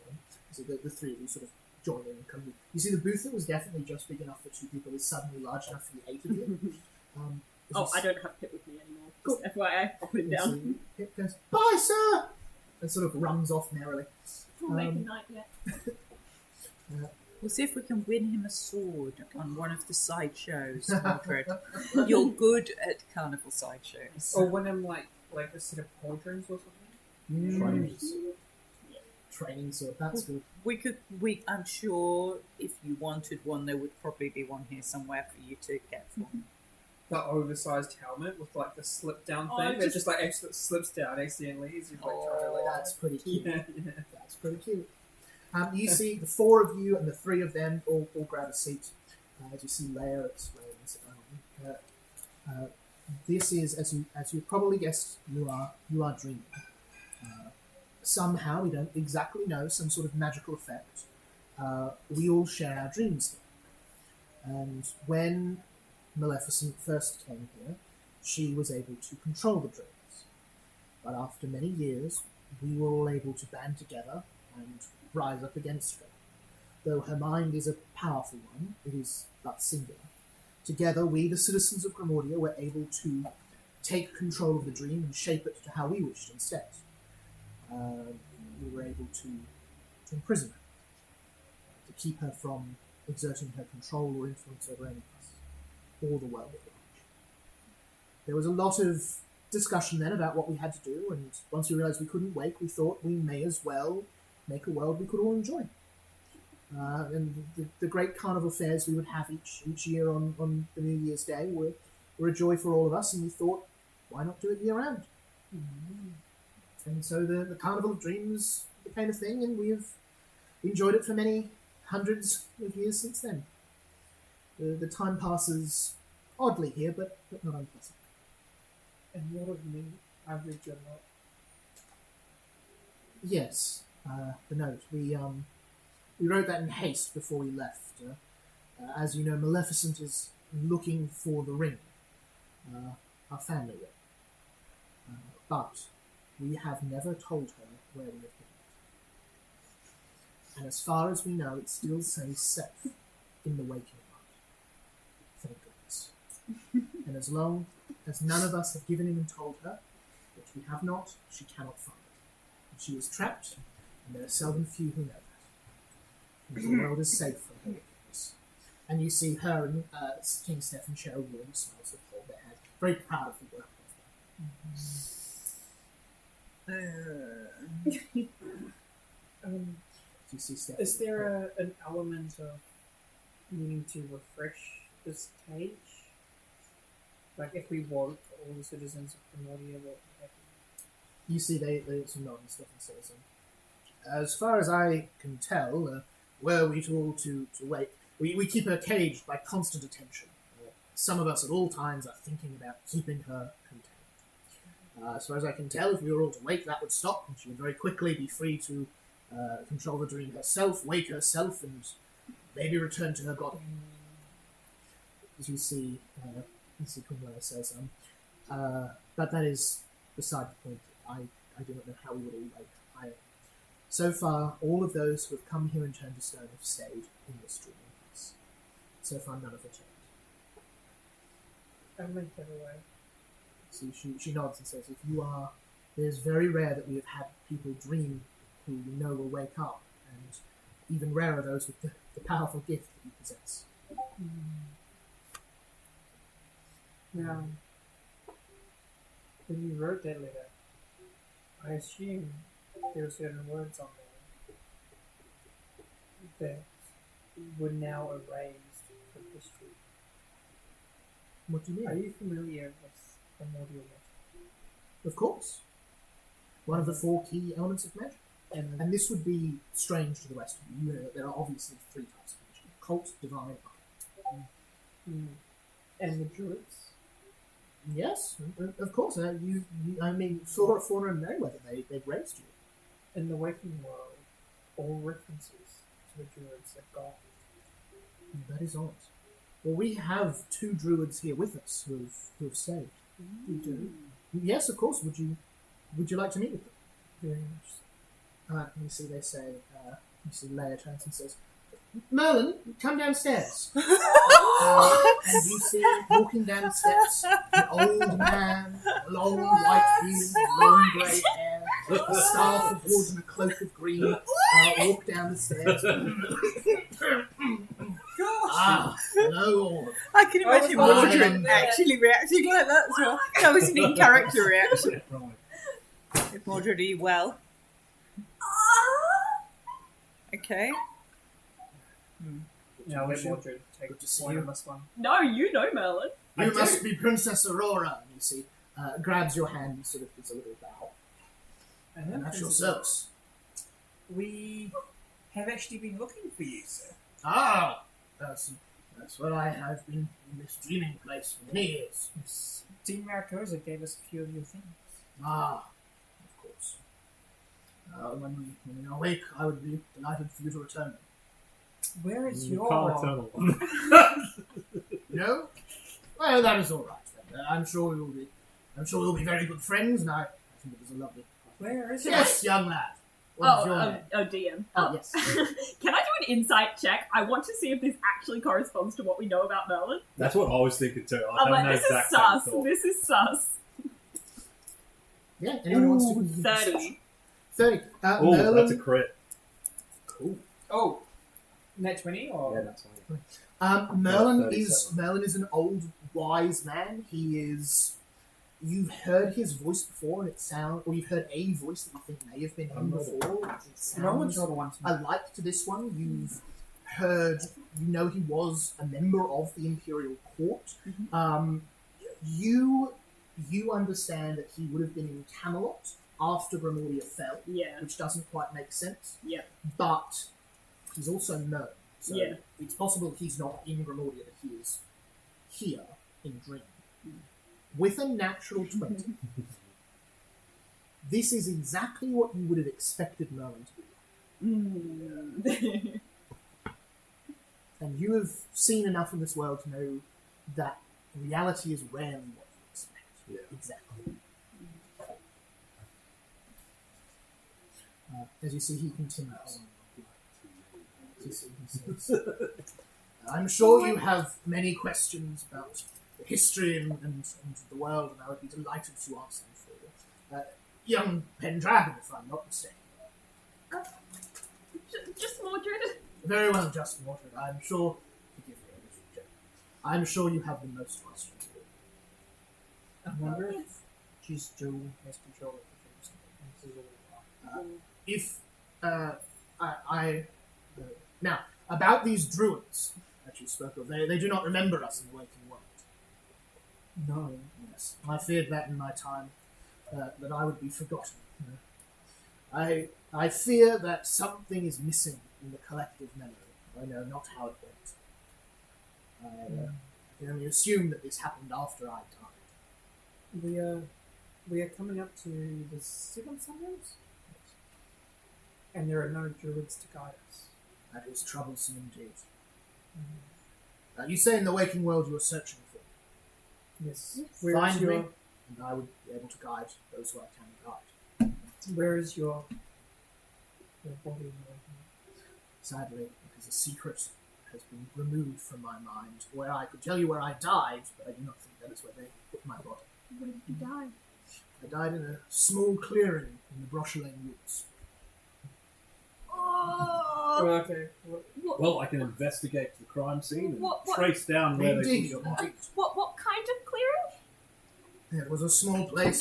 on. So the three of you sort of join in and come in. You see the booth that was definitely just big enough for two people is suddenly large enough for the eight of you. I don't have Pip with me anymore. Cool. Just FYI, I'll put it down. So Pip goes, bye, sir! And sort of runs off merrily. We'll make a night yet. We'll see if we can win him a sword on one of the sideshows, Mildred. You're good at carnival sideshows. Or when I'm like a set of pauldrons or something. Trainers. Training sword. That's good. I'm sure if you wanted one, there would probably be one here somewhere for you to get from. The oversized helmet with like the slip down Oh, thing that just like actually slips down accidentally as you like try to like. That's pretty cute. Yeah. That's pretty cute. You see the four of you and the three of them all grab a seat. As you see Leia explains, this is, as you probably guessed, you are dreaming. Somehow, we don't exactly know, some sort of magical effect. We all share our dreams here. And when Maleficent first came here, she was able to control the dreams. But after many years, we were all able to band together and rise up against her. Though her mind is a powerful one, it is but singular. Together, we, the citizens of Grimordia, were able to take control of the dream and shape it to how we wished instead. We were able to imprison her, to keep her from exerting her control or influence over any of us, or the world at large. There was a lot of discussion then about what we had to do, and once we realised we couldn't wake, we thought we may as well make a world we could all enjoy. And the great carnival fairs we would have each year on the New Year's Day were a joy for all of us, and we thought, why not do it year round? Mm-hmm. And so the Carnival of Dreams became a thing, and we've enjoyed it for many hundreds of years since then. The time passes oddly here, but not unpleasant. And what of me? I read your note. Yes, the note. We wrote that in haste before we left. As you know, Maleficent is looking for the ring, our family ring. But we have never told her where we have been. And as far as we know, it still stays safe in the waking night. Thank goodness. And as long as none of us have given in and told her, which we have not, she cannot find it. And she is trapped, and there are seldom few who know that. And the world is safe from her wickedness. And you see her and King Stephen share a warm smile to hold their head, very proud of the work they've done. Do you see Stephen? Is there an element of needing to refresh this stage? Like if we woke all the citizens of Primordia, what would happen? You see they nod and stuff and says, as far as I can tell, were we all to wake, we keep her caged by constant attention. Some of us at all times are thinking about keeping her contained. As far as I can tell, if we were all to wake, that would stop, and she would very quickly be free to control the dream herself, wake herself, and maybe return to her body. As you see Queen Leia says, but that is beside the point. I do not know how we would all wake. So far, all of those who have come here and turned to stone have stayed in this dreaming place. So far, none have returned. I'll make that away. So she nods and says, it is very rare that we have had people dream who we know will wake up, and even rarer those with the powerful gift that you possess. Now, when you wrote that letter, I assume there were certain words on there that were now erased from history. What do you mean? Are you familiar with primordial magic? Of course. One of the 4 key elements of magic. And this would be strange to the rest of you. You know that there are obviously 3 types of magic: occult, divine, and And the druids? yes, of course. I mean, Flora, Fauna, and Merryweather, they've raised you. In the waking world, all references to the druids have gone. That is odd. Well, we have 2 druids here with us who have stayed. You do? Yes, of course. Would you like to meet with them? Very much. You see, they say. You see, Leia turns and says, "Merlin, come downstairs." And you see walking down the steps an old man, long white beard, long grey hair, a staff of wood and a cloak of green, walk down the stairs. Hello all. I can imagine Oh, Mordred actually reacting like that as well. That was an in-character reaction. If Mordred, are you well? Okay. Now let Mordred take Good to see one you. of us one. No, you know Merlin. You must be Princess Aurora, you see. Grabs your hand and sort of gives a little bow. And that's yourselves. We have actually been looking for you, sir. Ah, that's what I have been in this dreaming place for many years. Yes. Dean Maricosa gave us a few of your things. Ah, of course. When we awake, I would be delighted for you to return them. Where is You your... can't return one. No? Well, that is all right then. I'm sure we'll be very good friends, and I think it was a lovely... Where is Yes, young lad. What is your name? DM. Oh, yes. Can I do an insight check? I want to see if this actually corresponds to what we know about Merlin. That's what I was thinking too. I was I'm having like, the this is exact same sus. thought. This is sus. Yeah, anyone who wants to... 30. 30. Oh, Merlin... that's a crit. Cool. Oh, net 20 or... Yeah, that's fine. Merlin 37. is an old, wise man. He is... You've heard his voice before, and it sounds... Or you've heard a voice that you think may have been him before. It No one sounds told one to me. alike to this one. You've heard... You know he was a member of the Imperial Court. You understand that he would have been in Camelot after Grimordia fell, Yeah. which doesn't quite make sense. Yeah. But he's also known. So Yeah. it's possible he's not in Grimordia, that he is here in Dream. With a natural 20, this is exactly what you would have expected Merlin to be. And you have seen enough in this world to know that reality is rarely what you expect. Yeah. Exactly. As you see, he continues. As you see, he says, I'm sure you have many questions about the history and the world, and I would be delighted to answer them for you. Young Pendragon, if I'm not mistaken. Just Mordred. Very well, just Mordred. I'm sure. Forgive me, Mr. Joe. I'm sure you have the most questions. I wonder Yes. if she's still has control of the dreams. If now about these druids that you spoke of, they do not remember us in the waking world. No. Yes, I feared that in my time, that I would be forgotten. I fear that something is missing in the collective memory. I know not how it went. I can only assume that this happened after I died. We are coming up to the 7th summers, and there are no druids to guide us. That is troublesome indeed. You say in the waking world you are searching for, Yes. Yes. Where is Find your me, and I would be able to guide those who I can guide. Where is your body in the waking world? Sadly, because a secret has been removed from my mind, where I could tell you where I died, but I do not think that is where they put my body. Where did you die? I died in a small clearing in the Brochelane woods. Oh. Oh, okay. What? Well, I can investigate the crime scene and What- trace down where they put Indeed, your body. indeed. What kind of clearing? It was a small place.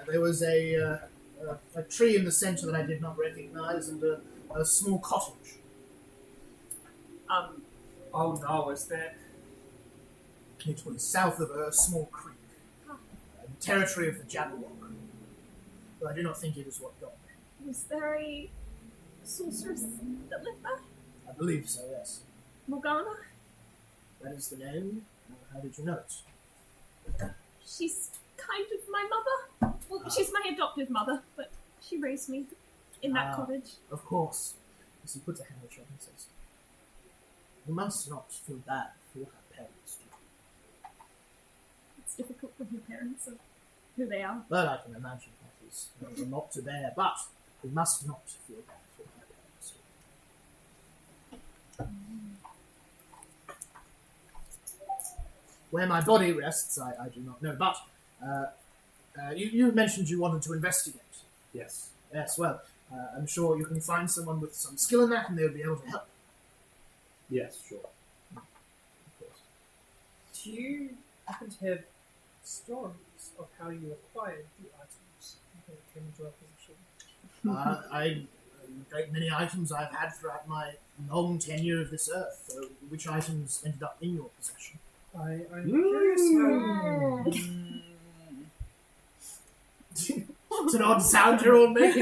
There was a tree in the centre that I did not recognise, and a small cottage. Oh no, is that... It was south of a small creek, territory of the Jabberwock. But I do not think it is what got me. Was there a sorceress that lived there? I believe so, yes. Morgana? That is the name. How did you know it? She's kind of my mother. Well, she's my adoptive mother, but she raised me in that Ah. cottage. Of course. As he puts a hand on her and says, you must not feel bad for what her parents do. It's difficult when your parents are who they are. But I can imagine that is a lot to bear, but we must not feel bad for what her parents do. Where my body rests, I do not know, but you mentioned you wanted to investigate. Yes. Yes, well, I'm sure you can find someone with some skill in that and they'll be able to help. Yes, sure. Of course. Do you happen to have stories of how you acquired the items that came into our possession? A great many items I've had throughout my long tenure of this earth. Which items ended up in your possession? I'm curious how. It's an odd sound you're all making.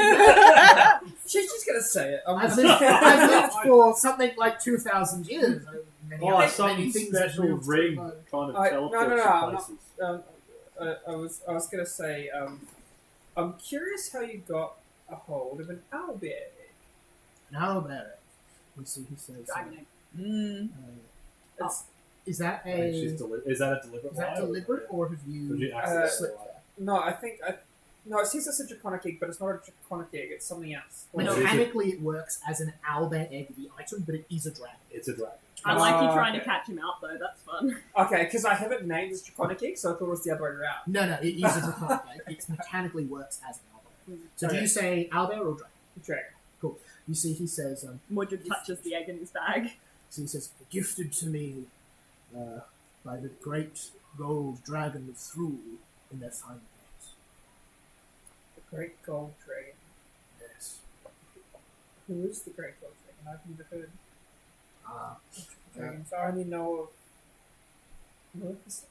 She's just gonna say it. I've lived for something like 2,000 years. Many some things special have moved ring through kind of No, teleports I'm you not. places. I was gonna say, I'm curious how you got a hold of an owlbear egg. Now, Barrett. We see who says. Dragon egg. It's, Is that I think a she's is that a deliberate is that lie, deliberate or have Did you you accidentally slipped lie? there? no, I think no. It says it's a draconic egg, but it's not a draconic egg. It's something else. No, Mechanically, it works as an owlbear egg, the item, but it is a dragon. It's a dragon. I like you Oh, trying okay. to catch him out though. That's fun. Okay, because I haven't named this draconic egg, so I thought it was the other way around. No, it is a draconic egg. It mechanically works as an owlbear. So do Okay. you say owlbear or dragon? Dragon. You see, he says. Mordred touches the egg in his bag. So he says, gifted to me by the great gold dragon of Thule in their final days. The Great Gold Dragon. Yes. Who is the Great Gold Dragon? I've never heard Dragons. I only know of Maleficent.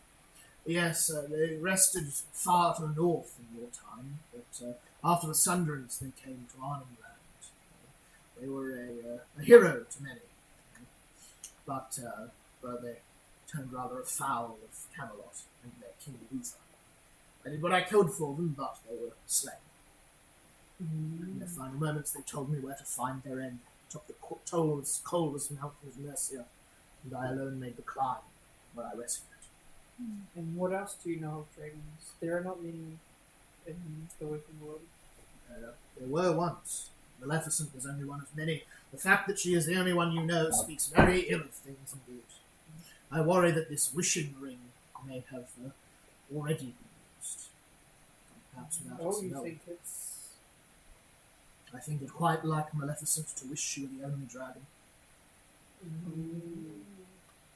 Yes, they rested far to the north in your time, but after the Sunderance they came to Arnhem Land. They were a hero to many, but they turned rather afoul of Camelot and their King Luther. I did what I could for them, but they were slain. In their final moments, they told me where to find their end, atop the coldest mountains of Mercia, and I alone made the climb, where I rescued. And what else do you know of dragons? There are not many in the working world. There were once. Maleficent was only one of many. The fact that she is the only one you know speaks very ill of things indeed. I worry that this wishing ring may have already been used. Perhaps without us You knowing. think it's... I think it quite like Maleficent to wish she were the only dragon.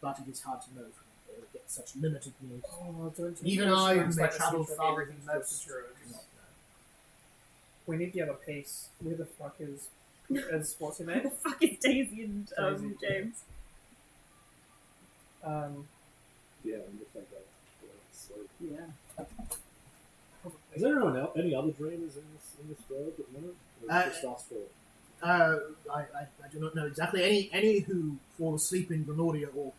But it is hard to know from they get such limited news. Oh, don't you Even think I, it's who may the travel future of far everything from most most, true. do not know. We need the other piece. Where the fuck is what's her The name? fuck is Daisy and Daisy. James? Yeah, I'm just like that. Yeah. Is there anyone else, any other dreamers in this world at the moment? Or is it just us four? I do not know exactly. Any who fall asleep in Grenaudia or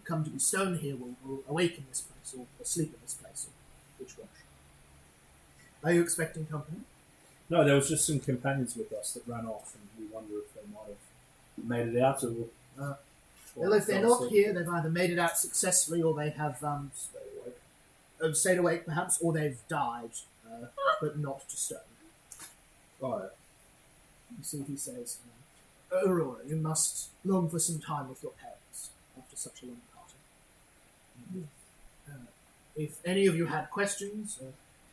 come to be stone here will awake in this place or sleep in this place. Or which one? Are you expecting company? No, there was just some companions with us that ran off, and we wonder if they might have made it out. Well, if they're not here, they've either made it out successfully or they have stayed awake, perhaps, or they've died, but not to stone. Oh, You see, he says, Aurora, you must long for some time with your parents after such a long parting. If any of you had questions,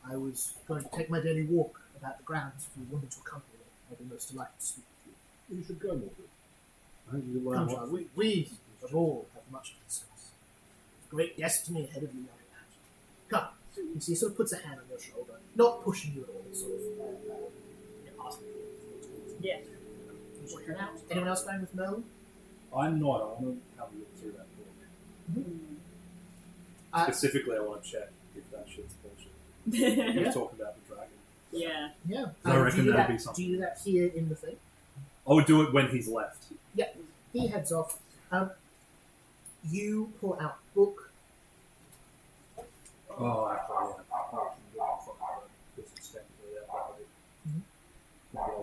I was going to take my daily walk about the grounds. If you wanted to accompany me, I'd be most delighted to speak with you. you should go, Mordred. I think you learn Come, what. child, we of all have much to discuss. Great destiny ahead of you, young lad. Come. You see, he sort of puts a hand on your shoulder, not pushing you at all, sort of asking you. Yeah. You should head out. Anyone else going with Merlin? I'm not. I want to have a look through that book. Specifically, I want to check if that shit's bullshit. We're talking about the dragon. Yeah. Yeah. So I reckon do you do that'd that, be something. Do you do that here in the thing? I would do it when he's left. He heads off. You pull out book. Oh, actually, yeah. This is technically that body.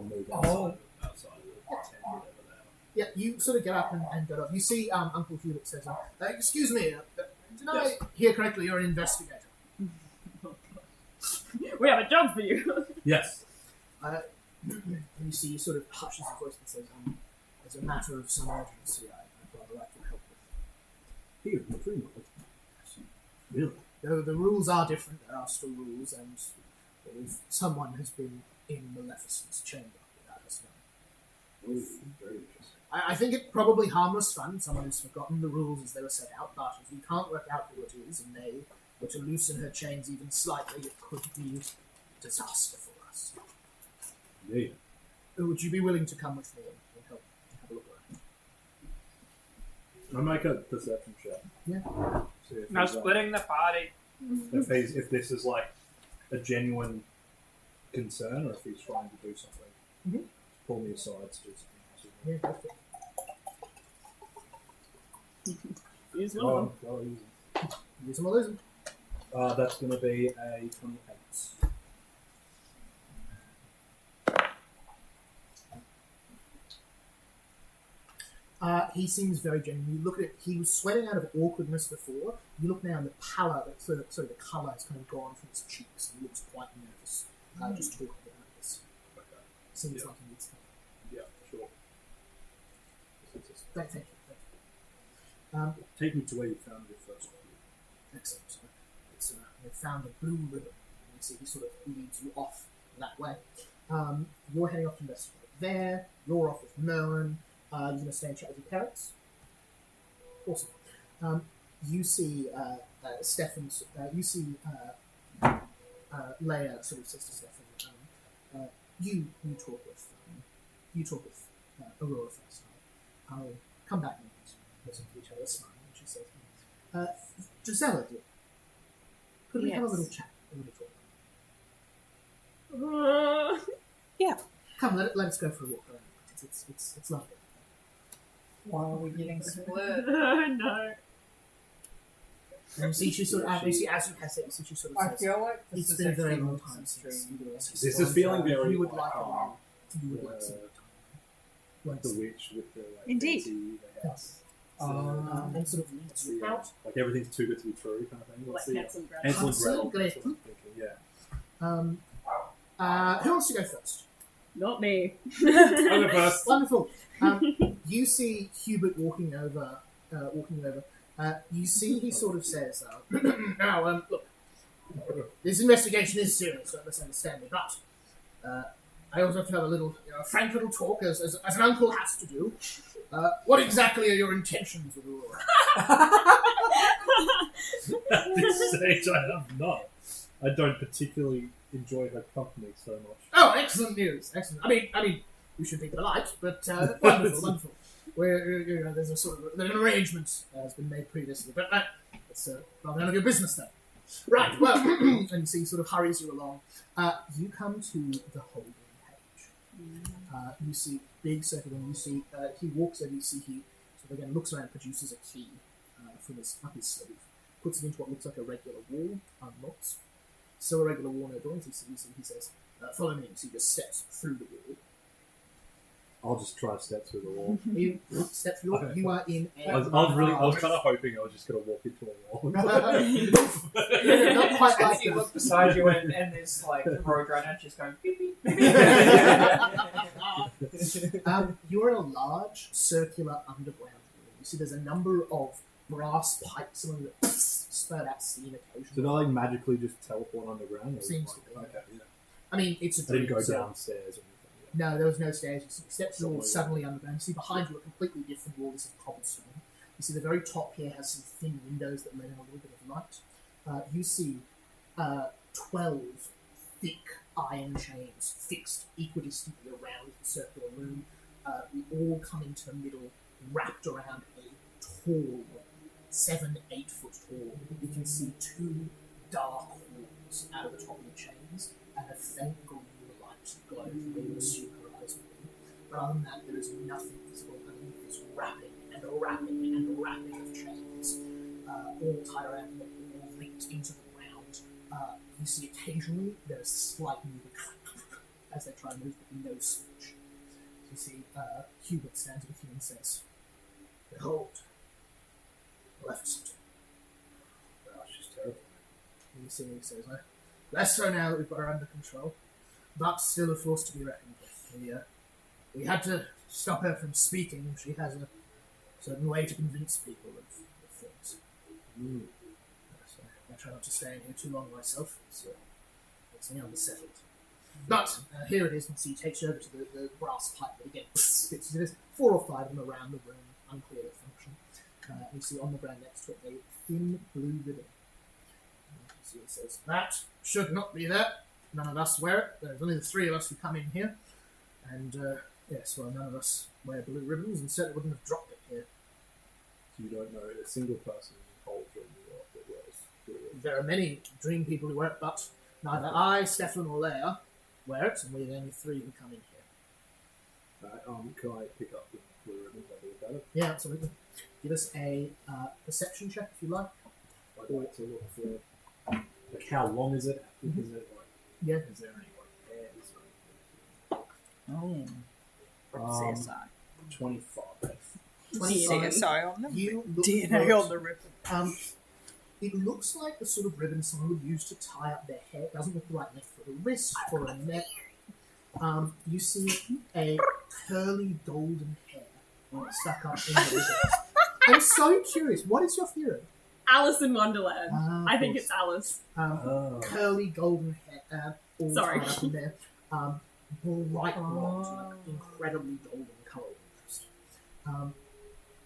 Maybe I'll move outside of the tent or whatever that. Yeah, you sort of get up and get off. You see Uncle Hubert says, excuse me, did I hear correctly? You're an investigator. We have a job for you. Yes. And you see he sort of hushes his voice and says, as a matter of some urgency, I'd rather like your help with. Here, the free world. Really? Though the rules are different, there are still rules, and if someone has been in Maleficent's chamber without us knowing. Ooh, very interesting. I think it probably harmless fun, someone who's forgotten the rules as they were set out, but if we can't work out who it is and they were to loosen her chains even slightly, it could be disaster for us. Indeed. Would you be willing to come with me and help have a look around? I make a perception check. Yeah. See if No he's, splitting the party. if this is like a genuine concern, or if he's trying to do something. Mhm. Pull me aside to do something. Yeah, go for it. Use one of them. Well, Use them or lose them. that's going to be a 28. He seems very genuine. You look at it, he was sweating out of awkwardness before. You look now and the pallor, the colour has kind of gone from his cheeks and he looks quite nervous just talking about this. Okay. Seems Yeah. like he needs help. Yeah, sure. Thank you. Take me to where you found your first one. Excellent. So it's, they found a blue ribbon. You see he sort of leads you off that way. You're heading off to investigate there. You're off with Merlin. You're going to stay and chat with your parents. Awesome. You see Stefan's. You see Leia sort of says to Stefan, "You talk with Aurora first. I'll come back and listen to each other smile." And she says, "Gisela, dear, could we have a little chat? A little talk? Come, let us go for a walk around. It's lovely." Why are we getting split? No. And you see she sort of, as you pass it, you see she sort of I says, feel like this "It's is been a very actually long more time since mainstream. you were last This is feeling very You would like, like some time. the witch with the like, Indeed. fancy house. And sort of leads you out. Like everything's too good to be true kind of thing. Like Let's see. Hansel and Gretel. Hansel and Gretel. Hansel and That's what I'm thinking, yeah. Who wants to go first? Not me. I'll go first. Wonderful. You see Hubert walking over. You see he sort of says, "Now, look, this investigation is serious. Don't misunderstand me, but I also have to have a little, frank little talk, as an uncle has to do. What exactly are your intentions with Aurora?" At this stage, I have not. I don't particularly enjoy her company so much. Oh, excellent news! Excellent. I mean, you should be polite, but wonderful. Where there's a sort of an arrangement has been made previously, but it's rather none of your business, though. Right. Well, and you see, he sort of hurries you along. You come to the holding page. You see big circle, and you see he walks over. You see he sort of again looks around, produces a key from up his sleeve, puts it into what looks like a regular wall, unlocks. Still a regular wall, no doors. He says, "Follow me." So he just steps through the wall. I'll just try to step through the wall. You step through. Okay. You are in a. I was kind of hoping I was just going to walk into a wall. Not quite like You that. look beside you and there's like a roadrunner just going beep beep. You're in a large circular underground room. You see there's a number of brass pipes, some of them that spurt out steam Did I occasionally. like magically just teleport underground? Or Seems like, to be. Okay, yeah. I mean, it's a I didn't dream, go so- downstairs or anything. No, there was no stairs. You step through the wall Somewhere, suddenly underground. You see behind you a completely different wall. This is cobblestone. You see the very top here has some thin windows that let in a little bit of light. You see 12 thick iron chains fixed equidistantly around the circular room, all coming to the middle, wrapped around a tall, 7-8 foot tall. You can see 2 dark horns out of the top of the chains, and a faint green light glow from where you assume her eyes would be. But other than that, there is nothing visible underneath this wrapping and a wrapping and a wrapping of chains, all tied around them, all linked into the ground. You see occasionally there is slight movement as they try and move, but no switch. So you see Hubert stands with you and says, "Behold, Maleficent." Oh, she's terrifying. And you see he says, "Less so now that we've got her under control, but still a force to be reckoned with. We had to stop her from speaking. She has a certain way to convince people of things. So I try not to stay in here too long myself. It's me unsettled. But here it is. And so he takes you over to the brass pipe that again fits. There's 4 or 5 of them around the room, unclear their function. You see on the ground next to it a thin blue ribbon. So it says, "That should not be there. None of us wear it. There's only the 3 of us who come in here. And, yes, well, none of us wear blue ribbons and certainly wouldn't have dropped it here. So you don't know a single person in the whole dream world that wears blue ribbons. There are many dream people who wear it, but neither I, Stefan, or Leia wear it, and we're the only 3 who come in here." Can I pick up the blue ribbon? Have a look at it? Yeah, absolutely. Give us a perception check if you like. I'd like to look for, like, how long is it? How thick is it? Like, Yeah. is there any, like, hairs or anything? Oh. CSI. 25. 25. CSI on them. You look DNA for on the ribbon. it looks like the sort of ribbon someone would use to tie up their hair. It doesn't look the right length for a wrist or a neck. You see a curly golden hair stuck up in the ribbon. I'm so curious. What is your theory? Alice in Wonderland. I think Of it's Alice. curly golden hair, all Sorry. tied up in there. Bright blonde, like incredibly golden colour almost.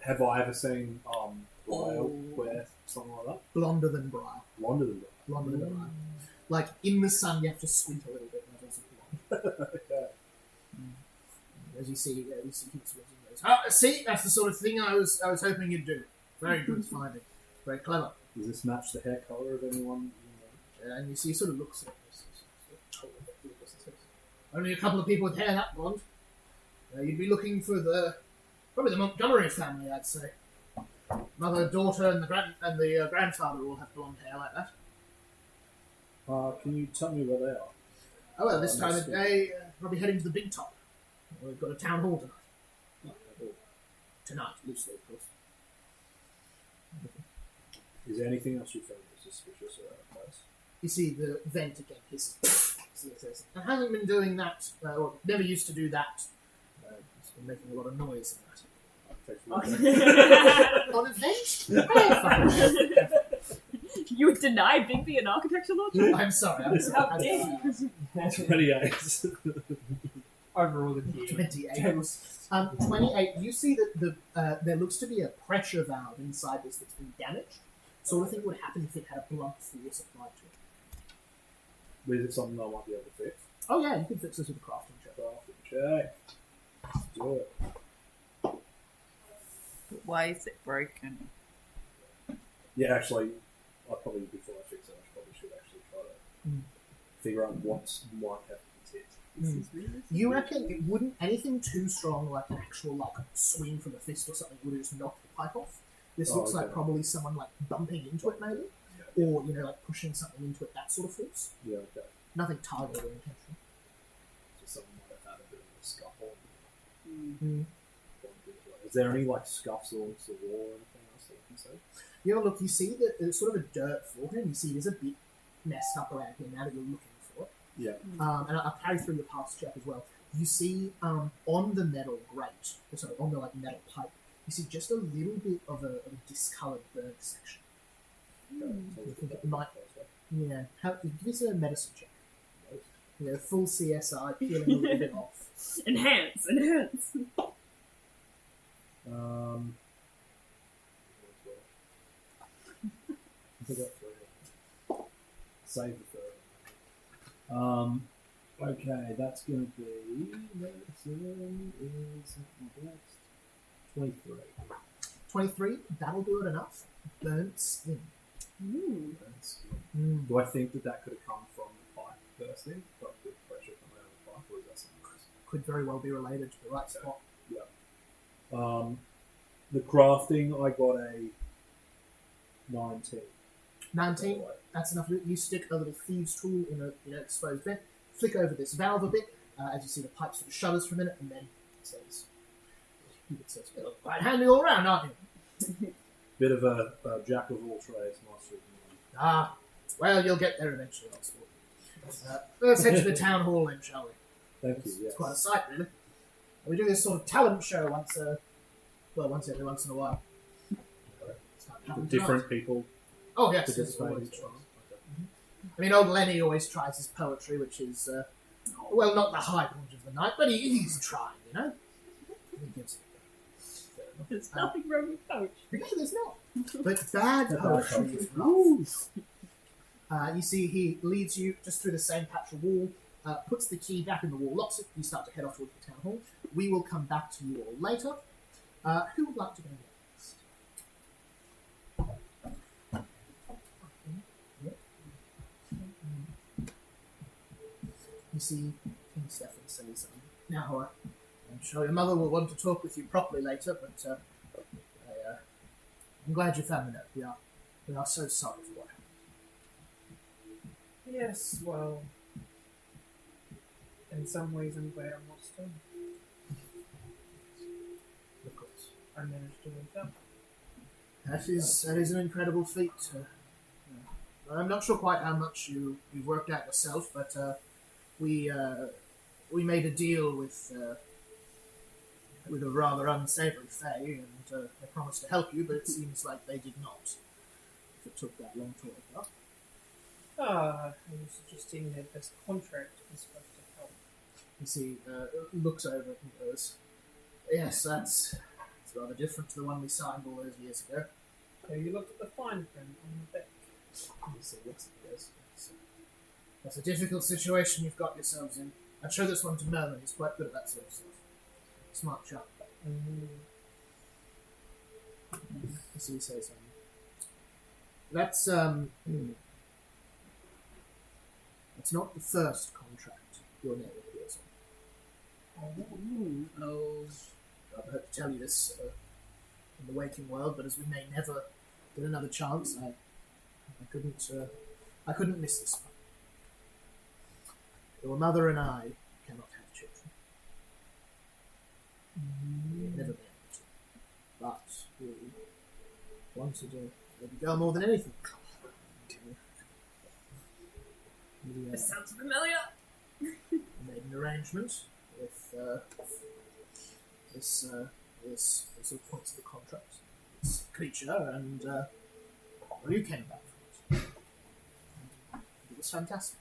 Have I ever seen Briar wear something like that? Blonder than Briar. Blonder than that. Blonder than Briar. Like in the sun, you have to squint a little bit levels of blonde. Okay. As you see, he keeps looking and goes, "Ah, see, that's the sort of thing I was hoping you'd do. Very good finding. Very clever." Does this match the hair colour of anyone? And you see, he sort of looks at it. Only a couple of people with hair that blonde. You'd be looking for probably the Montgomery family, I'd say. Mother, daughter, and the grandfather all have blonde hair like that. Can you tell me where they are? Oh well, this time of day, probably heading to the big top. We've got a town hall tonight. Tonight, loosely, of course. Is there anything else you found suspicious about the place? You see the vent again hisses. See, it says, "And hasn't been doing that, or never used to do that. It's been making a lot of noise in that." On a vent? You would deny Bigby an architecture lodge? I'm sorry. How dare you? 28. Overall, the year. 28. 28. You see that there looks to be a pressure valve inside this that's been damaged. Sort of thing would happen if it had a blunt force applied to it. Is it something I might be able to fix? Oh yeah, you can fix this with a crafting check. Check. Let's do it. Why is it broken? Yeah, actually, before I fix it, I probably should actually try to figure out what might have to be hit. You reckon it wouldn't anything too strong, like an actual swing from a fist or something, would have just knocked the pipe off? This looks like probably someone bumping into it, maybe, or pushing something into it. That sort of force. Yeah, okay. Nothing targeted or intentional. So someone might have had a bit of a scuffle. Mm. Is there any scuffs along the wall or anything else that you can see? Yeah, look, you see that there's sort of a dirt floor here, and you see there's a bit messed up around here now that you're looking for it. Yeah. And I'll carry through your past check as well. You see on the metal grate, sorry, on the metal pipe, you see just a little bit of a discoloured burnt section. I think it might. Yeah. Give us a medicine check. Full CSI, feeling a little bit off. Enhance. Save the third. Okay, that's going to be medicine is next. 23. 23, that'll do it enough. Burnt skin. Ooh. Burnt skin. Do I think that could have come from the pipe bursting? Like the pressure coming out of the pipe, or is that something else? Could very well be related to the right spot. Yeah. The crafting, I got a 19. 19, that's enough. You stick a little thieves tool in a exposed vent, flick over this valve a bit, as you see the pipe sort of shudders for a minute, and then it says, "You look quite handy all round, aren't you?" Bit of a jack of all trades, master of none. Ah, well, you'll get there eventually, Oxford. Let's head to the town hall then, shall we? Thank you, yes. It's quite a sight, really. We do this sort of talent show once every once in a while. Different people. Oh, yes, it's participate. always strong. I mean, old Lenny always tries his poetry, which is Well, not the high point of the night, but he's trying, you know. He gives it. There's nothing wrong with poetry. No, there's not. But bad poetry is rough. You see, he leads you just through the same patch of wall, puts the key back in the wall, locks it. You start to head off towards the town hall. We will come back to you all later. Who would like to go next? You see, King Stefan says, now, I'm sure your mother will want to talk with you properly later, but I'm glad you found the note. We are so sorry for what happened. Yes, well, in some ways I'm glad I'm not stoned. Of course. I managed to wake up. That is an incredible feat. I'm not sure quite how much you worked out yourself, but we made a deal with a rather unsavory fae, and they promised to help you, but it seems like they did not. If it took that long to wake up. I was suggesting that this contract is supposed to help. You see, looks over it and goes, "Yes, that's rather different to the one we signed all those years ago." So you looked at the fine print on the back. You see, looks at this. That's a difficult situation you've got yourselves in. I'd show this one to Merlin. He's quite good at that sort of stuff. Smart chap. You see, he says, "That's It's not the first contract your name appears on. I've heard to tell you this in the waking world, but as we may never get another chance, I couldn't miss this one. Your mother and I cannot have children. We've never been able to. But we wanted a baby girl more than anything. This sounds familiar. Made an arrangement with this sort of points to the contract, this creature, and well, you came back from it. It was fantastic.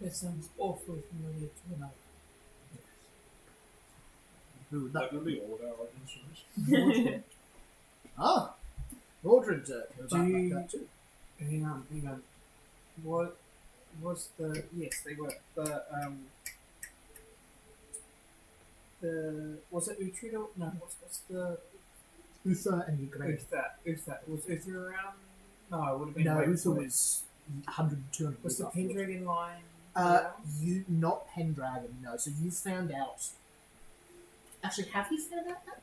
That sounds awfully familiar to another. Who would that That would be all of our instruments. Ah, Mordred came back Do like you- that too. Hang on. What was the... Yes, they were. Was it Uhtred? No, what's the... Uther and Ygritte. Uther. Was Uther around? No, it would have been... No, way Uther before. was 100, 200 Was the years after. Pendragon line... You not Pendragon, no. So you found out. Actually, have you found out that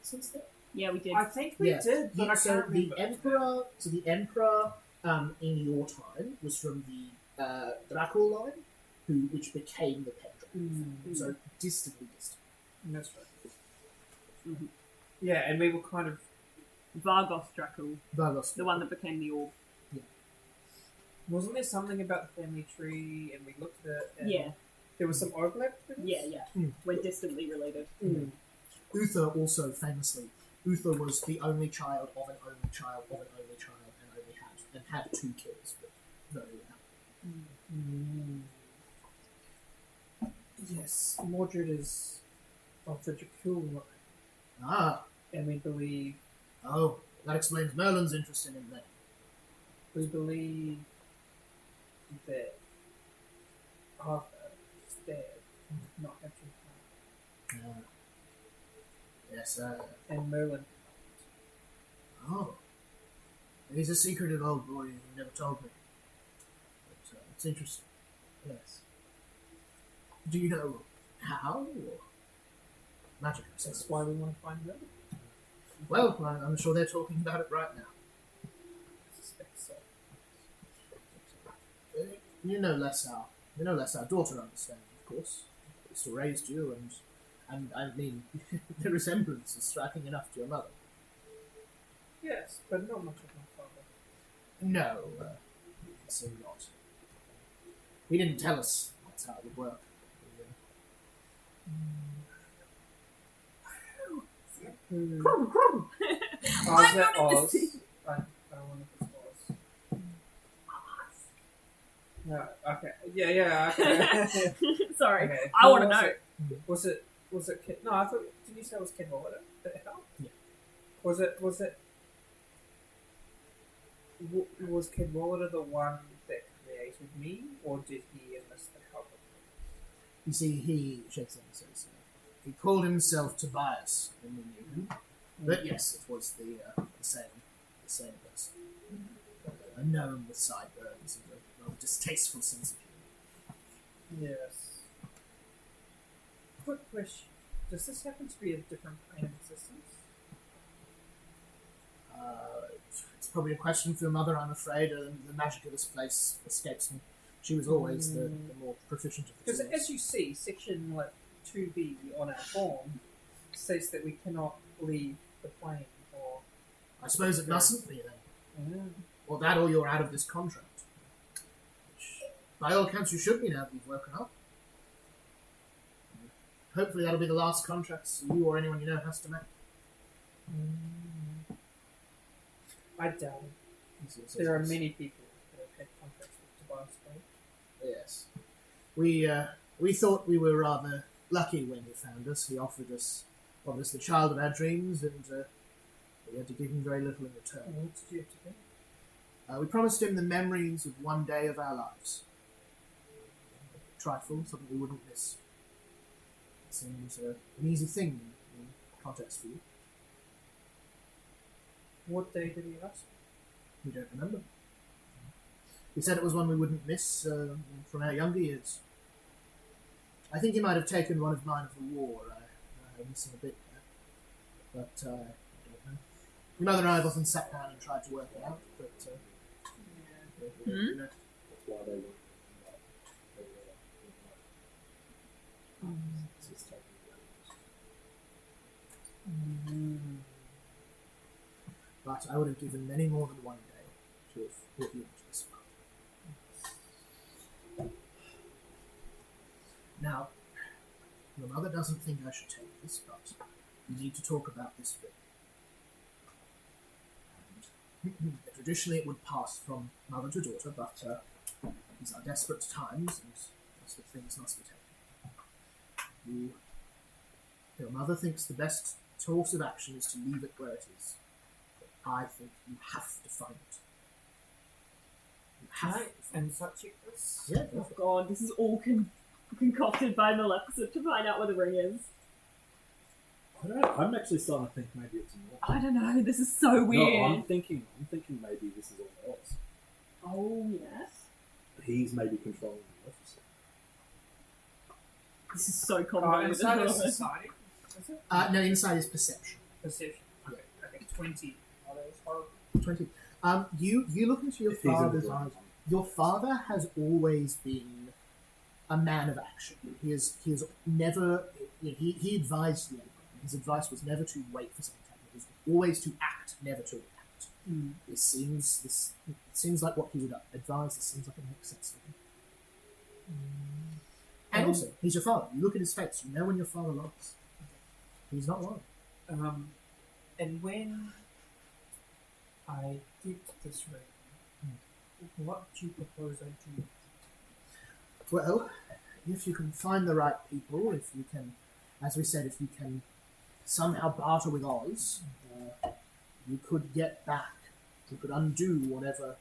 since then? Yeah, we did. I think we Yes. did, but I So can't the remember. emperor, in your time was from the Dracul line, which became the Pendragon. So distantly distant. That's right. Mhm. Yeah, and we were kind of... Vargos Dracul, Vargos. the one that became the orb. Wasn't there something about the family tree, and we looked at it, and Yeah, there was some overlap with it? yeah. We're distantly related. Uther also famously, Uther was the only child of an only child of an only child, and had 2 kids, but very rare. Yes, Mordred is of the Dracul line, Ah, and we believe that explains Merlin's interest in him then. that Arthur is dead, not have children, Yes, and Merlin. oh. He's a secretive old boy, he never told me. But it's interesting. Yes. Do you know how? Or magic, I That's suppose. why we want to find Merlin. Well, I'm sure they're talking about it right now. I suspect so. You know less our daughter understands, of course. She still raised you, and I mean, the resemblance is striking enough to your mother. Yes, but not much of my father. No, so not. He didn't tell us that's how it would work. Oz at Oz. I wonder if it's Oz. No, okay. Yeah, okay. Sorry, Okay. I want to Who was know. it? Was it Kid? No, I thought. Did you say it was Kid Waller that helped? Yeah. Was it? Was Kid Waller the one that created me, or did he enlist the help of me? You see, he shakes and says, he called himself Tobias when we knew him. But yes, it was the same person. A gnome with sideburns and a rather distasteful sense of humour. Yes. Quick question: does this happen to be a different plane of existence? It's probably a question for your mother, I'm afraid. The magic of this place escapes me. She was always the more proficient of the Because tools. as you see, section 2B on our form states that we cannot leave the plane, or I suppose it mustn't be then. yeah. Or that, or you're out of this contract. Which, by all accounts, you should be now that you've woken up. Hopefully that'll be the last contracts you or anyone you know has to make. I doubt it. There are many people that have had contracts with Tobias Blake. Yes. We thought we were rather lucky when he found us. He offered us the child of our dreams, and we had to give him very little in return. What did you have to do? We promised him the memories of one day of our lives. A trifle, something we wouldn't miss. It seems an easy thing in context for you. What day did he ask? We don't remember. He said it was one we wouldn't miss from our younger years. I think he might have taken one of mine of the war. I'm missing a bit there. But I don't know. Your mother and I have often sat down and tried to work it out, but you know. That's why they were. It's just taking But I would have given many more than one day to have brought you into this world. Now, your mother doesn't think I should tell you this, but we need to talk about this bit. And traditionally it would pass from mother to daughter, but these are desperate times, and desperate things must be taken. Your mother thinks the best course of action is to leave it where it is. I think you have to find it. You have to find And such it was. it. Yeah, Oh god, this is all concocted by Maleficent to find out where the ring is. I don't know. I'm actually starting to think maybe it's not. I don't know, this is so weird. No, I'm thinking maybe this is all else. Oh, yes. He's maybe controlling the officer. This is so Oh, complicated. inside of society? Is it? no, inside is perception. Perception. Okay. I think 20. Oh, that was horrible. 20. You look into your If he's in the father's room. eyes. Your father has always been a man of action. He has never. He advised the Emperor. His advice was never to wait for something to happen. It was always to act, never to react. It seems like what he would advise. It seems like it makes sense for him. And also, he's your father. You look at his face. You know when your father lies. He's not lying. And when I get this ring, what do you propose I do? Well, if you can find the right people, if you can, as we said, if you can somehow barter with Oz, you could get back, you could undo whatever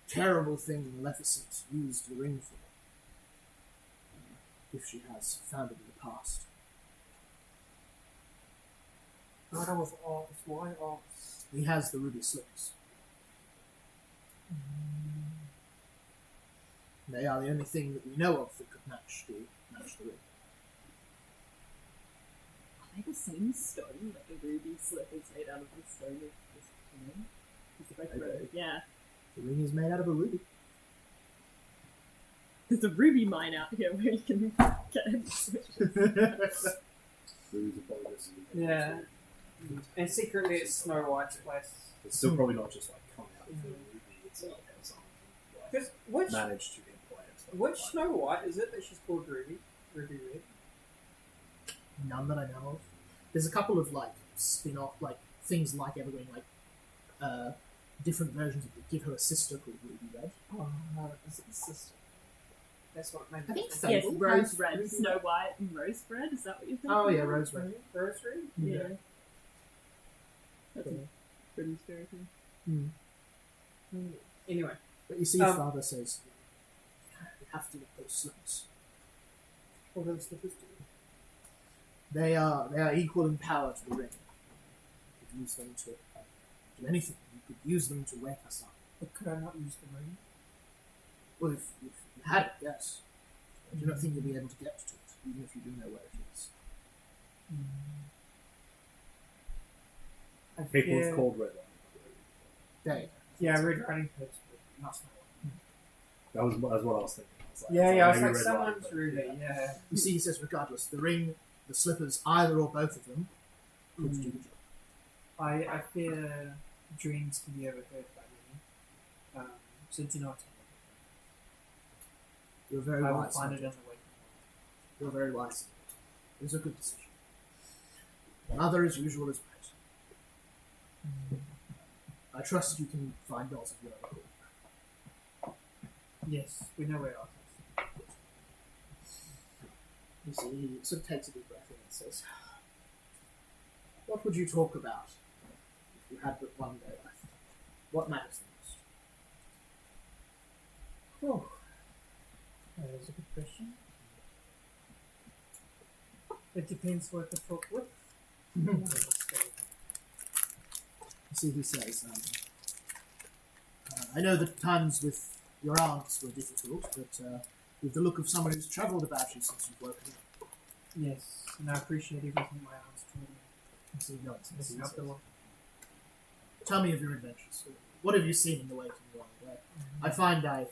terrible thing Maleficent used the ring for, if she has found it in the past. What was Oz? Why Oz? He has the ruby slips. They are the only thing that we know of that could match the ring. Are they the same stone that the ruby slip is made out of the stone of this ring? Is it like Okay. Yeah. The ring is made out of a ruby. There's a ruby mine out here where you can get it. Ruby's a bonus. Yeah. And secretly it's Snow White's place. It's still probably not just like coming out of the Ruby itself. It's like Because which managed to implant. which Snow White is it that she's called Ruby? Ruby Red? None that I know of. There's a couple of like spin-off like things like Evergreen, like different versions of it. Give her a sister called Ruby Red. Oh, no, it's a sister. That's what made I think me so. Yes, Fable Rose has Red, Ruby Snow White, and Rose Red. Is that what you're thinking? Oh yeah, Rose Red. Rosary? Yeah. Yeah. That's a British fairy tale. Anyway. But you see, your father says, "You have to get those slips. What those slippers do? They are equal in power to the ring. You could use them to do anything. You could use them to wake us up. But could I not use the ring? Well, if you had it, yes. I do not think you'll be able to get to it, even if you do know where it is. I People fear- have called Red Line. There. Yeah, Red Riding Hoods, but not Snow White. That's what I was thinking. I was like, Yeah, I was maybe like, Red someone's Line, really, but yeah. You see, he says, regardless, the ring, the slippers, either or both of them, could do the job. I fear dreams can be overheard by many. So do not You're very I will wise. find it Hunter. on the way. You're very wise. It was a good decision. Another, as usual, is right. I trust you can find yours of your own accord. Yes, we know where it is. You see, he sort of takes a deep breath in and says, "What would you talk about if you had but one day left? What matters the most?" Oh, that is a good question. It depends what the talk with. You see, he says, "I know that times with your aunts were difficult, but with the look of someone who's travelled about you since you've woken up." Yes, and I appreciate everything my aunts told me. You see, nods. It's He not says, the one. "Tell me of your adventures. What have you seen in the wake of the long way? I find I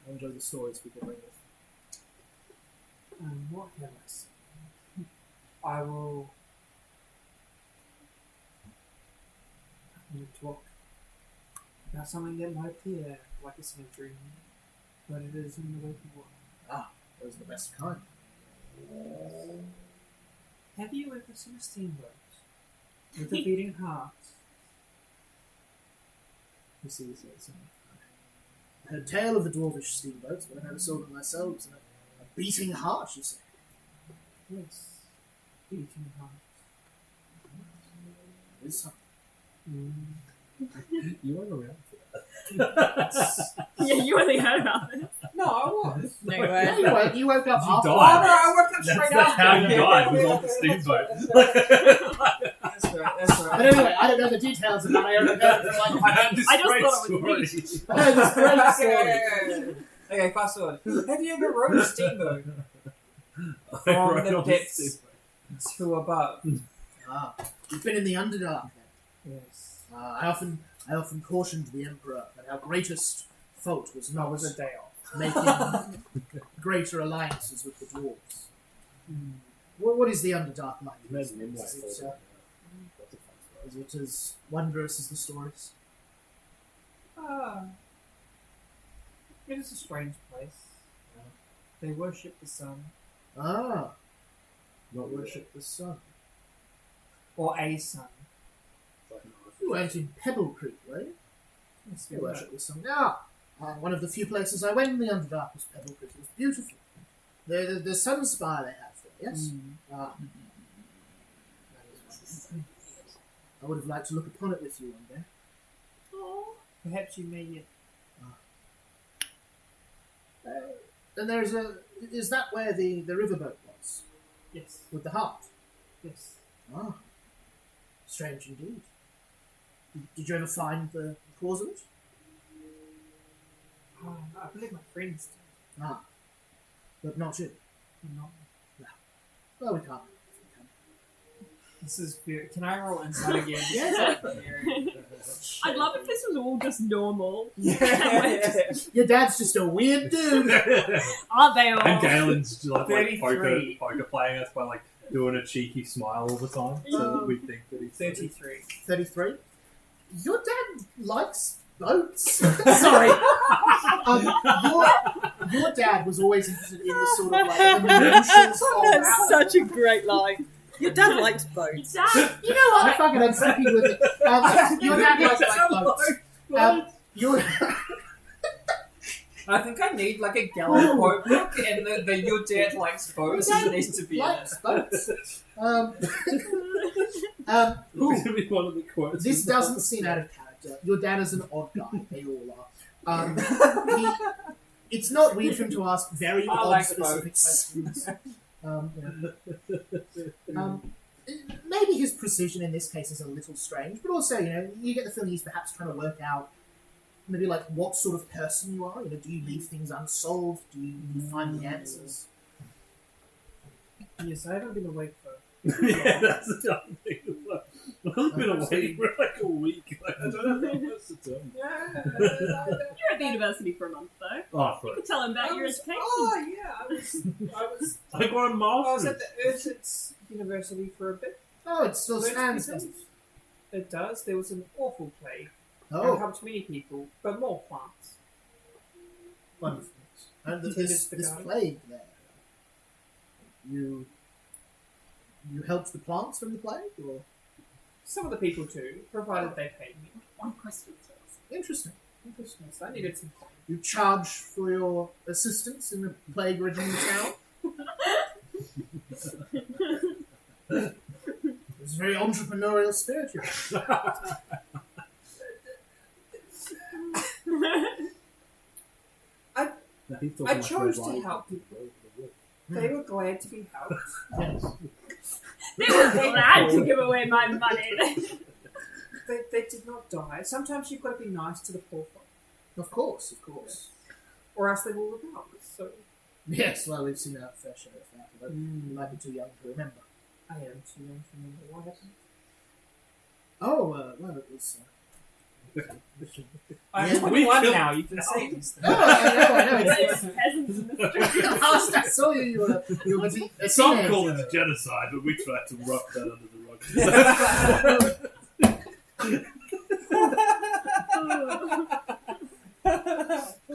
enjoy the stories people bring with." What have I seen? I will talk about something that might appear like a small dream, but it is in the waking world. Those are the best kind. Have you ever seen a steamboat with a beating heart? You see, he says, "I heard tale of the dwarvish steamboats, but I never saw them myself. And a beating heart, you say?" Yes, beating heart. There is something. You weren't around for Yeah, you only heard about this. No, I was. No, No, you weren't. You woke up You after. died. Oh, no, I woke up straight That's after. how you died, was on the steamboat. That's right. But anyway, I don't know the details of that. I only heard it from, I heard this I just great thought it was story. I heard this great story. Okay, fast forward. Have you ever rode a steamboat I from rode the on depths steamboat. to above? You've been in the Underdark then. Yes. I often cautioned the Emperor that our greatest fault was No, it not was a day off. making greater alliances with the dwarves. What is the Underdark like? Imagine him like Is falling it, down. That's a fun story. is it as wondrous as the stories? It is a strange place. They worship the sun. Not worship the sun. Or a sun. Like, no, You weren't in Pebble Creek, were you? Yes, You worship the sun. Now, one of the few places I went in the Underdark was Pebble Creek. It was beautiful. The sun spire they have there, yes? I would have liked to look upon it with you one day. Perhaps you may yet. Then there's is that where the riverboat was? Yes. With the heart? Yes. Ah. Strange indeed. Did you ever find the cause of it? I believe my friends did. But not you. Not. Well, we can't. This is weird. Can I roll inside again? Yeah. I'd love if this was all just normal. Yeah. Your dad's just a weird dude. Are they all? And Galen's like 33. poker playing us by like doing a cheeky smile all the time, so that we think that he's 33. 33. Your dad likes boats. Sorry. Your dad was always interested in the sort of like the emotions of That's such a great line. Your dad likes boats. Dad, You know what? Fuck it, I'm sticking with it. Your dad likes like boats. You're I think I need like a Gallup quote book, and the your dad likes boats needs to be in it. likes boats. It's gonna be one of the quotes. This doesn't seem out of character. Your dad is an odd guy. They all are. It's not weird for him to ask very I odd like specific boats. questions. Maybe his precision in this case is a little strange, but also, you get the feeling he's perhaps trying to work out maybe like what sort of person you are. Do you leave things unsolved? Do you find the answers? Yes, I haven't been awake for. Yeah, that's the other thing. I've been awake for like a week. Like, I don't know how much to tell you. You're at the university for a month, though. Oh, You right. can tell him about your education. Oh yeah, I got a I was master's. at the Ursuts University for a bit. Oh, it still Learned stands. some things. It does. There was an awful plague. It Oh, helped many people, but more plants. wonderful. And Tended this to die. plague there. You helped the plants from the plague, or Some of the people too, provided they paid me. One question, please. interesting. Yes, I needed some coin. You charge for your assistance in the plague-ridden town. It's a very entrepreneurial spirit here. I chose to help people. They were glad to be helped. Yes. They were glad to give away my money. They did not die. Sometimes you've got to be nice to the poor folk, Of course. or else they will rebel. So Yes, well, we've seen our fair share of that, but you might be too young to remember. I am too young to remember what happened. Oh, well, it was... I'm Yeah, 21 now. You can say these things. Oh, I know. There's peasants in the street. Last I saw you were a Some teenager. call it genocide, but we tried to rock that under the rug.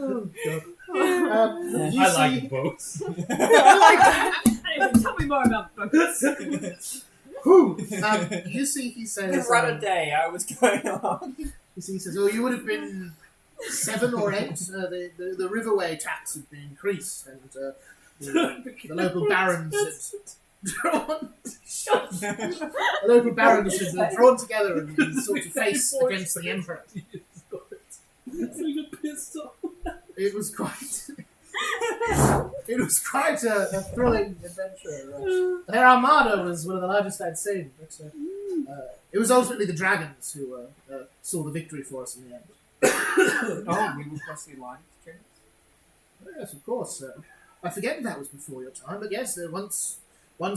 Oh, God. You I see- like boats. Anyway, tell me more about books. You see, he The says... run a day I was going on. You see, he says, you would have been 7 or 8. The riverway tax had been increased, and the local barons had drawn... The local barons had drawn together and sort of face against the emperor. So you got pissed off. It was quite... It was quite a thrilling adventure. Their armada was one of the largest I'd seen. But, it was ultimately the dragons who saw the victory for us in the end. Oh, we will cross the line. Yes, of course. I forget that was before your time, but yes, once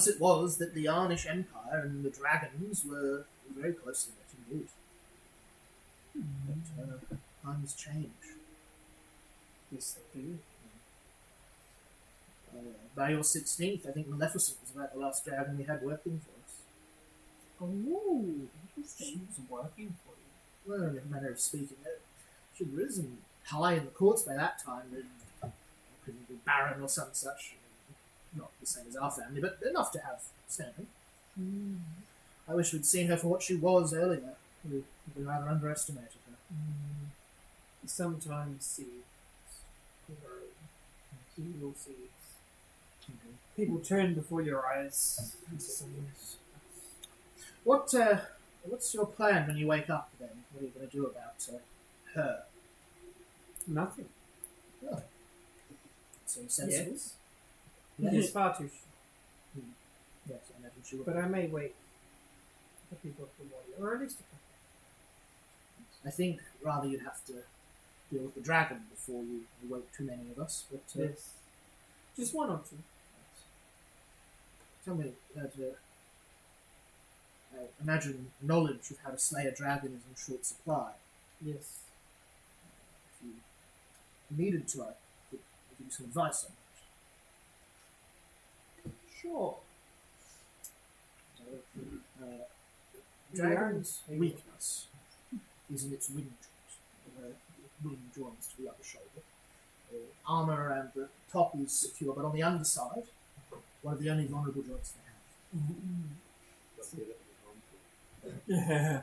it was that the Arnish Empire and the dragons were very closely knit indeed. But times change. Yes, they do. By your 16th, I think Maleficent was about the last dragon we had working for us. Oh, She interesting. was working for you. Well, in a manner of speaking, she'd risen high in the courts by that time, and couldn't be baron or some such. Not the same as our family, but enough to have standing. I wish we'd seen her for what she was earlier. We rather underestimated her. Sometimes seeds grow. Evil seeds. People turn before your eyes into something else. What's your plan when you wake up then? What are you going to do about her? Nothing. Really? So sensible? Yes. It is far too short. Yes, I imagine she would. But I may wait for people to warrior, or at least a couple. I think rather you'd have to deal with the dragon before you woke too many of us. But Yes. Just one or two. tell me, I imagine knowledge of how to slay a dragon is in short supply. Yes. If you needed to, I could give you some advice on Sure. that. Dragon's weakness is in its wing joint. Wing joins to the upper shoulder. The armor around the top is secure, but on the underside, one of the only vulnerable joints they have. Yeah.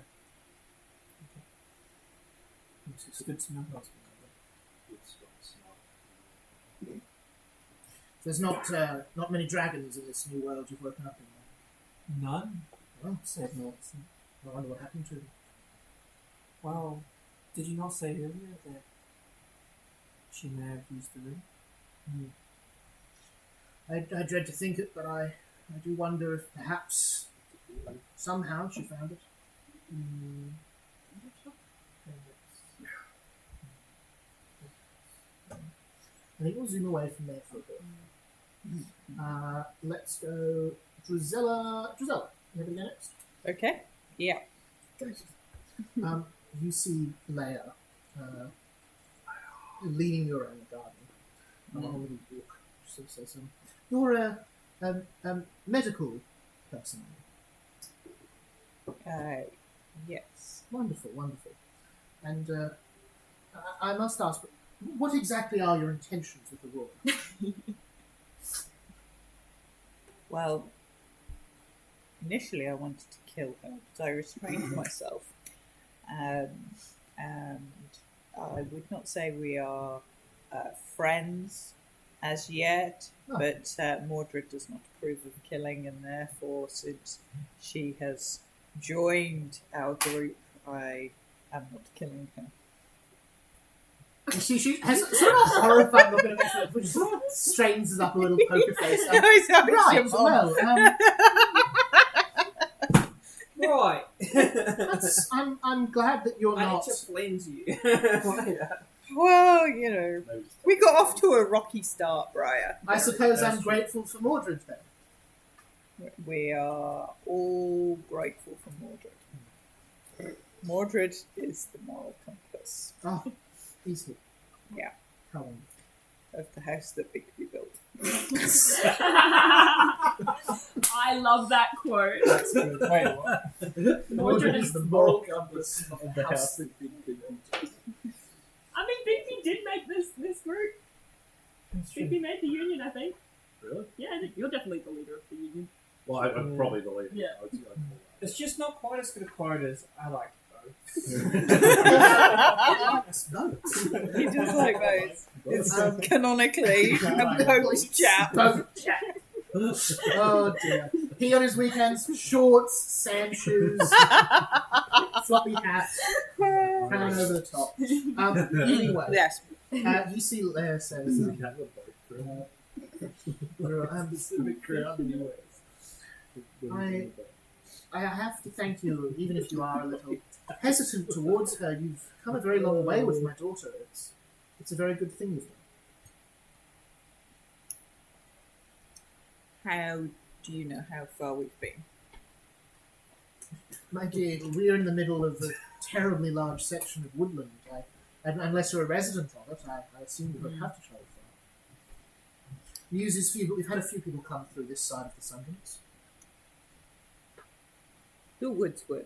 It's good to know. There's not many dragons in this new world you've woken up in. None. Well, Said not. I wonder what happened to them. Well, did you not say earlier that she may have used the room? I dread to think it, but I do wonder if perhaps somehow she found it. I think we'll zoom away from there for a bit. Let's go Drizella. Drizella, you have to go next. Okay. Yeah. You see Leia leading you around the garden on a little walk. So says, you're a medical person. Yes. Wonderful, wonderful. And I must ask, what exactly are your intentions with the Royal? Well, initially I wanted to kill her, but I restrained myself. And I would not say we are friends as yet, but Mordred does not approve of killing, and therefore, since she has joined our group, I am not killing her. She has sort of a horrified look at her, which sort of straightens up a little poker face. No, it's not Right, your mom. well, Right. I'm glad that you're I not. need to cleanse you. Well, you know, we got off to a rocky start, Briar. I suppose I'm grateful for Mordred then. We are all grateful for Mordred. Mordred is the moral compass Oh, easily. Yeah. How wonderful. of the house that Bigby built. I love that quote. That's good. Wait, what? Mordred is the moral compass of the house that Big built. I mean, Bigby did make this group. Bigby made the union, I think. Really? Yeah, I think you're definitely the leader of the union. Well, I'm probably the leader. Yeah. I'd call It's just not quite as good a quote as I like both. No. He does like those. It's Um, canonically a post chap. Oh dear. He on his weekends, shorts, sand shoes, floppy hat, crown over the top. Anyway, Yes. you see Leia says, You can't look both. Specific crown anyways. I have to thank you, even if you are a little hesitant towards her. You've come a very long way with my daughter. It's a very good thing you've done. How do you know how far we've been? My dear, we're in the middle of a terribly large section of woodland. Unless you're a resident of it, I assume you don't have to travel far. News is few, but we've had a few people come through this side of the Sundance. The woods were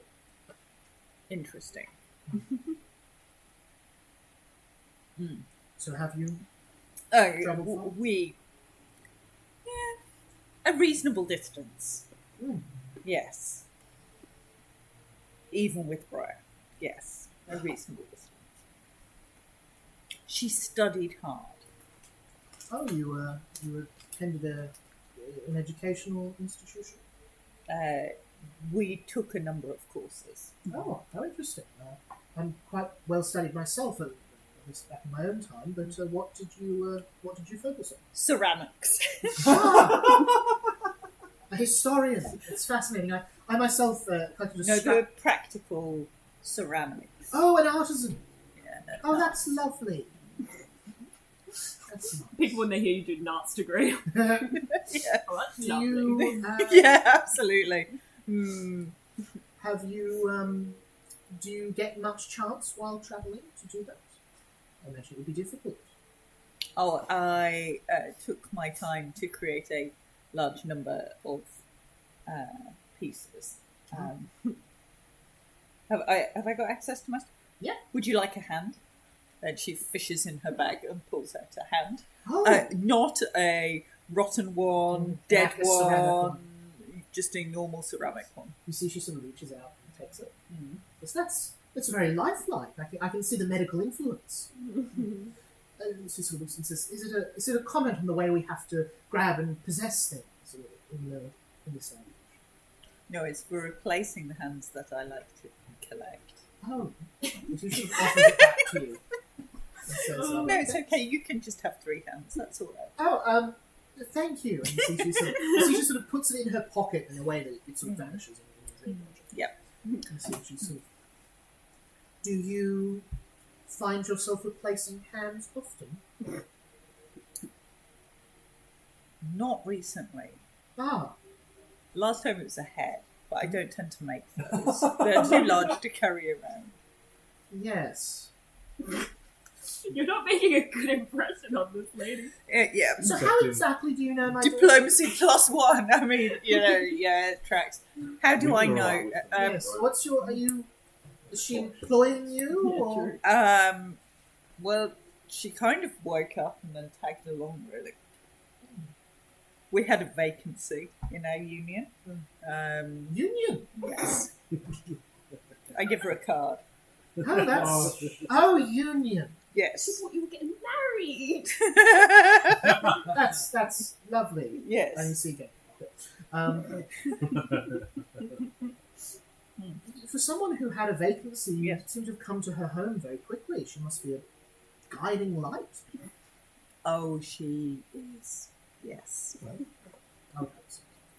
interesting. So have you? Yeah, a reasonable distance. Yes. Even with Briar. Yes, a reasonable distance. She studied hard. Oh, you attended an educational institution? We took a number of courses. Oh, how interesting. I'm quite well studied myself at this back in my own time. But what did you focus on? Ceramics. A historian. It's fascinating. I myself collected a No, strap. the practical ceramics. Oh, an artisan. Yeah, Oh, that's lovely. That's People, when they hear you do an arts degree, nice. Yeah. oh, that's Do lovely. you Yeah, absolutely. have you do you get much chance while travelling to do that? I imagine it would be difficult. Oh, I took my time to create a large number of pieces. Have I got access to my stuff? Yeah. Would you like a hand? And she fishes in her bag and pulls out a hand. Oh, Not a rotten one, dead like a ceramic one, just a normal ceramic one. you see, she sort of reaches out and takes it. Yes, It's very lifelike. I can see the medical influence. She sort of looks and says, is it a comment on the way we have to grab and possess things in this age? No, it's for replacing the hands that I like to collect. Oh. She sort of offers it back to you. And says, No, it's okay. You can just have 3 hands. That's all right. Oh, thank you. And she sort of puts it in her pocket in a way that it sort of vanishes. Yep. And so she sort of, do you find yourself replacing hands often? Not recently. Ah, Last time it was a head, but I don't tend to make those. They're too large to carry around. yes. You're not making a good impression on this lady. Yeah. So how exactly do you know my Diplomacy +1. I mean, yeah, it tracks. How do I know? Yes. What's your? Is she employing you? Or? Well, she kind of woke up and then tagged along, really. We had a vacancy in our union. Union? Yes. I give her a card. Oh, that's... Oh, union. Yes. She thought you were getting married. That's lovely. Yes. And you see again. For someone who had a vacancy, you seem to have come to her home very quickly. She must be a guiding light. Oh, she is. Yes. Okay.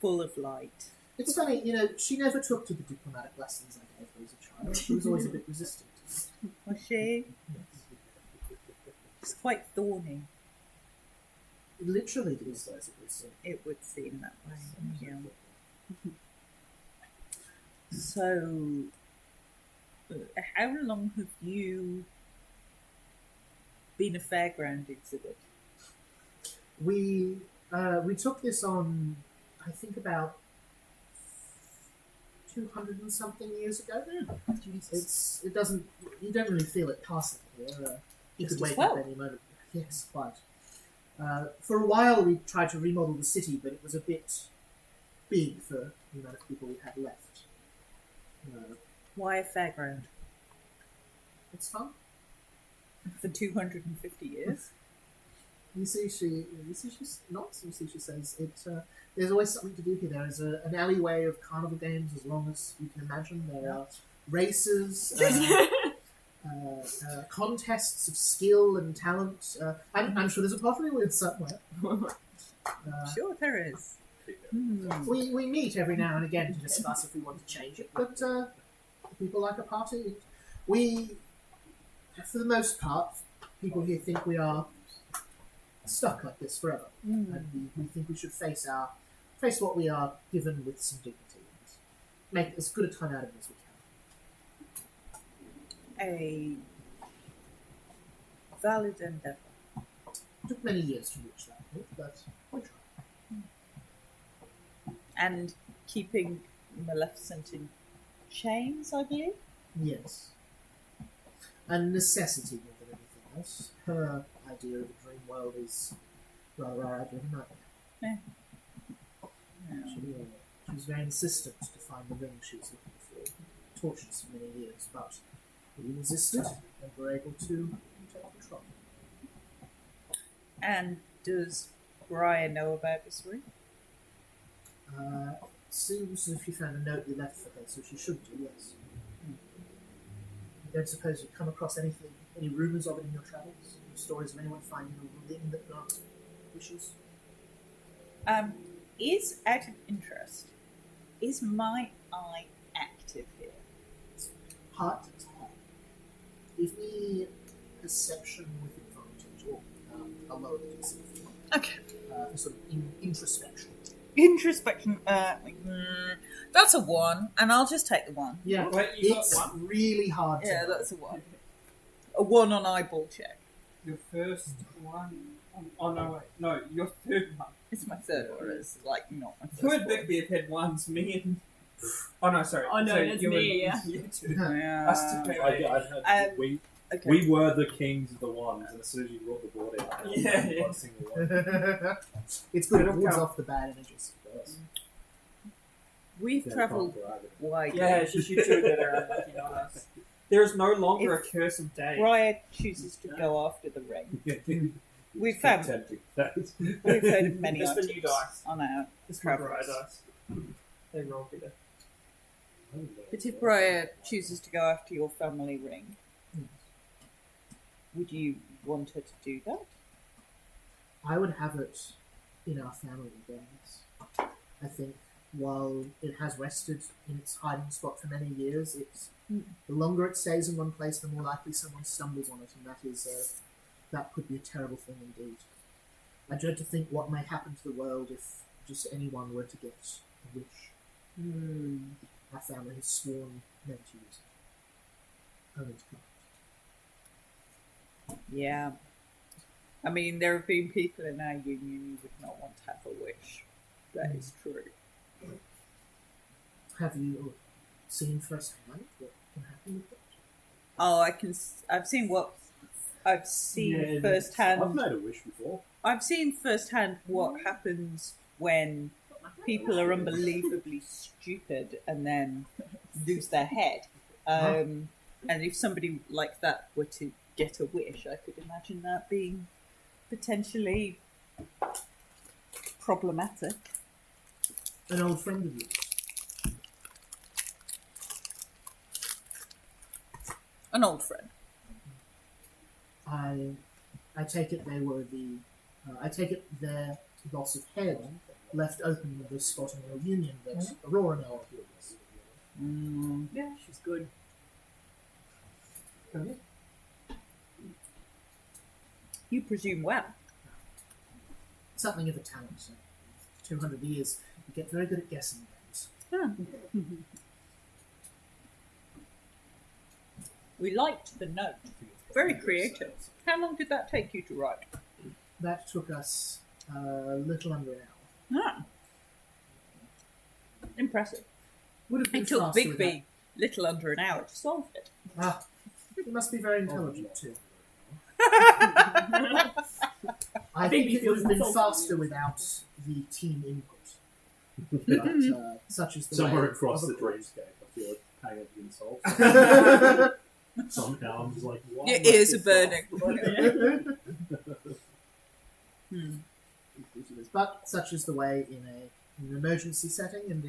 Full of light. It's funny, she never took to the diplomatic lessons I gave her as a child. She was always a bit resistant. Was she? Yes. It's quite thorny. Literally, these days it was. It would seem that way. Yeah. So, how long have you been a fairground exhibit? We took this on, I think, about 200 and something years ago. You don't really feel it passing here. You could wake up any moment. Yes, quite. For a while we tried to remodel the city, but it was a bit big for the amount of people we had left. Why a fairground? It's fun. For 250 years? You see, she's not. You see, she says there's always something to do here. There is an alleyway of carnival games as long as you can imagine. There are races, contests of skill and talent. I'm sure there's a pottery wheel somewhere. Sure, there is. We meet every now and again to discuss if we want to change it, but people like a party. We, for the most part, people here think we are stuck like this forever, and we think we should face what we are given with some dignity and make as good a time out of it as we can. A valid endeavour. It took many years to reach that point, but we tried. And keeping Maleficent in chains, I believe? Yes. A necessity more than anything else. Her idea of a dream world is rather our idea of a nightmare. She was very insistent to find the ring she was looking for. Tortured us for many years, but we resisted and were able to take control. And does Brian know about this ring? Seems as if you found a note you left for her, so she should do, yes. I don't suppose you've come across any rumours of it in your travels? Stories of anyone finding a ring that grants wishes? Is, out of interest, is my eye active here? Hard to tell. Give me perception with advantage, or a lower the DC. Okay. For sort of introspection. Introspection. That's a 1, and I'll just take the 1. Yeah, Wait, you it's got 1? really hard to Yeah, know. that's a 1. A 1 on eyeball check. Your first one? Oh, no, wait. No, your third one. It's my third one. It's like not my You first and one. Bigby have had ones, me and... Oh, no, sorry. Oh, no, so that's you me, and, yeah. You two. Yeah. Us two. Okay. We were the kings of the ones, and as soon as you brought the board out, Yeah. one single one. It's good. It It'll wards count. off the bad energies. We've Yeah, travelled can't grab it. widely. Yeah, she two did her unlucky, not us. There is no longer a curse of day. Briar chooses to go after the ring. We've found Tempting. we've heard of many It's the new items dice. on our It's my travels. Briar dice. They roll better. But if Briar chooses to go after your family ring, would you want her to do that? I would have it in our family games. I think while it has rested in its hiding spot for many years, the longer it stays in one place, the more likely someone stumbles on it, and that could be a terrible thing indeed. I dread to think what may happen to the world if just anyone were to get a wish. Our family has sworn never to use it. Only to come. Yeah. I mean, there have been people in our union who would not want to have a wish. That is true. Have you seen firsthand what can happen with it? Oh, I've seen firsthand. I've made a wish before. I've seen firsthand what happens when people are unbelievably stupid and then lose their head. And if somebody like that were to get a wish, I could imagine that being potentially problematic. An old friend of yours. An old friend. I take it they were I take it their loss of head left open the spot in your union that Aurora now occupies. Yeah, she's good. You presume well. Something of a talent. 200 years, you get very good at guessing things. We liked the note. Very creative. How long did that take you to write? That took us a little under an hour. Ah. Impressive. Would have been It took faster Big B little under an hour to solve it. You must be very intelligent too. I think think he it would feels have been insulted. faster without the team input. But such is the Somewhere way. across the dreamscape, I feel like pang of insult. Somehow I'm just like, why Your am I ears so are burning. But such is the way in an emergency setting and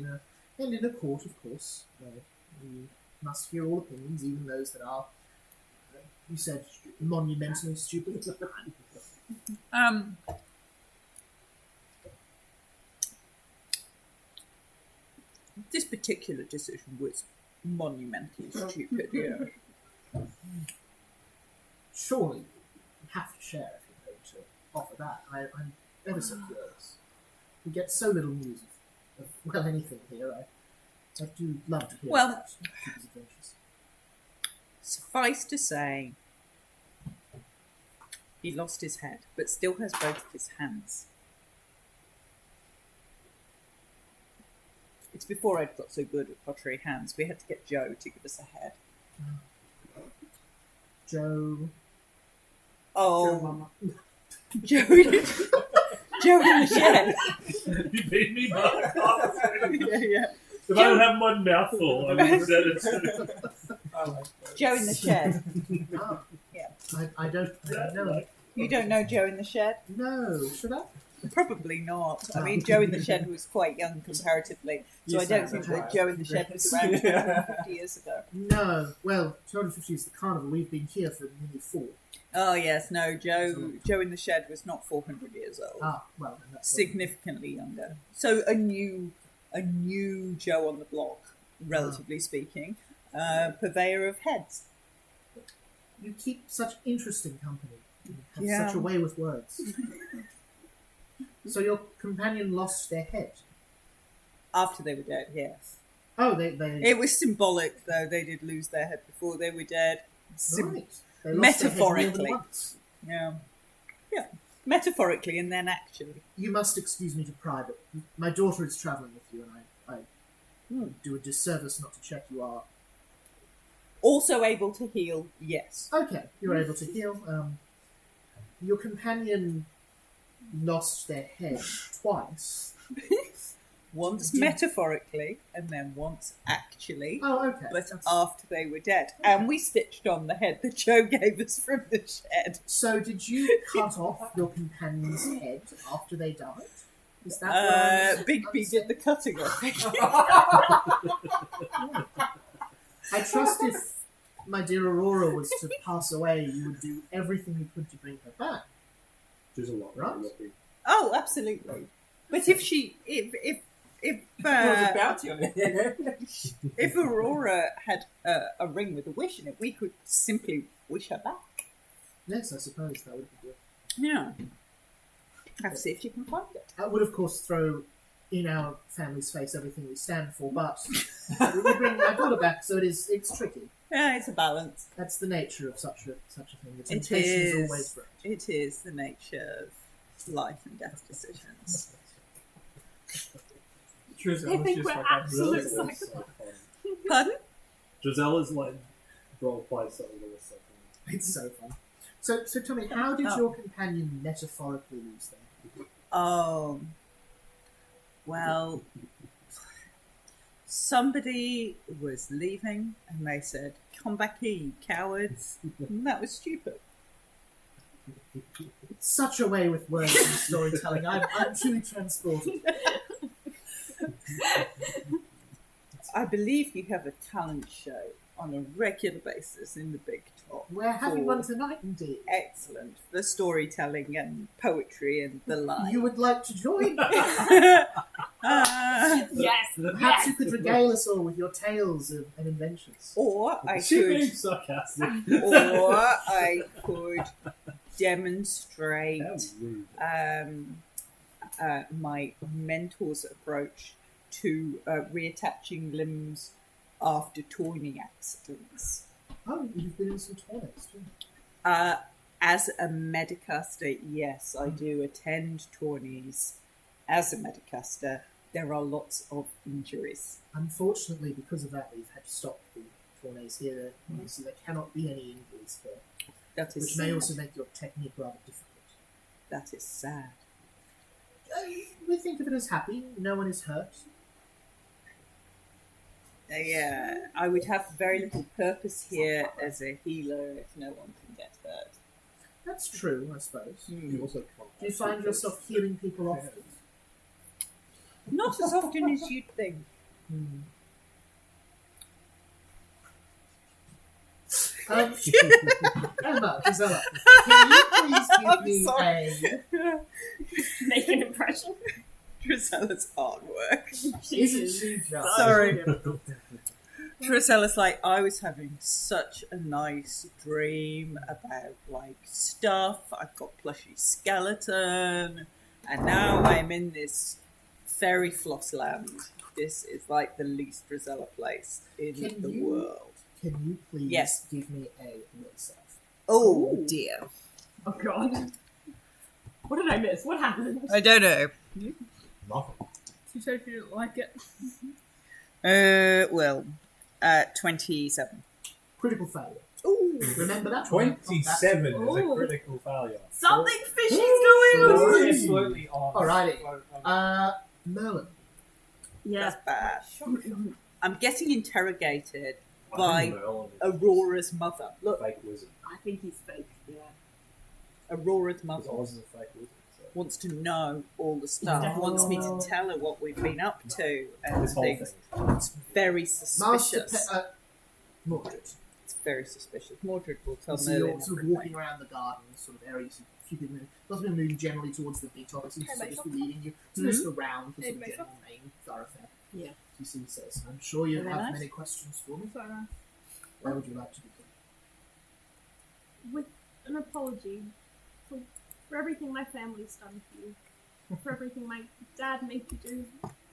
in a court, of course. You must hear all opinions, even those that are, you said, monumentally stupid. This particular decision was monumentally stupid, yeah. Surely you have to share if you're going to offer that. I'm ever so curious. We get so little news of anything here. I do love to hear Well- about people's adventures. Suffice to say, he lost his head, but still has both of his hands. It's before Ed got so good at pottery hands. We had to get Joe to give us a head. Joe. Oh, Joe in the shed. You beat me, but yeah. if I don't have my mouth full, I would have said it. Joe in the shed. Ah, Yeah. I don't know. You don't know Joe in the shed? No, should I? Probably not. I mean, Joe in the shed was quite young comparatively, so I don't think that Joe in the shed was around 250 years ago. No. Well, 250 is the carnival. We've been here for nearly 4. Oh yes, no, Joe in the shed was not 400 years old. Ah, well, then that's Significantly younger. So a new Joe on the block, relatively speaking, purveyor of heads. You keep such interesting company. You have Yeah. such a way with words. So your companion lost their head. After they were dead, yes. Oh, they It was symbolic, though. They did lose their head before they were dead. right. They lost their head more than Metaphorically. once. Yeah. Metaphorically and then actually. You must excuse me to pry, but my daughter is travelling with you, and I would do a disservice not to check you are. Also able to heal, yes. Okay, you're able to heal. Your companion lost their head twice. Once Did- metaphorically and then once actually. Oh, okay. But That's- after they were dead. And we stitched on the head that Joe gave us from the shed. So, did you cut off your companion's head after they died? Is that what Big B did the cutting, I think. I trust if my dear Aurora was to pass away, you would do everything you could to bring her back. There's a lot, Right. Oh, absolutely. But if There was a bounty on it. if Aurora had a ring with a wish in it, we could simply wish her back. Yes, I suppose that would be good. Yeah. Have to see if you can find it. That would, of course, throw in our family's face everything we stand for, but we bring my daughter back, so it's tricky. Yeah, it's a balance. That's the nature of such a thing. The It temptation is is. always great. It is the nature of life and death decisions. Drizella's I think just we're like, absolute Really? psychopaths. So funny. Pardon? Giselle's like role play something that was so funny. It's so fun. So tell me, how did your companion metaphorically lose their head? Oh. Well, somebody was leaving and they said, "Come back here, you cowards." And that was stupid. It's such a way with words and storytelling. I'm truly transported. I believe you have a talent show on a regular basis in the Big Top. We're having for one tonight, indeed. Excellent for storytelling and poetry and the like. You would like to join? Yes. Perhaps you could regale us all with your tales and inventions. Or I She being could, sarcastic. or I could demonstrate How rude. my mentor's approach to reattaching limbs after tourney accidents. Oh, you've been in some tournaments too. As a medicaster, yes, I do attend tourneys. As a medicaster, there are lots of injuries. Unfortunately, because of that, we've had to stop the tourneys here, so there cannot be any injuries here, That is which sad. may also make your technique rather difficult. That is sad. We think of it as happy. No one is hurt. Yeah, I would have very little purpose here as a healer if no one can get hurt. That's true, I suppose. You also can't Do you find yourself healing people often? Not as often as you'd think. Emma, Gisella, can you please give I'm me sorry. Make an impression. Drizella's hard work. Isn't she just? Sorry. Drizella's like, I was having such a nice dream about like stuff. I've got plushy skeleton, and now I'm in this fairy floss land. This is like the least Drizella place in Can the you- world. Can you please Yes. give me a will save? Oh Ooh. dear. Oh god. What did I miss? What happened? I don't know. Nothing. She said she didn't like it. Well, 27. Critical failure. Ooh. Remember that one? 27 is a Ooh. critical failure. Something fishy's going on! Sorry. Absolutely on. Alrighty. Merlin. Yeah. That's bad. I'm getting interrogated I by think Merlin is Aurora's mother. a Look, fake wizard. I think he's fake. Yeah. Aurora's Because mother Oz is a fake wizard. So. wants to know all the stuff, Definitely. wants me to tell her what we've been up to and This whole things. thing. It's very Master suspicious. Mordred. It's very suspicious. Mordred will tell So Merlin you're sort of everything. walking around the garden, sort of areas. A few people, lots of people moving generally towards the big top. It seems to sort of just be leading you just around the sort of general main thoroughfare. Yeah. You see, says, I'm sure you Very have nice. many questions for me. So, Where would you like to begin? with an apology for everything my family's done for you, for everything my dad made you do,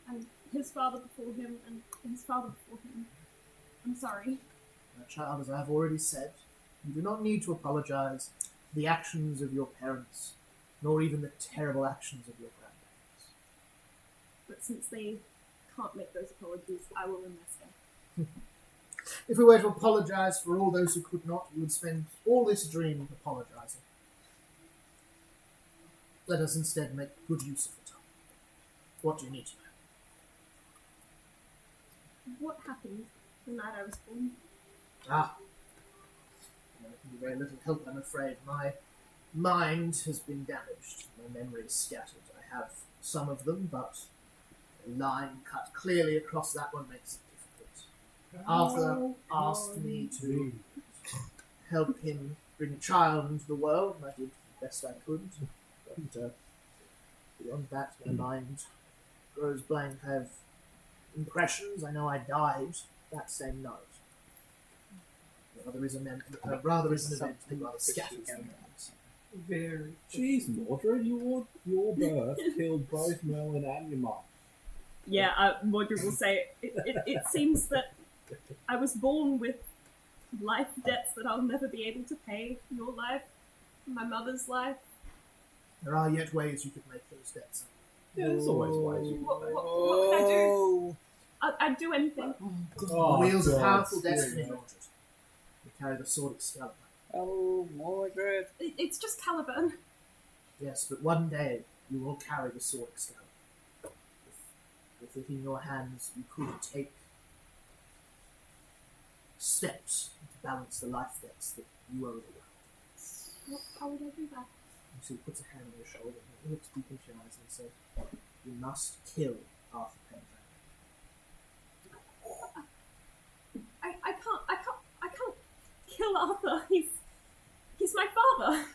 and his father before him, and his father before him. I'm sorry. My child, as I have already said, you do not need to apologize for the actions of your parents, nor even the terrible actions of your grandparents. But since they can't make those apologies, I will in their stead. If we were to apologize for all those who could not, we would spend all this dream apologizing. Let us instead make good use of the time. What do you need to know? What happened the night I was born? Ah. There can be very little help, I'm afraid. My mind has been damaged. My memory is scattered. I have some of them, but a line cut clearly across that one makes it difficult. Arthur asked me to help him bring a child into the world, and I did the best I could. But beyond that, my mind grows blank. I have impressions. I know I died that same night. Rather is an event that rather scatters the memories. Very. Jeez, Mordred, your birth killed both Merlin and your mom. Yeah, Mordred will say, it seems that I was born with life debts that I'll never be able to pay. Your life, my mother's life. There are yet ways you could make those debts. Yeah, there's always ways. What can I do? I'd do anything. The wheels of powerful destiny, Mordred. You carry the sword Excalibur. Oh, Mordred. It's just Caliburn. Yes, but one day you will carry the sword Excalibur. With it in your hands, you could take steps to balance the life debts that you owe the world. How would I do that? And so he puts a hand on your shoulder and he looks deep into your eyes and says, "You must kill Arthur Pendragon." I can't kill Arthur. He's my father.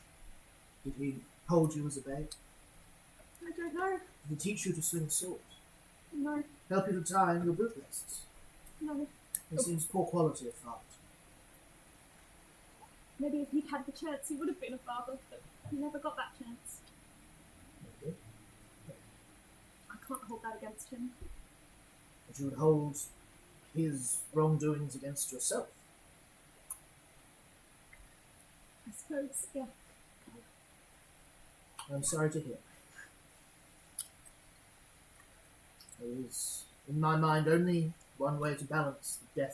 Did he hold you as a babe? I don't know. Did he teach you to swing a sword? No, Help you to tie your bootlaces? no. He seems poor quality of father. Maybe if he'd had the chance, he would have been a father, but he never got that chance. Maybe. I can't hold that against him. But you would hold his wrongdoings against yourself. I suppose, yeah. I'm sorry to hear. There is, in my mind, only one way to balance the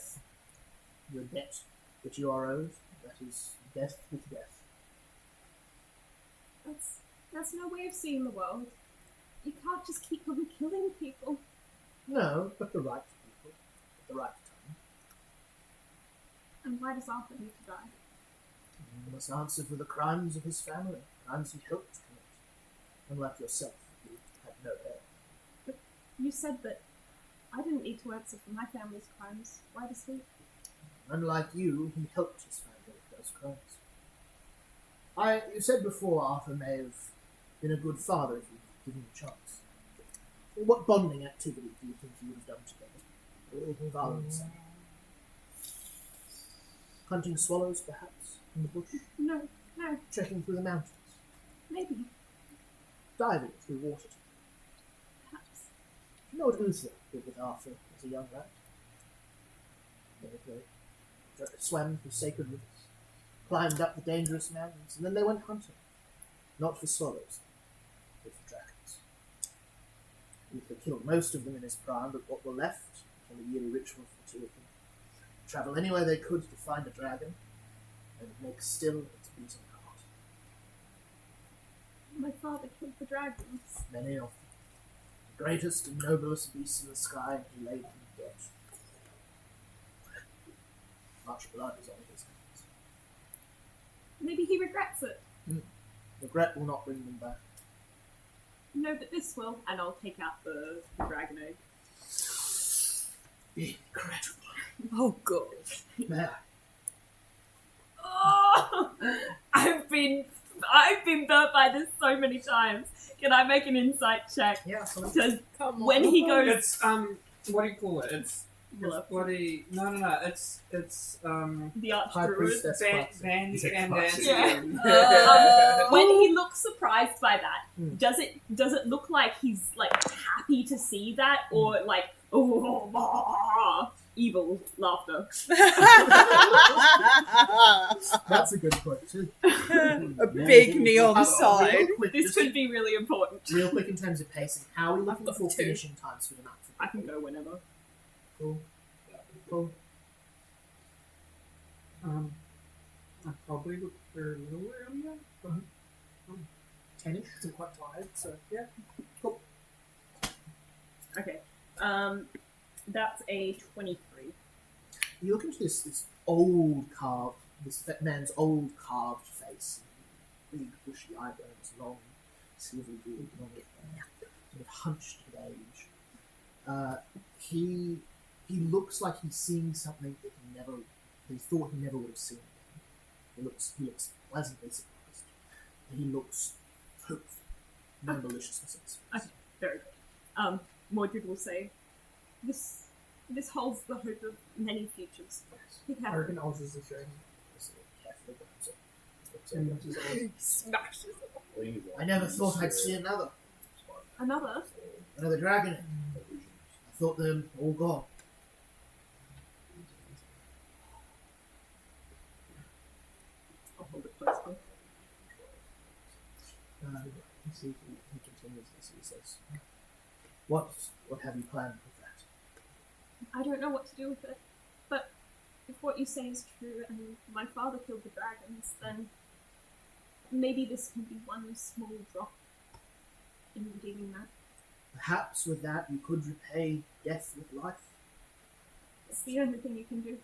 your debt that you are owed. That is death with death. That's no way of seeing the world. You can't just keep on killing people. No, but the right people, at the right time. And why does Arthur need to die? You must answer for the crimes of his family, crimes he helped commit. Unlike yourself, you had no heir. You said that I didn't need to answer for my family's crimes. Why does he? Unlike you, he helped his family with those crimes. You said before Arthur may have been a good father if you'd given him a chance. What bonding activity do you think you would have done together? Anything father and son? Hunting swallows, perhaps, in the bush? No. Trekking through the mountains? Maybe. Diving through water? Perhaps. You know what Uther did with Arthur as a young lad? They swam through sacred rivers, climbed up the dangerous mountains, and then they went hunting. Not for swallows, but for dragons. Uther killed most of them in his prime, but what were left, on a yearly ritual for two of them, travel anywhere they could to find a dragon, and make still its beating heart. My father killed the dragons. Many of them. The greatest and noblest beasts in the sky, and he laid them dead. Much blood is on his hands. Maybe he regrets it. Regret will not bring them back. No, but this will. And I'll take out the dragon egg. Incredible. Oh, God. There. Oh, I've been burnt by this so many times. Can I make an insight check? Yeah, so Because Come on. when he goes, It's what do you call it? It's Bluff. bloody no. It's the High archdruid, Priestess Van Clarkson. He's a Van classic. Yeah. when he looks surprised by that, Hmm. does it look like he's like happy to see that, or like evil laughter? That's a good point too. A big neon sign. Real quick, This just could be really important. real quick in terms of pacing. How are we looking got for two. finishing times for the night? I can go whenever. Cool. Cool. I probably look for a little earlier. 10ish. I'm quite tired, so yeah. Okay. That's a 23. You look into this old carved, this man's old carved face, big bushy eyebrows, long silvery beard, long hair, sort of hunched with age. He looks like he's seeing something that he thought he never would have seen. He looks pleasantly surprised. He looks hopeful. No maliciousness in his face. Okay, very good. Mordred will say, This holds the hope of many futures. Be careful. Arrogant alters the dragon. Carefully grabs it. Smashes it. I never thought I'd see another Another? dragon. I thought them all gone. I'll hold it closely. You see, he continues this. He says, "What have you planned with that?" I don't know what to do with it, but if what you say is true and my father killed the dragons, then maybe this can be one small drop in redeeming that. Perhaps with that you could repay death with life. It's the only thing you can do.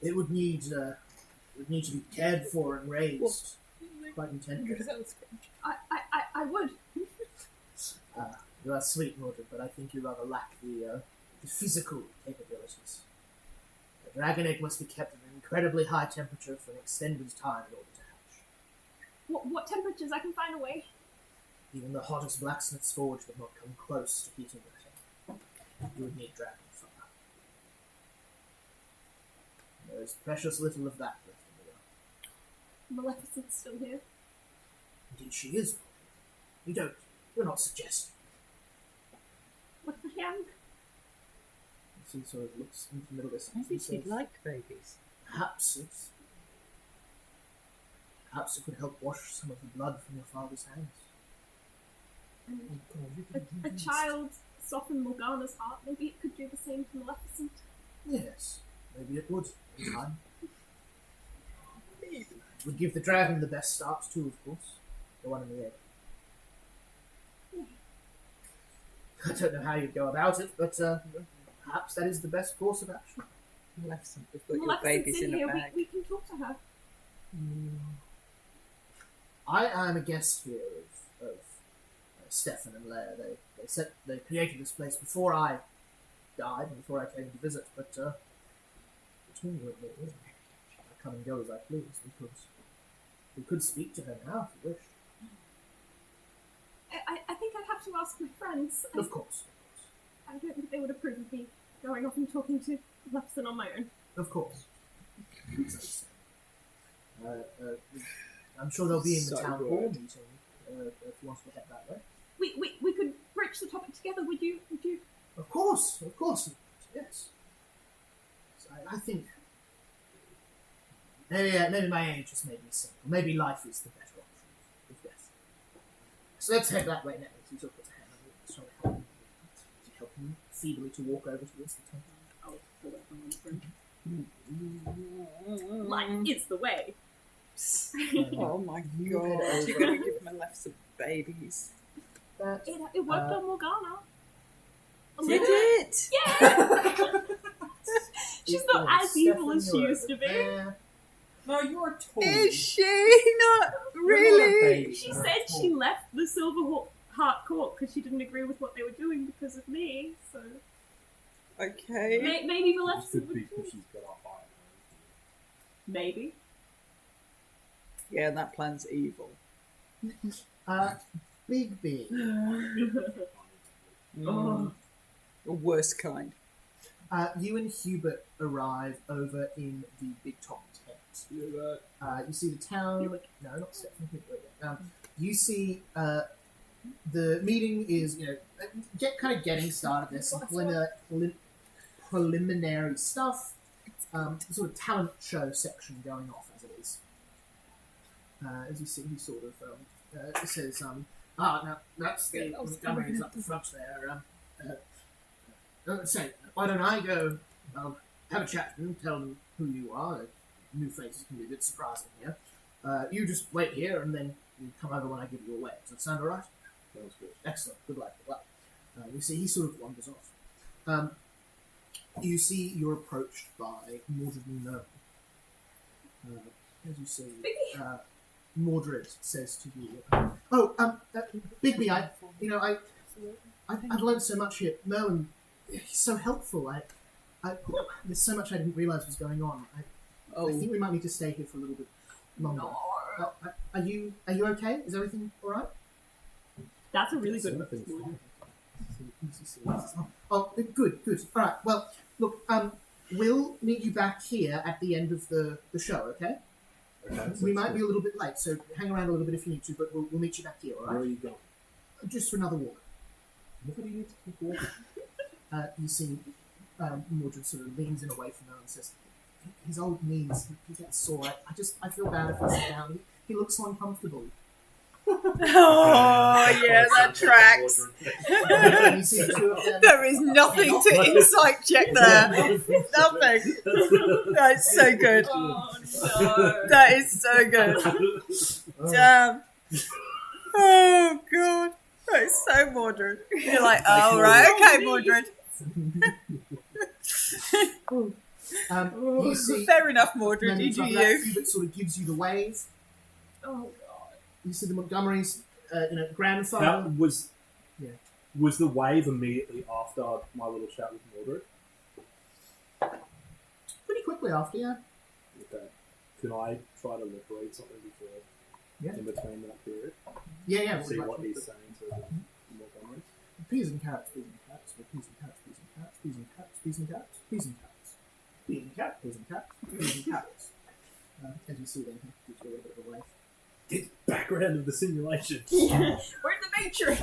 It would need to be cared for and raised quite intently. I would. You are sweet, Mordred, but I think you rather lack the physical capabilities. The dragon egg must be kept at an incredibly high temperature for an extended time in order to hatch. What temperatures? I can find a way. Even the hottest blacksmith's forge would not come close to heating that egg. You would need dragon fire. There is precious little of that left in the world. Maleficent's still here. Indeed she is. You're not suggesting. What the hell? He sort of looks into the middle of this. Maybe she'd like babies. Perhaps it could help wash some of the blood from your father's hands. A child softened Morgana's heart. Maybe it could do the same to Maleficent. Yes, maybe it would in time. It would give the dragon the best start too, of course. The one in the egg. I don't know how you'd go about it, but perhaps that is the best course of action. Maleficent, we've got your Maleficent's babies in in a here. bag. We can talk to her. I am a guest here of Stefan and Leia. They created this place before I died and before I came to visit, but between you and me, I come and go as I please. We could speak to her now if you wish. I think I'd have to ask my friends. Of course. I don't think they would approve of me going off and talking to Maleficent on my own. Of course. I'm sure they'll be in the So town good. hall meeting if you want to head that way. We could broach the topic together. Would you? Of course, yes. So I think maybe my age has made me simple. Maybe life is the better option of death. So let's head that way now. He sort of puts a hand on you, to help him feebly to walk over towards the temple. I'll pull that one on the front. Life is the way. Oh my You head god, over. you're going to give Maleficent babies. It worked on Morgana. Did it? Yeah. She's not Yeah, as evil as she Stefan, used to be. there. No, you're a tool. Is she not really? She said she left the Silver Heart Court because she didn't agree with what they were doing because of me. So Okay. maybe Could Maleficent be would. because she's got a high. Maybe. Yeah, that plan's evil. Big B. Oh. The worst kind. You and Hubert arrive over in the Big Top tent. You see the town. No, not Stefan. You see the meeting is getting started. There's some preliminary stuff. Sort of talent show section going off as it is. As you see, he sort of says, now that's the Montgomery's up the front there. Say, why don't I go? I'll have a chat with them, tell them who you are. New faces can be a bit surprising here. You just wait here, and then you come over when I give you away. Does that sound alright? Sounds good. Excellent. Good luck. You see, he sort of wanders off. You see you're approached by Mordred and Merlin. As you see, Mordred says to you, Bigby, I've learned so much here. Merlin, he's so helpful. There's so much I didn't realise was going on. I think we might need to stay here for a little bit longer. No. Are you okay? Is everything all right? That's a really good Everything's one. fine. Oh, good. All right. Well, look, we'll meet you back here at the end of the show, okay? Okay, We might be a little bit late, so hang around a little bit if you need to, but we'll meet you back here, all Where are right? you going? Just for another walk. What do you need to keep walking? You see Mordred sort of leans in away from her and says, his old knees, he gets sore. I feel bad if I sit down. He looks so uncomfortable. Oh, yeah, that tracks. And you see the two of them. There is nothing to insight check there. Nothing. That's so good. Oh no. That is so good. Damn. Oh, God. That is so Mordred. You're like, oh, right, okay, Mordred. You see, Fair enough, Mordred. You do you. Hubert sort of gives you the wave. Oh god. You see the Montgomerys, grandfather. That was, Yeah. was the wave immediately after my little chat with Mordred? Pretty quickly after, yeah. Okay. Can I try to liberate something before, in between that period? Yeah. See like what you he's could. saying to the Montgomerys? Peas and carrots, peas and carrots, peas and carrots, peas and carrots, peas and carrots, peas and carrots, peas and carrots, peas and carrots, peas and carrots, peas and carrots. As you see, then he gives you a little bit of a wave. Get background of the simulation. We're in the Matrix.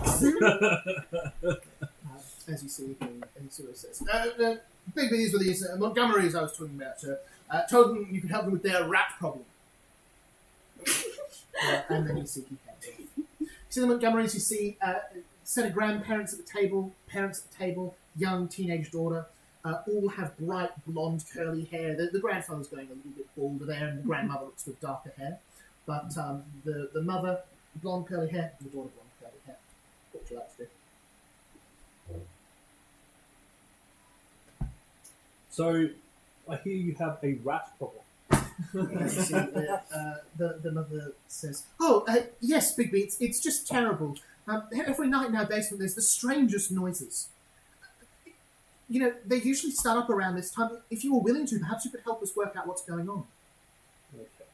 As you see, he sort of says, "Big these were these Montgomerys I was talking about. Told them you could help them with their rat problem." And then you see he heads off. You see the Montgomerys. You see set of grandparents at the table, parents at the table, young teenage daughter. All have bright blonde curly hair. The grandfather's going a little bit balder there, and the grandmother looks with darker hair. But the mother, blonde curly hair, and the daughter, blonde curly hair. What would you like to do? So, I hear you have a rat problem. You see, the mother says, yes, Bigby, it's just terrible. Every night in our basement there's the strangest noises. They usually start up around this time. If you were willing to, perhaps you could help us work out what's going on. Okay.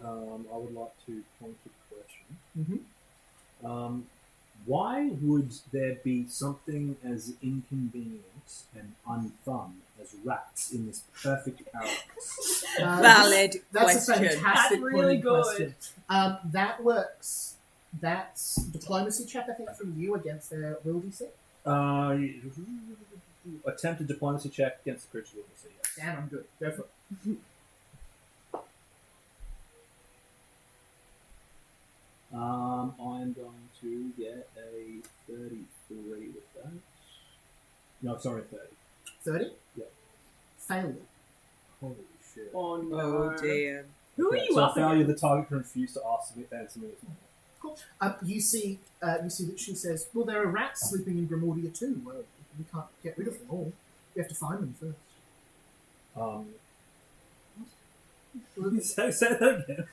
I would like to point a question. Mm-hmm. Why would there be something as inconvenient and unfun as rats in this perfect paradise? Valid That's question. a fantastic That's really pointed good. question. That works. That's diplomacy check, I think, from you against their will DC. Attempted diplomacy check against the creature's will. Yes. Damn, I'm good. Go for it. I'm going to get a 33 with that. No, sorry, 30. 30? Yeah. Failure. Holy shit. Oh no. Oh, dear. Who are Okay, you so up failure, against? the target can refuse to answer me as normal. Cool. You see that she says, well, there are rats sleeping in Grimordia too. Well, we can't get rid of them all. We have to find them first. Say that again.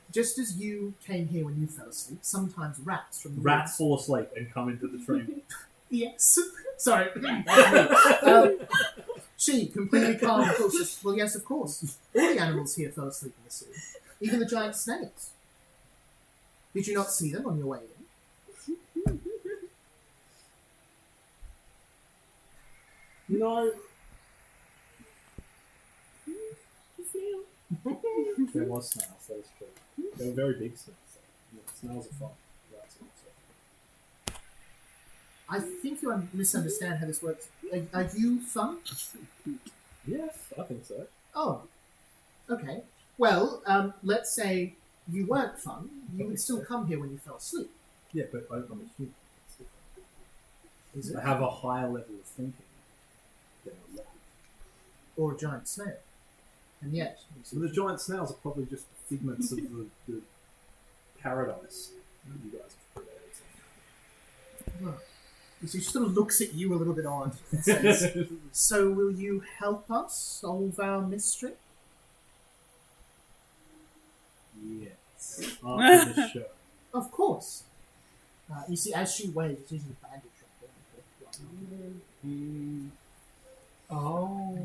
Just as you came here when you fell asleep, sometimes rats from the Rats woods- fall asleep and come into the train. Yes. Sorry. She, completely calm, of course, says, well, yes, of course. All the animals here fell asleep in the sea. Even the giant snakes. Did you not see them on your way in? No. There was snails, that is true. They were very big snails. Yeah, snails are fun. Rats are not so. I think you misunderstand how this works. Are you fun? Yes, I think so. Oh, okay. Well, let's say you weren't fun. You would still come here when you fell asleep. Yeah, but I'm a human. Is it? I have a higher level of thinking than a rat. Or a giant snail. And yet... So the giant snails are probably just figments of the paradise that you guys have created. Huh. She sort of looks at you a little bit odd and says, "So will you help us solve our mystery?" Yes. After the show. Of course. You see, as she waves, it's using a bandage right. Oh.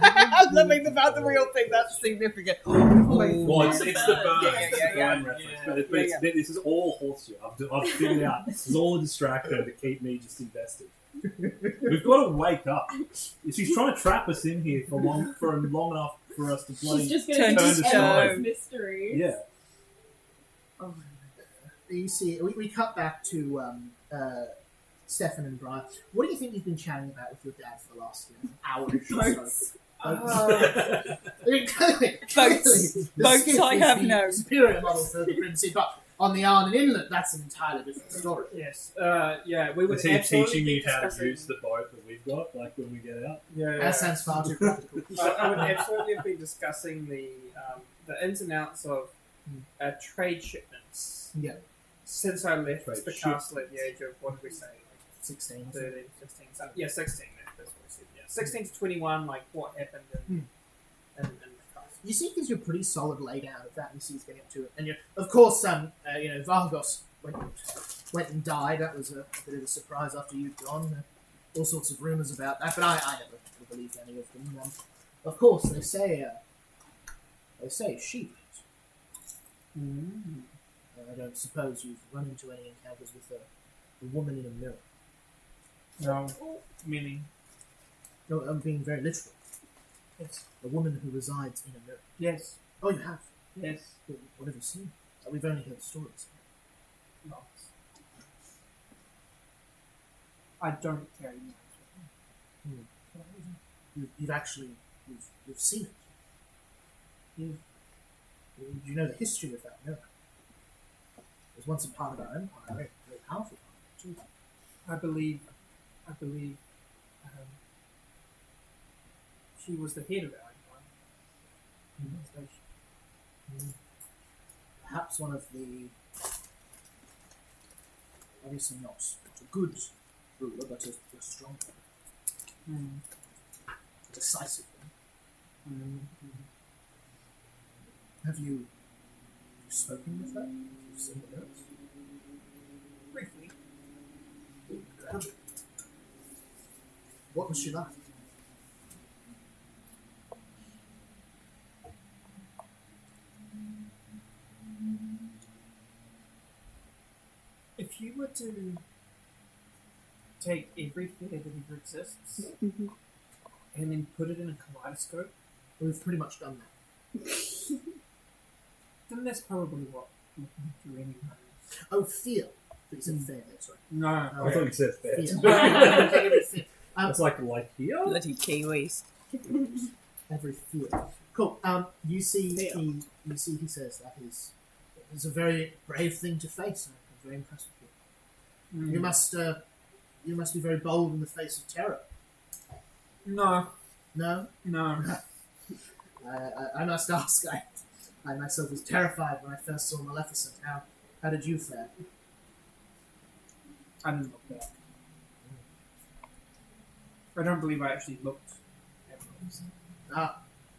I'm loving about the real thing. That's significant. Well, it's the burn. Yeah, It's yeah, the yeah. burn reference. But this is all horseshoe. I've figured it out. This is all a distraction to keep me just invested. We've got to wake up. She's trying to trap us in here for long enough for us to bloody She's just Turn going to to stone. endless mystery. Yeah. Oh, You see, we cut back to Stefan and Brian. What do you think you've been chatting about with your dad for the last hour or so? boats. Boats I have known. Superior model for the Princey, but on the Arnon Inlet, that's an entirely different story. Yes. Yeah. We would Is he absolutely teaching be you how to discussing- use the boat that we've got, like when we get out? Yeah. That sounds far too practical. I would absolutely have been discussing the ins and outs of trade shipments Yeah, since I left Trade the ship- castle at the age of, what did we say, like 16. 13, 16, so, yeah, 16, that's what I said, yeah. 16 to 21, like what happened in the castle. You see, it gives you a pretty solid laydown of that, and you see he's getting up to it. And of course, Vargos went and died. That was a bit of a surprise after you'd gone. All sorts of rumours about that, but I never believed any of them. Of course, they say sheep. I don't suppose you've run into any encounters with a woman in a mill. No, meaning, No, I'm being very literal. yes, A woman who resides in a mill. yes, Oh, you have? yes, What have you seen? We've only heard stories. lots. I don't carry knives You've actually you've seen it. Yeah. Do you know the history of that mill? It was once a part of our empire, a very, very powerful part too. I believe, she was the head of our empire. Perhaps one of the, obviously not a good ruler, but a strong one, a decisive one. Have you spoken with her? Have you seen the notes? Briefly. What was she like? If you were to take every fear that ever exists and then put it in a kaleidoscope, We've pretty much done that. then that's probably what looking through any knows. Oh, fear. But you said fair there, sorry. No. I thought you said fair. Fear. Every fear. It's like here. Bloody Kiwis. Every fear. Cool. You see he says that is a very brave thing to face. I'm very impressed with you. You must be very bold in the face of terror. No. No? I must ask. I myself was terrified when I first saw Maleficent. How did you fare? I didn't look back. I don't believe I actually looked at Maleficent.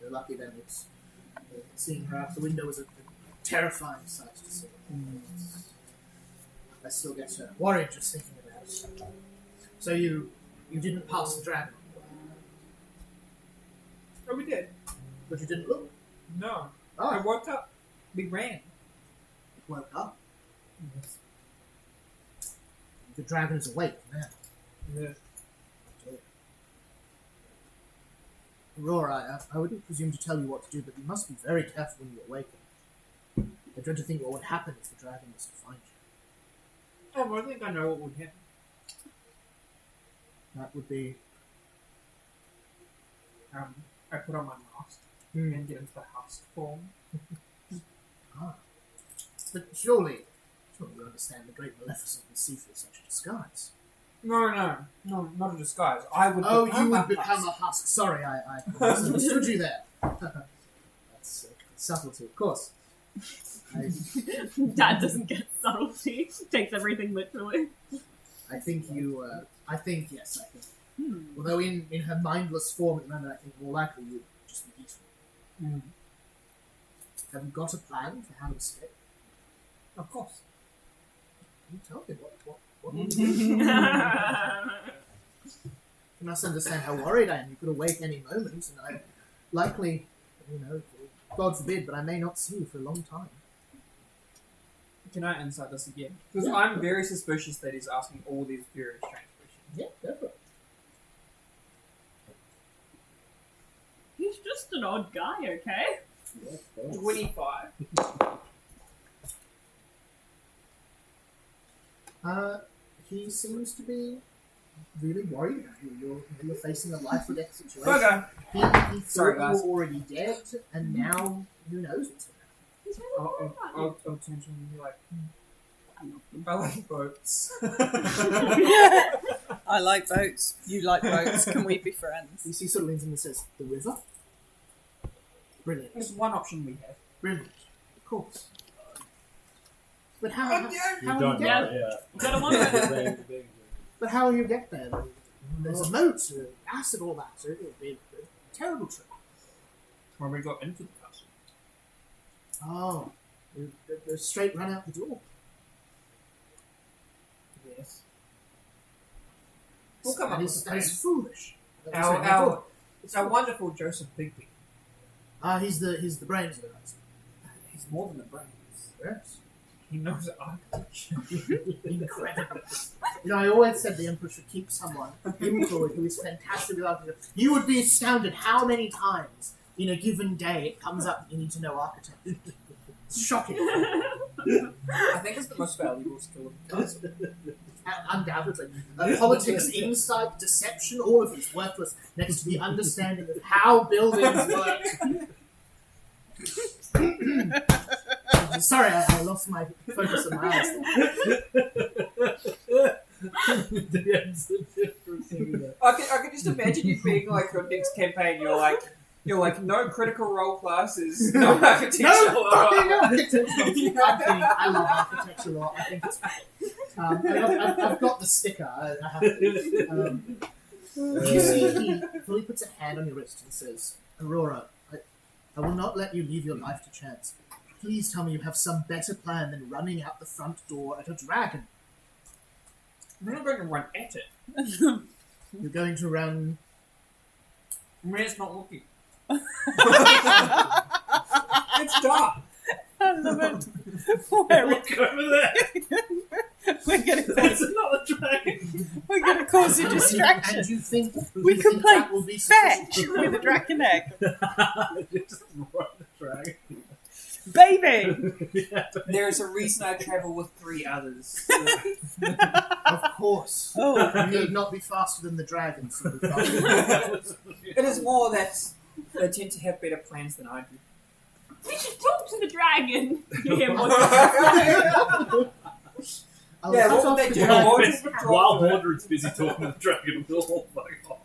You're lucky then. Seeing her out the window was a terrifying sight to see. I still get worried just thinking about it. So you didn't pass the dragon, Oh, we did. but you didn't look. No. I Oh, woke up. We ran. woke up. The dragon is awake now. Yeah. Aurora, I wouldn't presume to tell you what to do, but you must be very careful when you awaken. I dread to think what would happen if the dragon was to find you. Oh, well, I think I know what would happen. That would be... I put on my mask and get into the husk form. But surely you understand the great Maleficent would see through such a disguise. No, not a disguise. I would. Oh, become you a would become husk. a husk. Sorry, I misunderstood you there. That's subtlety, of course. Dad doesn't get subtlety. Takes everything literally. I think you. I think yes. I think. Although in her mindless form at the moment, I think more likely you just be eaten. Have you got a plan for how to escape? Of course. You tell me what will you do? You must understand how worried I am. You could awake any moment, and I likely, God forbid, but I may not see you for a long time. Can I insight this again? Because I'm very suspicious that he's asking all these very strange questions. Yeah, go for it. He's just an odd guy, okay? 25. He seems to be really worried about you. You're facing a life or death situation. Okay. He Sorry, thought you guys. were already dead, and now who knows what's going to He's really worried about you. I'll turn to him and be like, I like boats. I like boats. You like boats. Can we be friends? You see, sort of leans in and says, "The river." Brilliant. There's one option we have. Brilliant. Of course. But You how don't will know, you get yeah. there? You gotta wonder. But how will you get there? There's a moat, acid, all that. So it'll be a terrible trip. When we got into the castle. Oh, the straight run out the door. Yes. We'll come up with a That is plan. foolish. It's our wonderful Joseph Bigby. He's the brains of the house. He's more than the brains. Yes. He knows architecture. Incredible. I always said the Emperor should keep someone employed who is fantastic with architecture. You would be astounded how many times in a given day it comes up that you need to know architecture. It's shocking. I think it's the most valuable skill of the castle. Undoubtedly. Politics, insight, deception, all of it's worthless next to the understanding of how buildings work. Sorry, I lost my focus on my eyes. I can just imagine you being like your next campaign. You're like no critical role classes, no architecture. No fucking architecture! I love architecture a lot. I think it's. I've got the sticker. I have to. You see, he fully puts a hand on your wrist and says, "Aurora, I will not let you leave your life to chance. Please tell me you have some better plan than running out the front door at a dragon. We're not going to run at it. You're going to run." Maria's not looking. It's dark. I love it. Where Look over there. we're going That's another dragon. to cause a distraction. And you think We you can think play that will be sufficient? Fetch with a dragon egg. Just run the dragon. Baby! There's a reason I travel with 3 others. Of course. Oh, You need not be faster than the dragons. You'll be faster. It is more that they tend to have better plans than I do. We should talk to the dragon. Yeah, I'll Yeah, cut what off would they the do? dragon. What would they While do? Mordred's busy talking to the dragon, we'll all fuck off.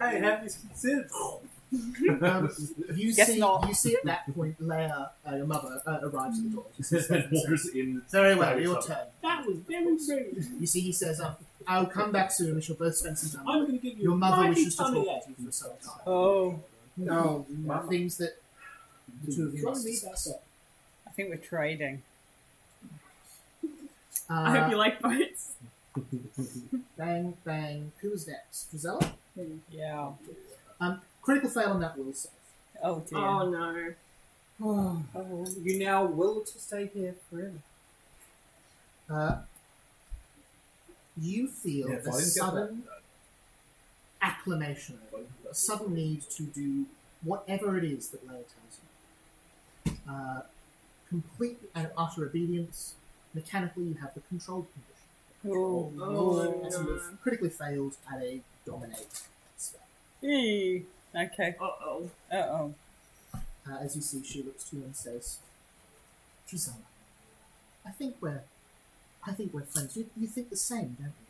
Hey, have this considered? You Guess see, not. you see at that point, Leia, your mother, arrives at the door. She says, Mordred's in. "Very well, your turn." That was very rude. You see, he says, "I'll come back soon. We shall both spend some time." I'm going to give you Your a mother mighty wishes to talk tummy to ache. you for some time. oh. No, things that the two of you must discuss. I think we're trading. I hope you like boats. Bang, bang. Who's next? Drizella? Yeah. Critical fail on that will save. Oh dear. Oh no. Oh, you now will to stay here forever. You feel Yeah, if I a didn't get sudden acclamation, a sudden need to do whatever it is that Leia tells you. Complete and utter obedience. Mechanically, you have the controlled condition. Oh. Oh, And sort of critically failed at a dominate spell. Eee. Okay. Uh-oh. Uh-oh. As you see, she looks to you and says, "Drizella, I think we're friends. You think the same, don't you?"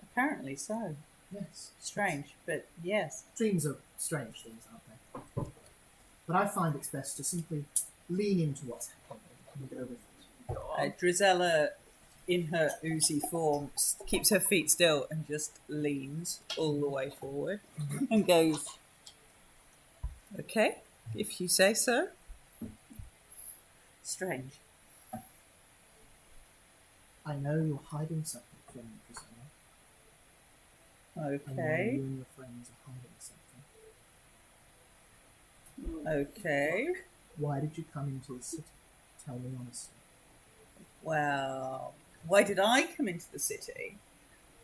Apparently so. Yes. Strange, but yes. Dreams are strange things, aren't they? But I find it's best to simply lean into what's happening and go with it. Drizella, in her oozy form, keeps her feet still and just leans all the way forward and goes, "Okay, if you say so." Strange. I know you're hiding something from me, Drizella. I know Okay. you and your friends are hiding something. Okay. Why did you come into the city? Tell me honestly. Well, why did I come into the city?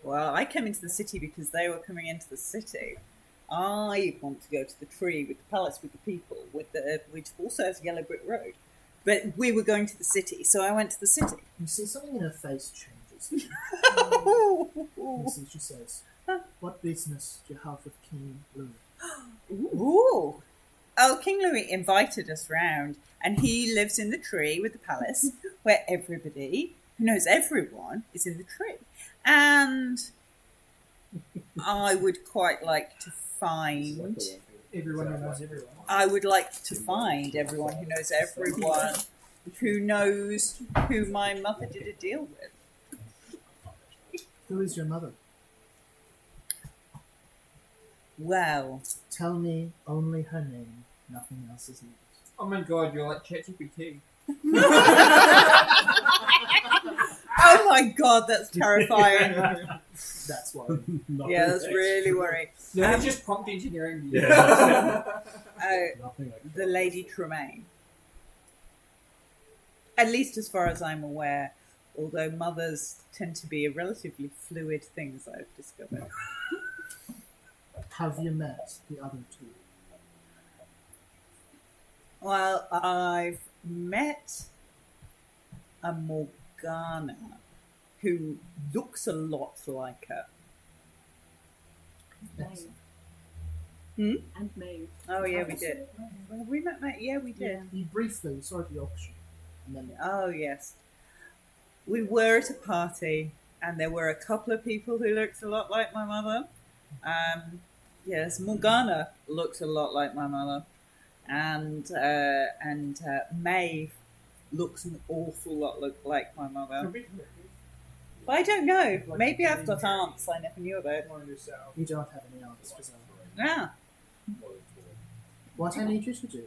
Well, I came into the city because they were coming into the city. I want to go to the tree with the palace, with the people, which also has Yellow Brick Road. But we were going to the city, so I went to the city. You see something in her face changes. You see, she says, "What business do you have with King Louis?" Ooh. Oh, King Louis invited us round, and he lives in the tree with the palace, where everybody who knows everyone is in the tree. And I would quite like to find. Everyone who knows everyone. I would like to find everyone who knows everyone, who knows who my mother did a deal with. Who is your mother? Well, Tell me only her name. Nothing else is needed. Oh my god, you're like ChatGPT. oh my god, that's terrifying. That's why. Yeah, that's really worrying. No, it's just prompt engineering. Yeah. Nothing like The Lady Tremaine. At least as far as I'm aware, although mothers tend to be a relatively fluid things, I've discovered. Have you met the other two? Well, I've met a Morgana who looks a lot like her. Excellent. And Maeve. Oh yeah, we did. Have we met? Yeah, we did. You briefly saw at the auction. And then Oh yes, we were at a party, and there were a couple of people who looked a lot like my mother. Yes, Morgana looked a lot like my mother, and Maeve looks an awful lot like my mother. But I don't know. Maybe I've got aunts I never knew about. you don't have any aunts, Giselle. Yeah. What I need you to do,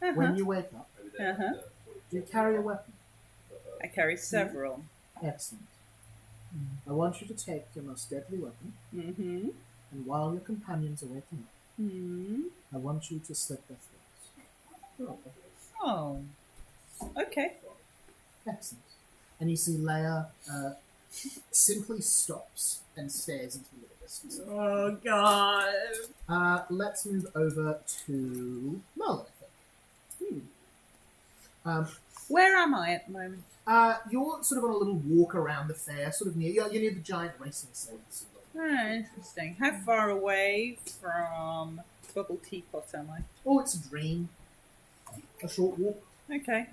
Uh-huh. when you wake up, Uh-huh. do you carry a weapon? I carry several. Excellent. I want you to take your most deadly weapon, Mm-hmm. and while your companions are waking up, Mm-hmm. I want you to slit their throats. Oh. Okay. Excellent. And you see Leia simply stops and stares into the distance. Oh god. Let's move over to Merlin, I think. Where am I at the moment? You're sort of on a little walk around the fair, sort of you're near the giant racing slates. Oh, interesting. How far away from Bubble Teapot am I? Oh, it's a dream. A short walk. Okay.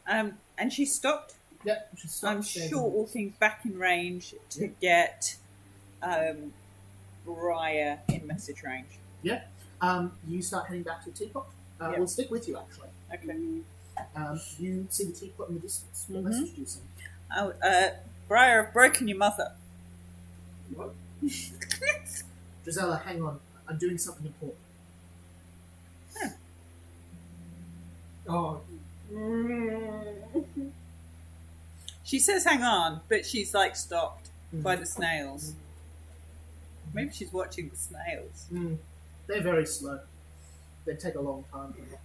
And she stopped. Yep, she stops. I'm stares short into the walking back in range to get Briar in message range. You start heading back to the teapot. Yeah. We'll stick with you, actually. Okay. You see the teapot in the distance. What Mhm. message do you send? Oh, Briar, I've broken your mother. What? Gisela, hang on. I'm doing something important. Oh, She says hang on, but she's like stopped by the snails. Maybe she's watching the snails. They're very slow. They take a long time to watch.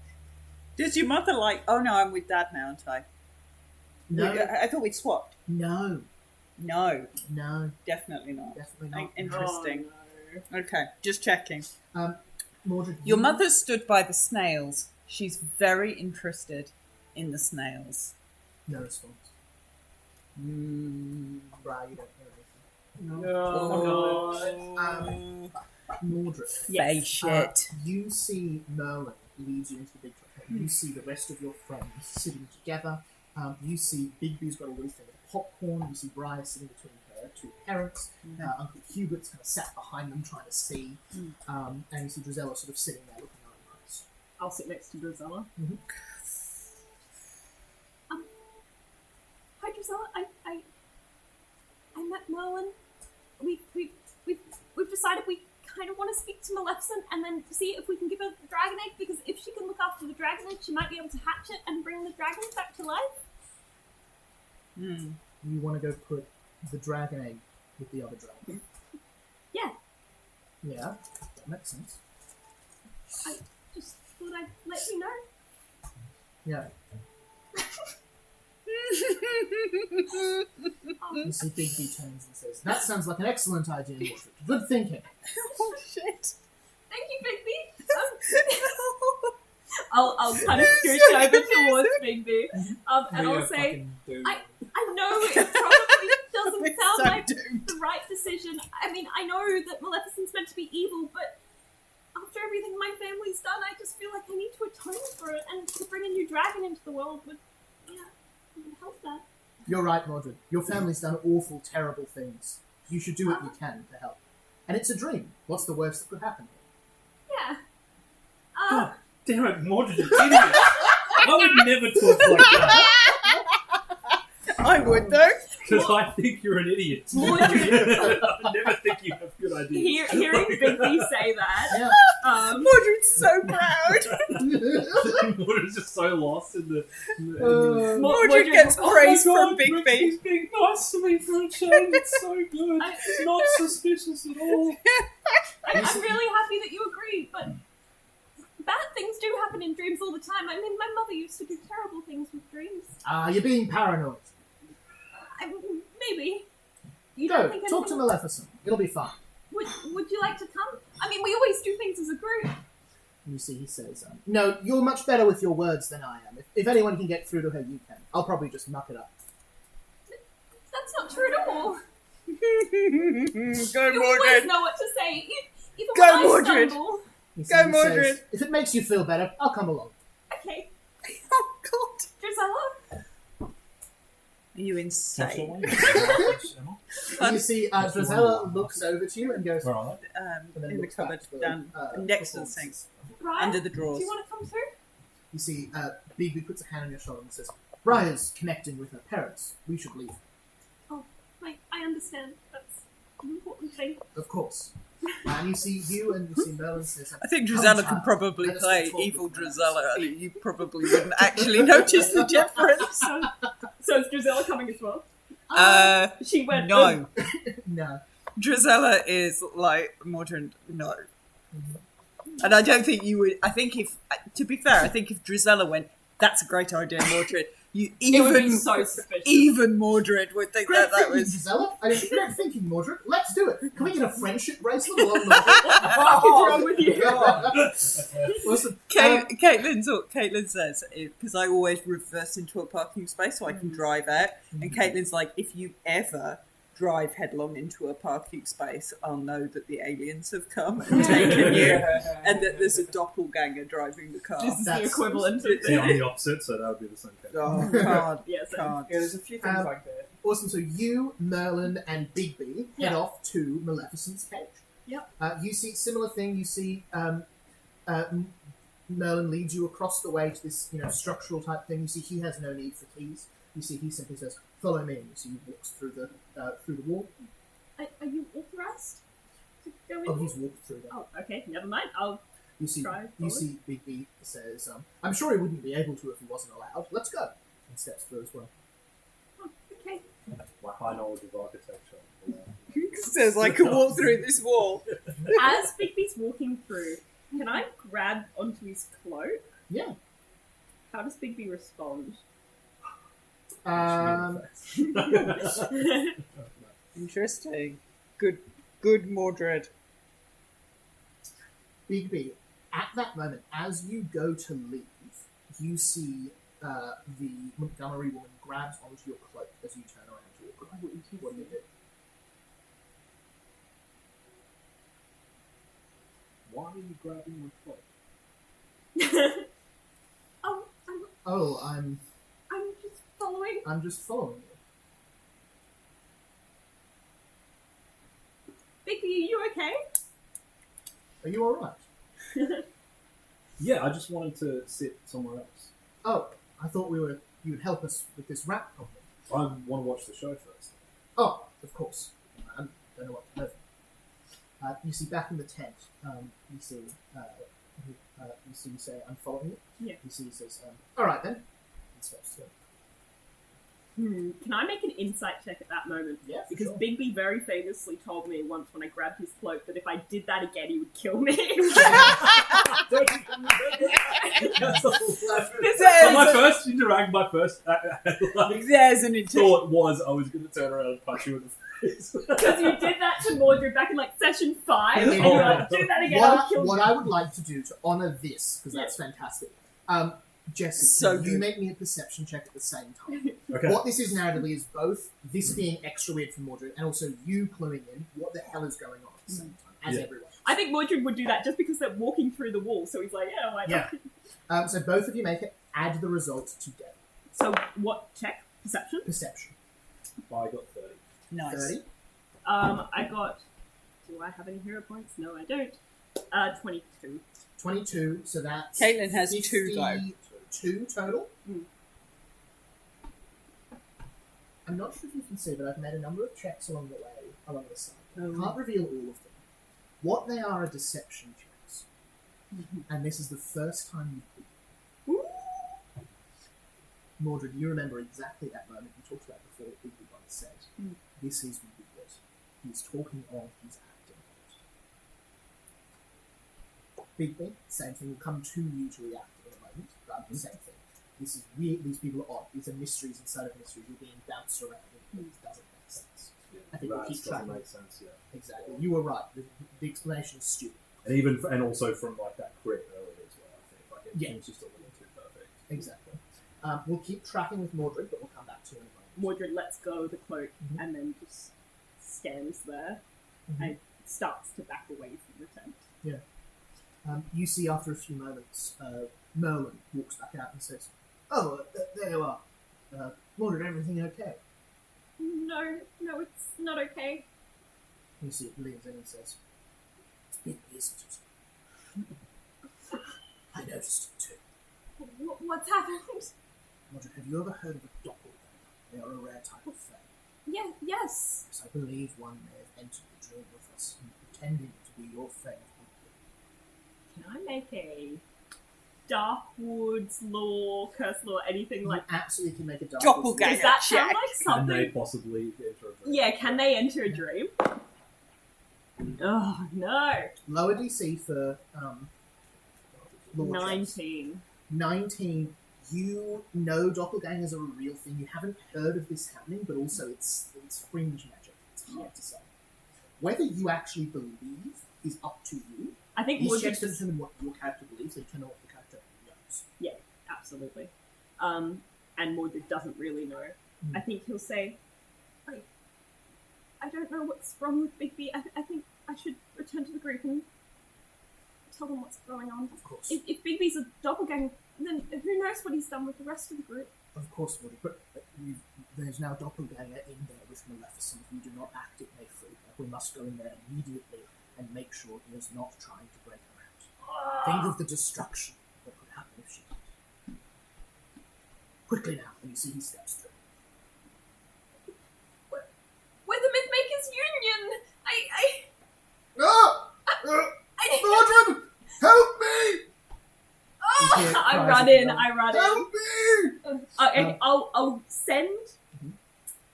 Does your mother like, oh no, I'm with Dad now, aren't I? No, I thought we'd swapped. no, No, no, definitely not. definitely not. Interesting. Oh, Okay, just checking. Mordred, Your you- mother stood by the snails. She's very interested in the snails. No response. Mm. Briar, you don't hear anything. no. Oh. Mordred, Face shit. you see Merlin leads you into the big truck. You see the rest of your friends sitting together. You see Bigby's got a little thing of popcorn. You see Briar sitting between her two parents. Uncle Hubert's kind of sat behind them trying to see. And you see Drizella sort of sitting there looking unimpressed. I'll sit next to Drizella. Hi, we've decided we kind of want to speak to Maleficent and then see if we can give her the dragon egg, because if she can look after the dragon egg, she might be able to hatch it and bring the dragon back to life. Hmm. You want to go put the dragon egg with the other dragon? Yeah. Yeah, that makes sense. I just thought I'd let you know. Yeah. You see Bigby turns and says, "That sounds like an excellent idea, Mordred. Good thinking." Oh shit! Thank you, Bigby. I'll kind of scooch over towards Bigby, and I'll say, I know it probably doesn't sound so like doomed. the right decision. I mean, I know that Maleficent's meant to be evil, but after everything my family's done, I just feel like I need to atone for it, and to bring a new dragon into the world would help that. You're right, Mordred. Your family's done awful, terrible things. You should do what you can to help. And it's a dream. What's the worst that could happen? Yeah. God damn it, Mordred, you idiot! I would never talk like that. I would though. Because I think you're an idiot. Mordred. I never think you have good ideas. Hearing Bigby say that, Yeah. Mordred's so proud. Mordred's just so lost in the... Mordred gets praise from Bigby. Bigby. He's being nice to me for a change. It's so good. It's not suspicious at all. I'm really happy that you agree, but bad things do happen in dreams all the time. I mean, my mother used to do terrible things with dreams. You're being paranoid. Maybe. You Go, don't think talk to anything... Maleficent. It'll be fine. Would you like to come? I mean, we always do things as a group. You see, he says, "No, you're much better with your words than I am. If anyone can get through to her, you can. I'll probably just muck it up." That's not true at all. Go, You always Mordred. know what to say. Even Go, when I Mordred. stumble. You Go, he Mordred. says, "If it makes you feel better, I'll come along." Okay. Oh God. Drizella? Are you insane? You see, Drizella looks over to you and goes, Where are and then In the looks back cupboard, to down next to the sink, Brian? under the drawers. Do you want to come through? You see, Bigby puts a hand on your shoulder and says, "Briar's connecting with her parents. We should leave." I understand. That's an important thing. Of course. And you see Merlin says, I think "Come, Drizella child. could probably Let us play talk with evil the parents." Drizella. You probably wouldn't actually notice the difference. So is Drizella coming as well? She went. No. No. Drizella is like Mordred. No. And I don't think you would. I think if, to be fair, I think if Drizella went, "That's a great idea, Mordred," you It would be even so suspicious. even Mordred would think Great that thinking, was. Gisela. I mean, great thinking, Mordred. Let's do it. Can we get a friendship bracelet along the What the fuck is wrong with you? Listen, Caitlin says, because I always reverse into a parking space so I can drive out. And Caitlin's like, if you ever drive headlong into a parking space, I'll know that the aliens have come and taken you, and that there's a doppelganger driving the car. This is the That's- equivalent of See, I'm the. the opposite, so that would be the same case. Oh, can't, Yes, can't. Yeah, there's a few things Um, like that. awesome. So you, Merlin, and Bigby head Yeah. off to Maleficent's cage. Yep. You see similar thing. You see Merlin leads you across the way to this, structural type thing. You see he has no need for keys. You see he simply says, "Follow me." You see he walks through the wall. Are you authorized to go in? Oh, he's walked through that. Oh, okay, never mind. I'll. You see, Try you forward. see, Bigby says, "I'm sure he wouldn't be able to if he wasn't allowed. Let's go." And steps through as well. Oh, okay. My high knowledge of architecture. Says I can walk through this wall. As Bigby's walking through, can I grab onto his cloak? Yeah. How does Bigby respond? Interesting. Good Mordred. Bigby, at that moment, as you go to leave, you see the Montgomery woman grabs onto your cloak as you turn around to walk away. What do you do? Why are you grabbing my cloak? Oh, Oh, I'm just following. I'm just following you. Bigby, are you okay? Are you all right? Yeah, I just wanted to sit somewhere else. Oh, I thought you would help us with this rat problem. I want to watch the show first. Oh, of course. Don't know what to do. You see back in the tent, you see you say, I'm following you. Yeah. You see he says, all right then. And steps through. Can I make an insight check at that moment? Yeah, for Because sure. Bigby very famously told me once when I grabbed his cloak that if I did that again, he would kill me. My first interaction, There's an thought was I was going to turn around and punch you in the face. Because you did that to Mordred back in like session 5, and Yeah. you're like, do that again, I'll kill What you. I would like to do to honour this, because that's fantastic, Jesse, So you good. make me a perception check at the same time. Okay. What this is narratively is both this being extra weird for Mordred and also you cluing in what the hell is going on at the same time, as Yeah. everyone. I think Mordred would do that just because they're walking through the wall, so he's like, yeah, why not? Yeah. So both of you make it, add the results together. So what check? Perception? Perception. I got 30. nice. 30. I got... Do I have any hero points? No, I don't. 22. 22, so that's... Caitlin has 2 though. 2 total. Mm. I'm not sure if you can see, but I've made a number of checks along the way, along the side. I Oh. can't reveal all of them. What they are deception checks. And this is the first time you've... Mordred, you remember exactly that moment you talked about before what Bigby once said. Mm. This is weird. He's talking on, he's acting on. Bigby, same thing will come to you to react in a moment, but the same thing. This is weird, these people are odd. These are mysteries inside of mysteries. You're being bounced around and it doesn't make sense. I think we'll That keep doesn't tracking. make sense, yeah. Exactly. You were right. The explanation is stupid. And also from like that crit earlier as well, I think. Like, everything's just a little too perfect. Exactly. We'll keep tracking with Mordred, but we'll come back to it in a moment. Mordred lets go of the cloak Mhm. and then just stands there Mhm. and starts to back away from the tent. You see after a few moments, Merlin walks back out and says, "Oh, there you are. Mordred, everything okay?" No, it's not okay. You see it leans in and says, "It's big, isn't it? I noticed it too. What's happened? Mordred, have you ever heard of a doppelganger? They are a rare type of fae. Yeah, yes. Yes, I believe one may have entered the dream with us and pretending to be your friend. Can I make a Dark Woods lore, curse lore, anything like You absolutely can make a dark Doppelganger. Does that sound check. like Can something? they possibly enter a dream? Yeah, can they enter a dream? Oh, no. Lower DC for lore checks. 19. 19. You know doppelgangers are a real thing. You haven't heard of this happening, but also it's fringe magic. It's hard to say. Whether you actually believe is up to you. I think These Mordred checks don't just... determine what your character believes, they determine what the character knows. Yeah, absolutely. And Mordred doesn't really know. Mm. I think he'll say, I don't know what's wrong with Bigby. I think I should return to the group and tell them what's going on. Of course. If Bigby's a doppelganger, then who knows what he's done with the rest of the group? Of course, Woody, but there's now doppelganger in there with Maleficent. If you do not act, it may free her. We must go in there immediately and make sure he is not trying to break her out. Think of the destruction that could happen if she did. Quickly now, and you see he steps through. We're the Mythmakers Union! No! Mordred! Help me! Oh! I run in. Help me! Okay, I'll send... Mhm.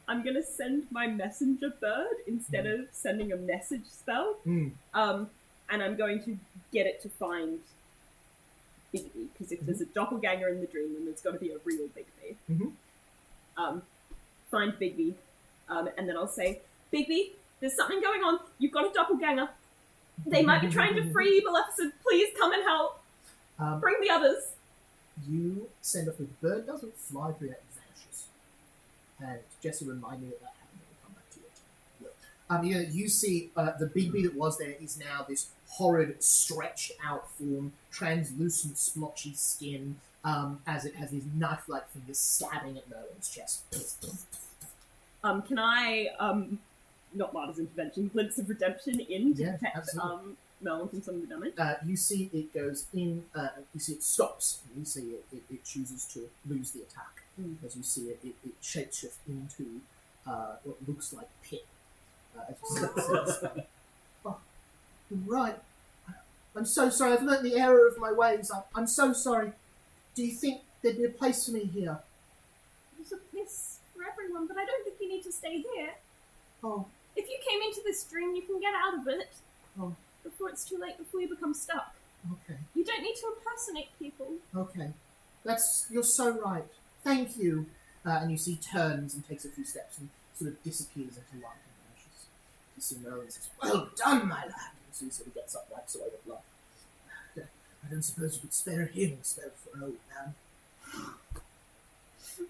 I'm gonna send my messenger bird instead of sending a message spell. Mm. And I'm going to get it to find Bigby, because if there's a doppelganger in the dream, then there's got to be a real Bigby. Mhm. Find Bigby, and then I'll say, Bigby, there's something going on. You've got a doppelganger. They might be trying to free Maleficent. Please come and help. Bring the others. You send off the bird doesn't fly through that, it vanishes. And Jesse, remind me that happened. We'll come back to it. You see the Bigby that was there is now this horrid, stretched out form, translucent, splotchy skin, as it has these knife-like fingers stabbing at Merlin's chest. Can I, not Martyr's Intervention, Glimpse of Redemption in to Yeah, protect absolutely. Merlin from some of the damage? You see it goes in, you see it stops, you see it chooses to lose the attack. Mm. As you see it shapeshifts into what looks like pit. As you see it says, oh, right. I'm so sorry. I've learnt the error of my ways. I'm so sorry. Do you think there'd be a place for me here? There's a place for everyone, but I don't think you need to stay here. Oh, If you came into this dream, you can get out of it. Oh. Before it's too late, before you become stuck. okay. You don't need to impersonate people. Okay. You're so right. Thank you. And you see turns and takes a few steps and sort of disappears into light and vanishes. You see Merlin says, "Well done, my lad." And so he sort of gets up, wipes away the blood. I don't suppose you could spare a healing spell for an old man.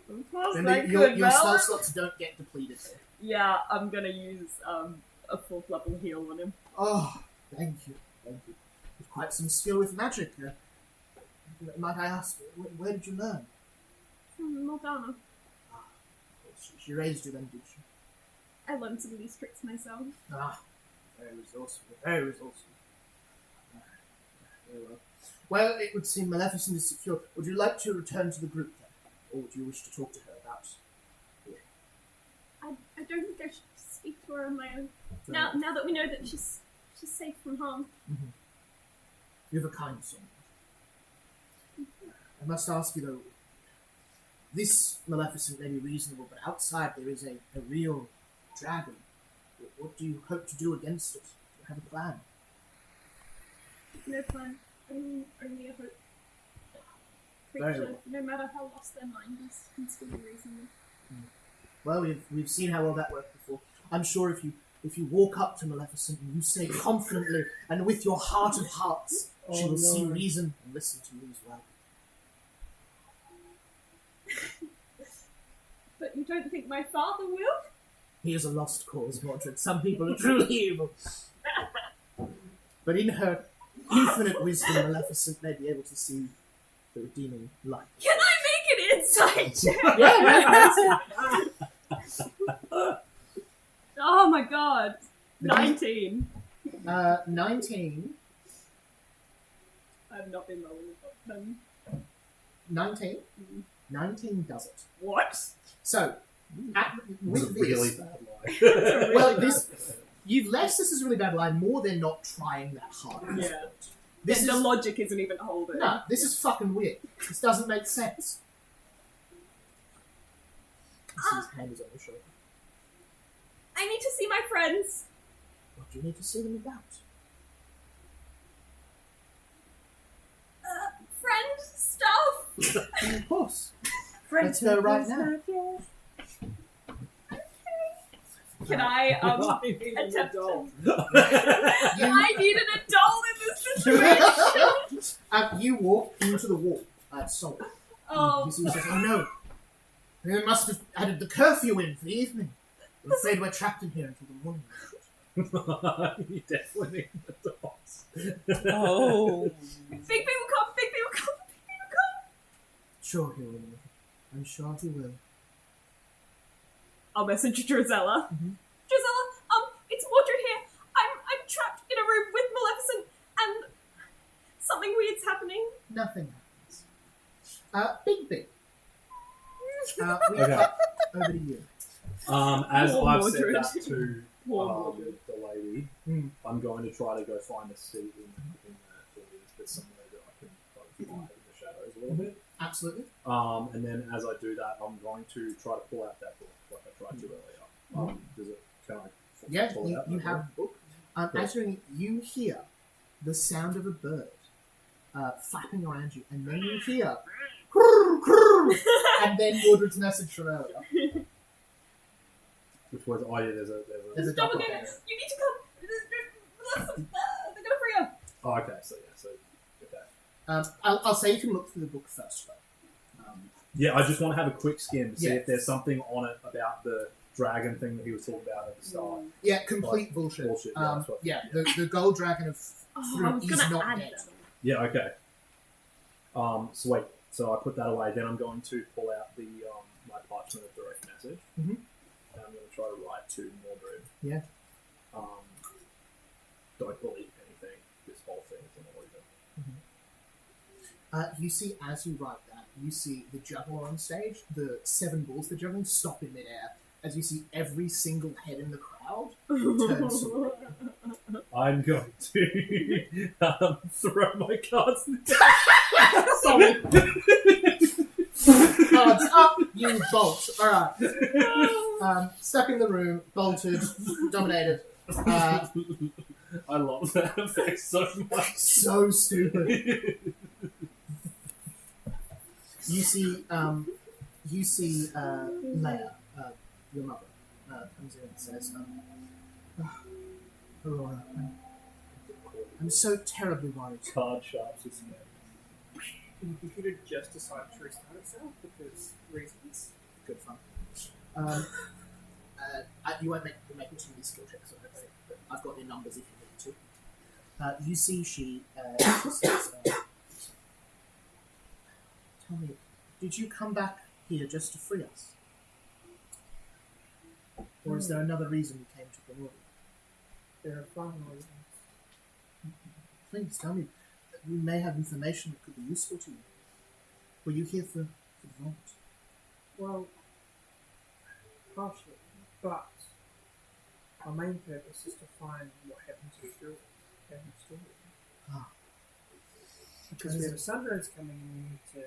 Of course I Remember, could, your spell Mel. slots don't get depleted there. Yeah, I'm gonna use a 4th level heal on him. Oh, thank you. With quite some skill with magic. Might I ask, where did you learn? From Morgana. She raised you then, did she? I learned some of these tricks myself. Ah, very resourceful, very resourceful. Very well. Well, it would seem Maleficent is secure. Would you like to return to the group then? Or would you wish to talk to her about it? I don't think I should speak to her on my own. Now that we know that she's safe from harm. Mm-hmm. You have a kind soul. I must ask you though, this Maleficent may be reasonable, but outside there is a real dragon. What do you hope to do against it? Do you have a plan? No plan. Only a hope. Very Creature, well. no matter how lost their mind is, can still be reasonable. Well, we've seen how well that worked before. I'm sure if you walk up to Maleficent and you say confidently and with your heart of hearts, she will see reason and listen to you as well. But you don't think my father will? He is a lost cause, Mordred. Some people are truly evil. But in her infinite wisdom, Maleficent may be able to see the redeeming light. Can I make an insight check? Oh my god! 19. 19. I've not been rolling the top 10. 19? 19 does it. What? So, with It's a this... really bad lie. Well, you've less this is a really bad line, more than not trying that hard. Yeah. This The is... logic isn't even holding. No, this is fucking weird. This doesn't make sense. His hand is on your shoulder. I need to see my friends. What do you need to see them about? Friend stuff. Of course. Let's go right now. Can I I need an attempt adult. I need an adult in this situation. You walk into the wall. Sorry. Oh, He says, "Oh no, they must have added the curfew in for the evening. I'm afraid we're trapped in here until the morning." You definitely need adults. Oh. big people come, big people come, big people come. Sure he will. I'm sure he will. I'll message Drizella. Drizella, it's Mordred here. I'm trapped in a room with Maleficent, and something weird's happening. Nothing happens. Big. We Okay. cut over to you. As Poor I've Mordred. said that to Poor Mordred. the lady, Mm. I'm going to try to go find a seat in the there's somewhere that I can kind of hide in the shadows a little bit. Absolutely. And then as I do that, I'm going to try to pull out that book like I tried to earlier. Does it? Can I? Yeah, pull it out? you Okay. have the book. As you hear the sound of a bird flapping around you, and then you hear "Krrr, krrr," and then Mordred's message from earlier. Which was, oh yeah, there's There's a. a Double doppelganger. ganger. You need to come. They're gonna free you. Oh, okay, so okay. I'll say you can look through the book first, though. Yeah, I just want to have a quick skim to see Yeah. if there's something on it about the dragon thing that he was talking about at the start. Yeah, complete bullshit. Bullshit, yeah, that's what- yeah, the gold dragon of Oh, Through I was is gonna not add dead. that. Yeah, okay. Sweet. So I put that away. Then I'm going to pull out the my parchment of direct message. Mhm. And I'm going to try to write to Mordred. Yeah. Don't believe anything. This whole thing is an illusion. You see, as you write that, you see the juggler on stage, the 7 bulls they're juggling, stop in midair. As you see every single head in the crowd loud, turns to I'm going to throw my cards in the Sorry. Cards up, you bolt. Alright. Stuck in the room, bolted, dominated. I love that effect so much. So stupid. You see Leia, your mother, comes in and says, Aurora, I'm so terribly worried. Card sharps his head. The computer just decided to restart itself because reasons. Good fun. You won't be making too many skill checks, but I've got your numbers if you need to. You see she says, tell me, did you come back here just to free us? Or is there another reason you came to Glenwood? There are far more reasons. Please tell me. We may have information that could be useful to you. Were you here for the vault? Well, partially, but our main purpose is to find what happened to the girl and the story. Ah. Because we have a sunrise coming and we need to...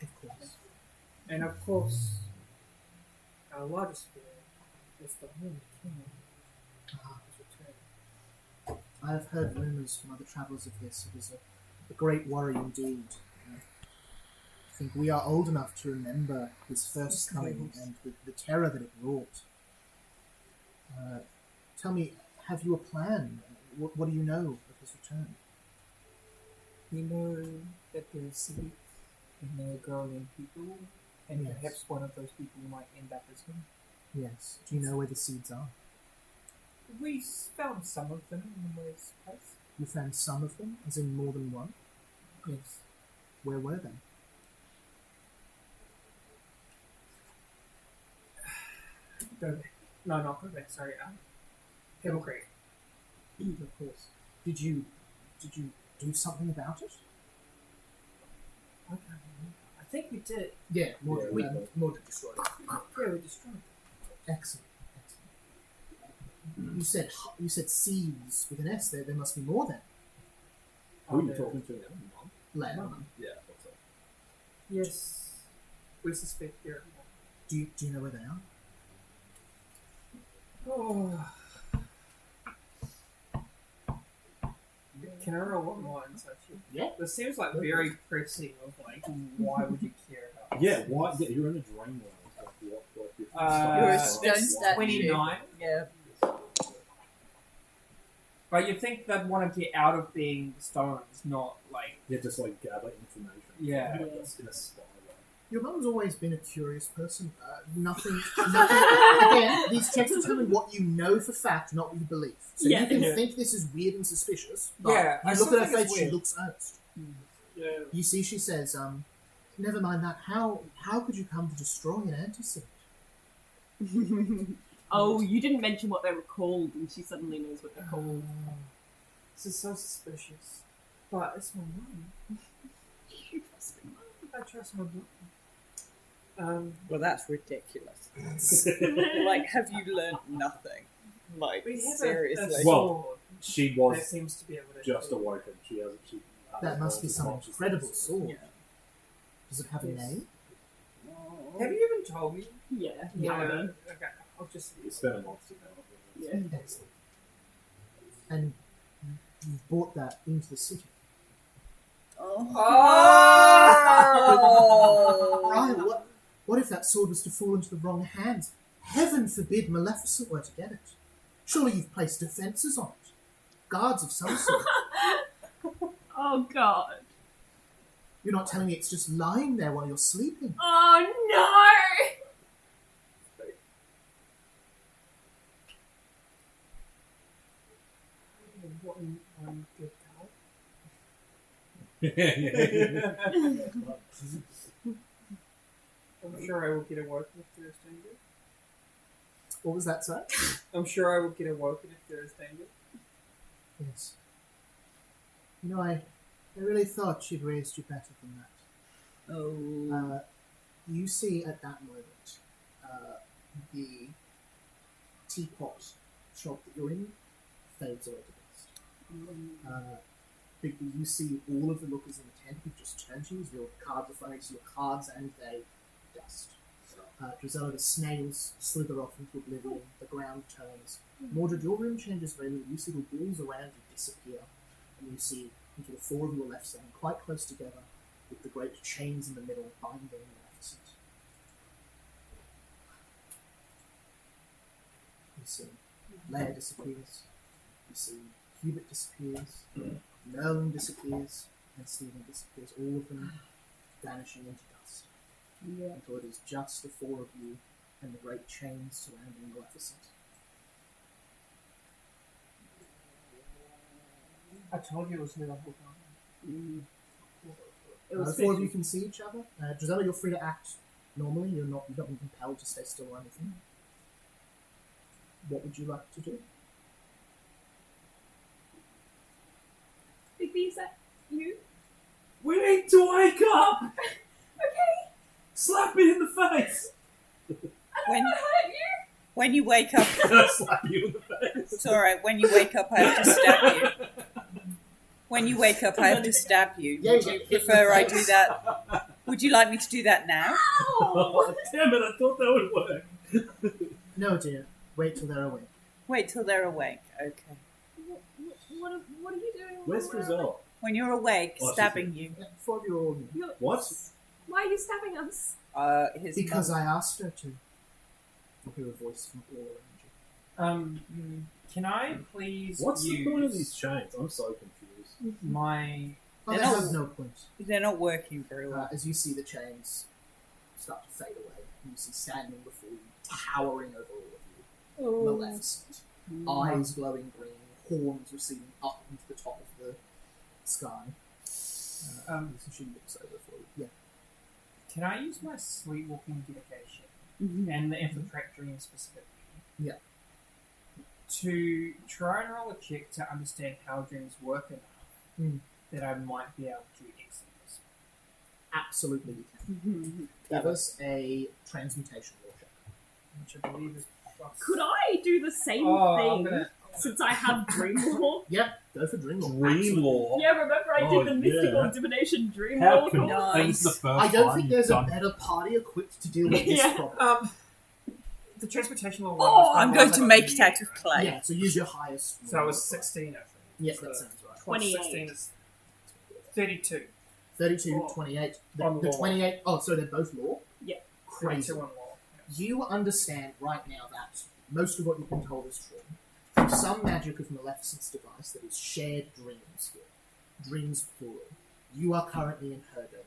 Of course. And of course, our largest fear is the Holy King Ah. is returning. I have heard rumours from other travellers of this. It is a great worry indeed. I think we are old enough to remember his first coming and the terror that it wrought. Tell me, have you a plan? What do you know of his return? We know that there are seeds and there are growing people, and Yes. perhaps one of those people might end up as him. Yes. Do you know where the seeds are? We found some of them in the waste place. You found some of them, as in more than one? Yes. Where were they? Go back. No, not go back. Sorry. Pebble Creek. Of course. Did you do something about it? I can't remember. I think we did. Yeah, Mordred, we did. Mordred destroyed it. Yeah, we destroyed it. Excellent. You said seeds with an S there. There must be more then. Who are you talking to now? Leia. Yeah, I thought so. Yes. We suspect there are more. Do you know where they are? Oh. Can I roll one more insight check? Yeah. This seems like very pressing of like, why would you care about Yeah, this? why? Yeah, you're in a dreamland. Like, what if You're a That's stone statue. 29. Yeah. But you think they'd want to get out of being stones, not like... Yeah, just like gather information. Yeah. Just in a spy way. Your mum's always been a curious person. Nothing. Again, these checks determine what you know for fact, not what you believe. So Yeah. you can Yeah. think this is weird and suspicious. But Yeah, I you look still at her think it's face; she weird. looks earnest. Yeah. You see, she says, "Never mind that. How could you come to destroy an anti-seed?" Oh, you didn't mention what they were called, and she suddenly knows what they're called. This is so suspicious. But it's my mum. I trust my mum. Well, that's ridiculous. Like, have you learned nothing? Like, We have seriously. a Well, sword She that was seems to be able to... just awoken. She hasn't. That must be some incredible sword. Yeah. Does it have a Yes. name? Have you even told me? Yeah. Yeah. Yeah. Okay, I'll just... You spent a month together. Yeah. Excellent. And you've brought that into the city. Oh. Brian, what if that sword was to fall into the wrong hands? Heaven forbid Maleficent were to get it. Surely you've placed defences on it. Guards of some sort. Oh god. You're not telling me it's just lying there while you're sleeping. Oh no! What good I'm sure I will get awoken if there is danger. What was that, sir? I'm sure I will get awoken if there is danger. Yes. You know, I really thought she'd raised you better than that. Oh. You see at that moment the teapot shop that you're in fades away to dust. Bigby, you see all of the lookers in the tent who've just turned to you as your cards are flying, so your cards and they dust. Drizella, the snails slither off into oblivion, the ground turns. Mordred, your room changes very little. You see the walls around you disappear, and you see into the four of you are left standing quite close together, with the great chains in the middle binding Maleficent. You see Leia disappears, you see Hubert disappears, Merlin disappears, and Stephen disappears, all of them vanishing into dust. Until it is just the four of you and the great chains surrounding Maleficent. I told you it was near the whole time. The four of you can see each other. Drizella, you're free to act normally. You've not been compelled to stay still or anything. What would you like to do? Bigby, is that you? We need to wake up! Okay. Slap me in the face! When, Hurt you? when you wake up, Slap you in the face. it's alright. When you wake up, I have to stab you. When you wake up, I have to stab you. Yeah, Would you prefer I do that? Would you like me to do that now? Oh, damn it, I thought that would work. No, dear. Wait till they're awake. Wait till they're awake. Okay. What are you doing? Where's Drizella? When you're awake, Oh, stabbing you. Yeah, four of you are all new. You're- What? Why are you stabbing us? His Because mum- I asked her to. You hear a voice from all around you. Can I please What's use the point of these chains? I'm so confused. my... Oh, they They're not- have no point. They're not working very well. As you see the chains start to fade away, you see standing before you, towering over all of you, Maleficent. Eyes glowing green, horns receding up into the top of the sky. So she looks over for you. Yeah. Can I use my sleepwalking dedication Mhm. and the infiltrate dream specifically? Yeah. To try and roll a check to understand how dreams work enough that I might be able to exit this. Absolutely you can. Give us a transmutation roll check. Which I believe is plus... Could I do the same I'm thing gonna... since I have dream law? Yep, go for dream roll. Dream Absolutely. law. Yeah, remember I Oh, did the mystical yeah. divination dream How law can course? Nice. this is the first I don't time think you've there's a done- better party equipped to deal with this Yeah. problem. The transmutation law Oh, I'm going to make it out of clay. Yeah, so use your highest. So it was 16, I think. Yes, So that sounds right. 28. 16 is 32. 32, Oh. 28. On The law. 28. Oh, so they're both law? Yeah. Crazy. 32 on law. You understand right now that most of what you've been told is true. Through some magic of Maleficent's device that is shared dreams here, dreams plural, you are currently in her domain.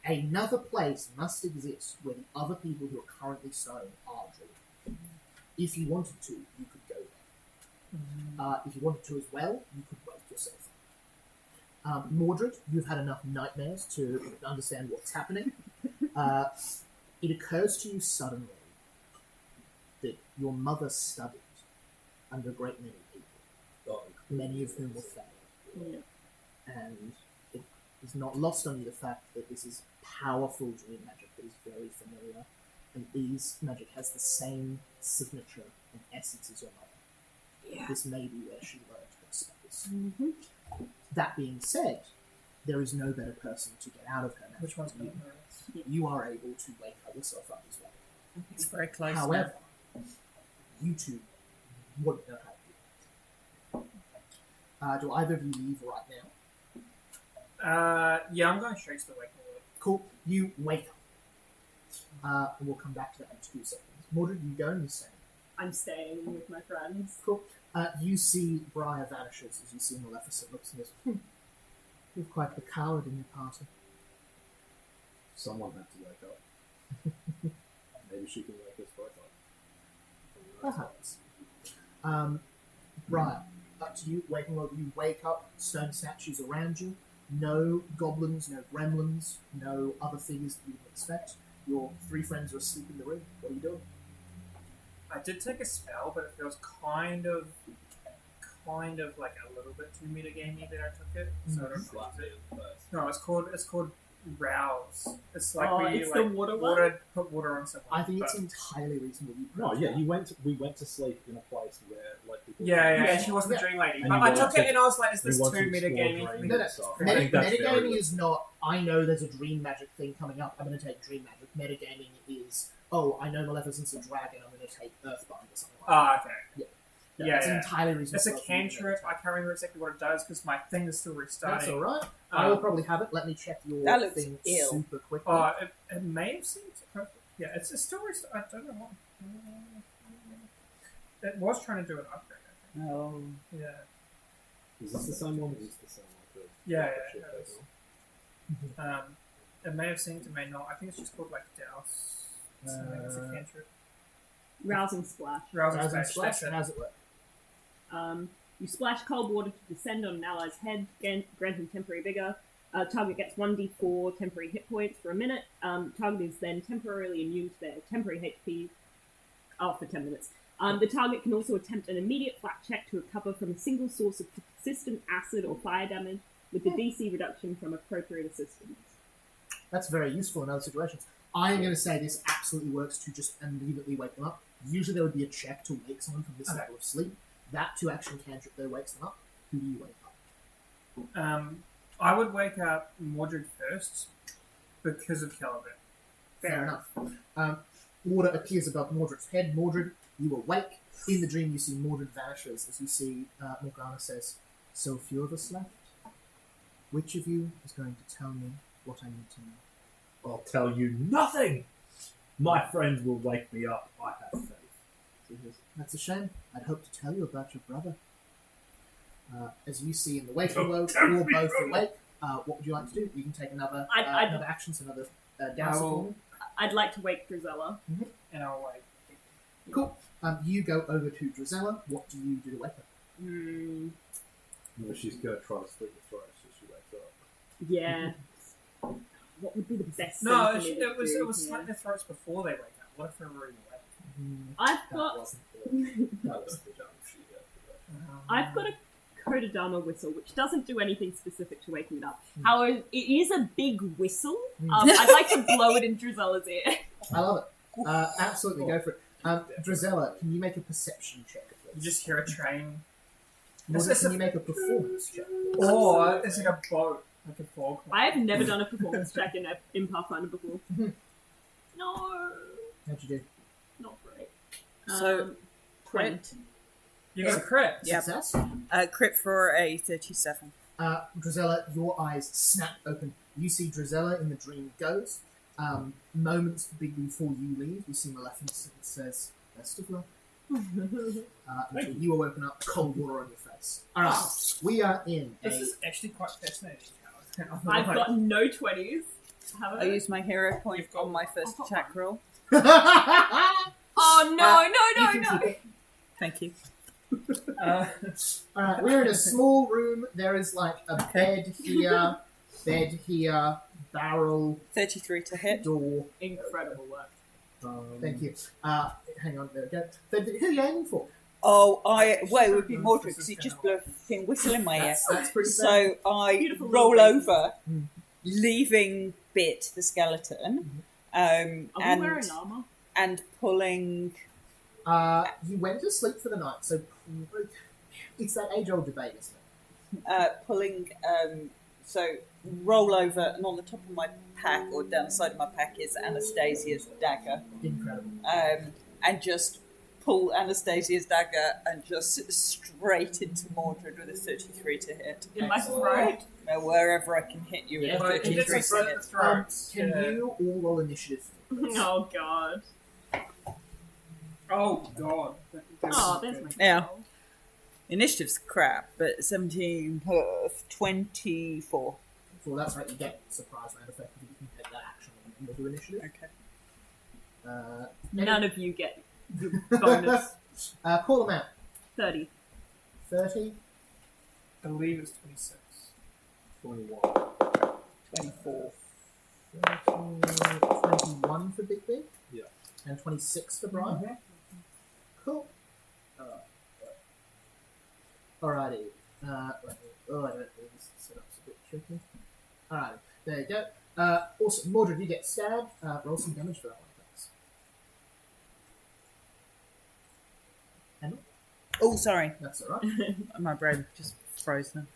Another place must exist where the other people who are currently stone are dreaming. If you wanted to, you could go there. If you wanted to as well, you could wake yourself. Mordred, you've had enough nightmares to understand what's happening. It occurs to you suddenly that your mother studied under a great many people, many of whom were failed. And it is not lost on you the fact that this is powerful dream magic that is very familiar, and E's magic has the same signature and essence as your mother. Yeah. This may be where she learned her spells. That being said, there is no better person to get out of her magic Which one's than going you. to You are able to wake yourself up as well. It's very close. However, you two wouldn't know how to do that. Do either of you leave right now? Yeah, I'm going straight to the waking word. Cool. You wake up. And we'll come back to that in 2 seconds. Mordred, you go and you stay. I'm staying with my friends. Cool. You see Briar vanishes as you see Maleficent looks and goes, you're quite the coward in your party. Someone had to wake up. Maybe she can wake us both up. Perhaps. Briar, up to you. Waking up, you wake up, stone statues around you. No goblins, no gremlins, no other figures that you would expect. Your 3 friends are asleep in the room. What are you doing? I did take a spell, but it feels kind of like a little bit too metagamey that I took it. So I don't use it. No, it's called rouse. It's like Oh, where you it's the like water one? put water on someone. I think but- it's entirely reasonable. You No, yeah, we went to sleep in a place where like people. Yeah, Yeah. and she wasn't the dream lady. And But you I want took to- it and I was like, is this we want too to explore metagaming? dreams No, no. and stuff. I Meta- think that's very metagaming is not, I know there's a dream magic thing coming up, I'm going to take dream magic. Metagaming is, oh, I know Maleficent's a dragon, I'm going to take Earthbind or something like that. Ah, okay. No, yeah, it's yeah. entirely reasonable. It's a for you to cantrip. meditate. I can't remember exactly what it does because my thing is still That's restarting. alright. I will probably have it. Let me check your That looks thing ill. super quickly. It may have seemed perfect. Yeah, it's still I don't know what. It was trying to do an upgrade, I think. Oh. Yeah. Is this the same one? Or is this the same one? Yeah, Shit, yeah, that's it all. It may have seemed, it may not. I think it's just called like Douse. Something. It's a cantrip. Rousing splash. Rousing Rousing Splash. Splash, That's it. how's it work? You splash cold water to descend on an ally's head, granting temporary vigor. Target gets 1d4 temporary hit points for a minute. Target is then temporarily immune to their temporary HP for 10 minutes. The target can also attempt an immediate flat check to recover from a single source of persistent acid or fire damage with the DC reduction from appropriate assistance. That's very useful in other situations. I'm going to say this absolutely works to just immediately wake them up. Usually there would be a check to wake someone from this level of sleep. That 2-action cantrip though wakes them up. Who do you wake up? I would wake up Mordred first because of Caliban. Fair enough. Water appears above Mordred's head. Mordred, you awake. In the dream, you see Mordred vanishes as you see Morgana says, "So few of us left. Which of you is going to tell me what I need to know?" I'll tell you nothing. My friends will wake me up. I have faith. He says, "That's a shame. I'd hoped to tell you about your brother." As you see in the waking world, you're both awake. What would you like to do? You can take another another action, so another dowser for me. I'd like to wake Drizella. And I'll wait. Cool. You go over to Drizella. What do you do to wake her? Well, she's going to try to split your throat so she wakes up. Yeah. What would be the best No, thing for me to it was do slit here? their throats before they wake up. What if they're already awake? I've That got wasn't the That was the jump she did. I've got a Kodadama whistle, which doesn't do anything specific to waking it up. However, it is a big whistle. I'd like to blow it in Drizella's ear. I love it. Absolutely, go for it. Drizella, can you make a perception check? You just hear a train. Mordred, can you make a performance check? Or it's like a boat, like a fog. I have never done a performance check in Pathfinder before. No, How'd you do? not great. So, 20. crit. You got a crit. Yep. Success? Crit for a 37. Drizella, your eyes snap open. You see Drizella in the dream goes. Moments before you leave, you see Maleficent says, "Best of luck." Until you are woken up, cold water on your face. Alright, we are in This is actually quite fascinating. I've got no 20s. I use my hero point on my first attack roll. Oh no. Thank you. Alright, we're in a small room. There is like a bed here, barrel, 33 to hit. door. Incredible work. Thank you. Hang on, there we go. Who are you aiming for? Oh, it would be Mordred because he just blew a fucking whistle in my ear. That's pretty fair. So I Beautiful roll little over, Mm. leaving Bit, the skeleton, Are we wearing armor? and pulling. You went to sleep for the night, so it's that age-old debate, isn't it? Pulling, so roll over, and on the top of my pack, or down the side of my pack, is Anastasia's dagger. Incredible. And just pull Anastasia's dagger and just straight into Mordred with a 33 to hit. In my throat? Now, wherever I can hit you with Yeah, a but 33 it's to a hit. throat. Can you all roll initiative? Oh god. Oh god. Oh, there's my Yeah. control. Initiative's crap, but 17, 24. Well, that's right. You get surprise round effect if you can take that action and do initiative. Okay. None of you get the bonus. Call them out. 30. 30, I believe it's 26. 21. 24. 21 for Big B. Yeah. And 26 for Brian. Cool. Alrighty. I don't know. This setup's a bit tricky. Alright, there you go. Also, Mordred, you get stabbed. Roll some damage for that one, please. Emma? Oh, sorry. That's alright. My brain just froze then.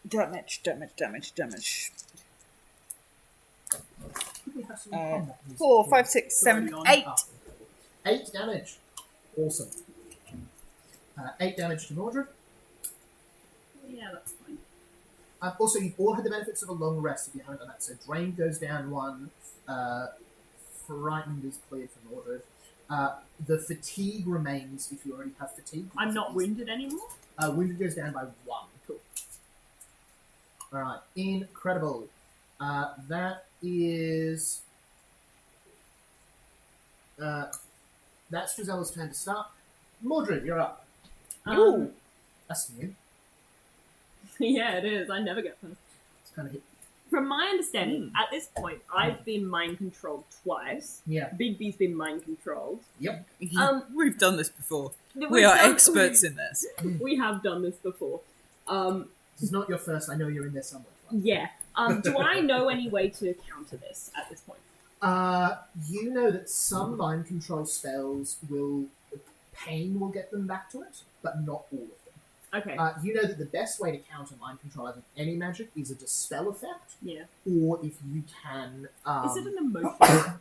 Damage. We have some combat music. 4, 5, 6, 7, 8. 8 damage. Awesome. 8 damage to Mordred. Yeah, that's fine. Also, you've all had the benefits of a long rest if you haven't done that. So, Drained goes down 1. Frightened is cleared for Mordred. The fatigue remains if you already have fatigue. I'm not wounded anymore? Wounded goes down by 1. Cool. Alright, incredible. That is... that's Drizella's turn to start. Mordred, you're up. Ooh. That's new. Yeah, it is. I never get first. It's kind of hit. From my understanding, at this point, I've been mind controlled twice. Yeah. Bigby's been mind controlled. Yep. We've done this before. We've We are done- experts in this. We have done this before. This is not your first. I know you're in there somewhere. Yeah. Do I know any way to counter this at this point? You know that some mind control spells pain will get them back to it, but not all of them. Okay. You know that the best way to counter mind control of any magic is a dispel effect, Yeah. or if you can... Is it an emotion? No,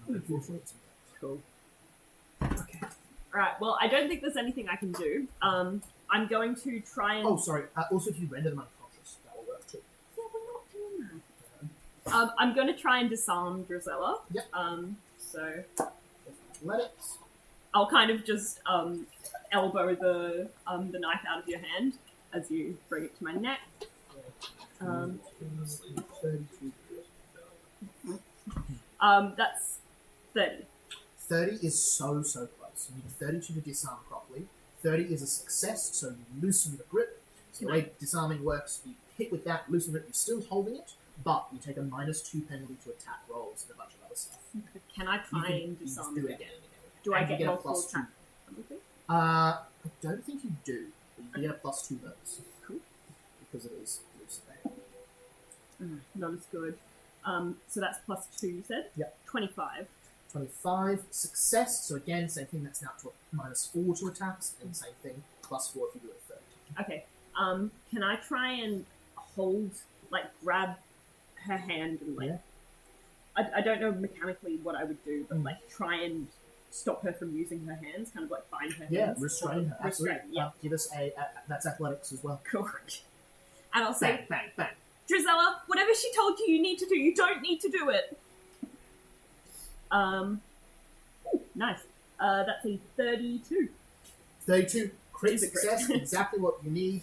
unfortunately, it's not. Cool. Okay. Alright, well, I don't think there's anything I can do. I'm going to try and... Oh, sorry. Also, if you render them unconscious, that will work too. Yeah, we're not doing that. I'm going to try and disarm Drizella. Yep. So Athletics. I'll kind of just elbow the knife out of your hand as you bring it to my neck. 32. That's 30. 30 is so close. You need 32 to disarm properly. 30 is a success, so you loosen the grip. So the way disarming works, you hit with that, loosen the grip, you're still holding it, but you take a -2 penalty to attack rolls and a bunch of other stuff. Can I try and You just disarm do it it? again and again. Do I And you get a multiple +2. attack? Everything? I don't think you do, but you get a +2 bonus. Cool. Because it is loose. Not as good. So that's +2, you said? Yep. 25. 25, success, so again, same thing, that's now to a -4 to attacks, and same thing, +4 if you do it 30. Okay. Can I try and grab her hand and Yeah. I don't know mechanically what I would do, but try and stop her from using her hands, kind of bind her Yeah, hands. restrain her, absolutely. Restrain, yeah. Give us that's athletics as well. Cool. And I'll say, Bang, bang, bang. Drizella, whatever she told you need to do, you don't need to do it. Nice. That's a 32. 32, crit Is it crit? success, exactly what you need.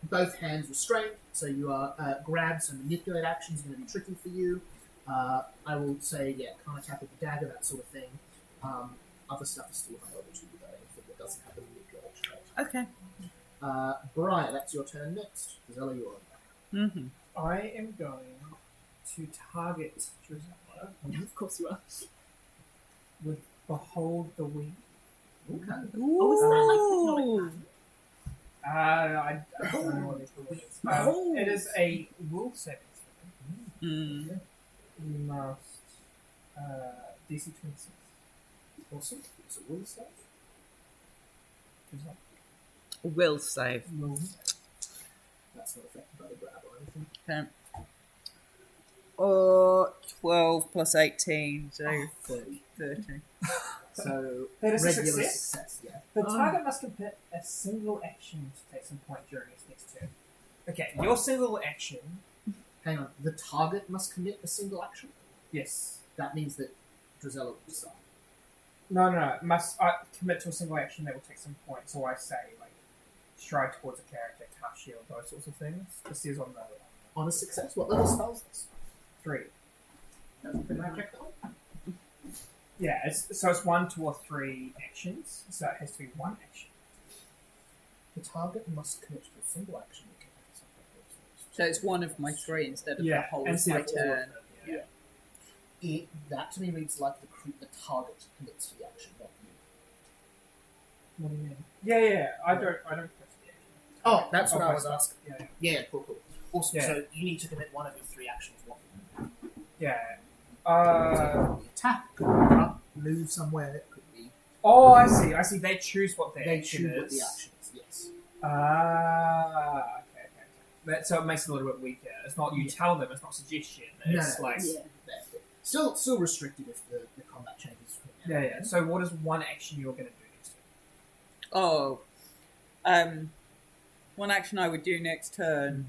Both hands restrained, so you are grabbed, so manipulate actions are going to be tricky for you. I will say, can't attack with the dagger, that sort of thing. Other stuff is still available to you, though, anything that doesn't have the manipulation trait. Okay. Briar, that's your turn next. Gisela, you're on. Mm-hmm. I am going to target Drizella Of course you are. with Behold the Wind. Okay. Oh, is that like I don't know what it's called. It is a will saving throw. Mm. You must DC 26. Awesome. It's a will save. Will save. Will. That's not affected by the grab or anything. Okay. Or 12 plus 18, so 30. 30. So, That is a regular success? success, yeah. The target must complete a single action to take some point during its next turn. Okay, your single action. Hang on. The target must commit a single action? Yes. That means that Drizella will decide. No. Must commit to a single action that will take some points. So I say, stride towards a character, cast shield, those sorts of things. This says on the On a success? What level spell is this? 3. Can I check that one? Yeah, it's 1, 2, or 3 actions. So it has to be one action. The target must commit to a single action. So it's one of my 3 instead of the whole of instead my of all of turn. them, yeah. That to me reads like the target commits to the action, not you. What do you mean? Yeah. I don't press the action. Oh, that's what I'll I was press asking. that. Yeah, cool. Awesome. Yeah. So you need to commit one of your 3 actions. What? Yeah. Attack. Could be run, move somewhere. It could be. Oh, I see. I see. They choose what their They action choose what the is. action is. Yes. Okay. So it makes it a little bit weaker. It's not you tell them. It's not suggestion. It's No, like Yeah. Still restricted if the combat changes. yeah. So what is one action you're going to do next turn? Oh, one action I would do next turn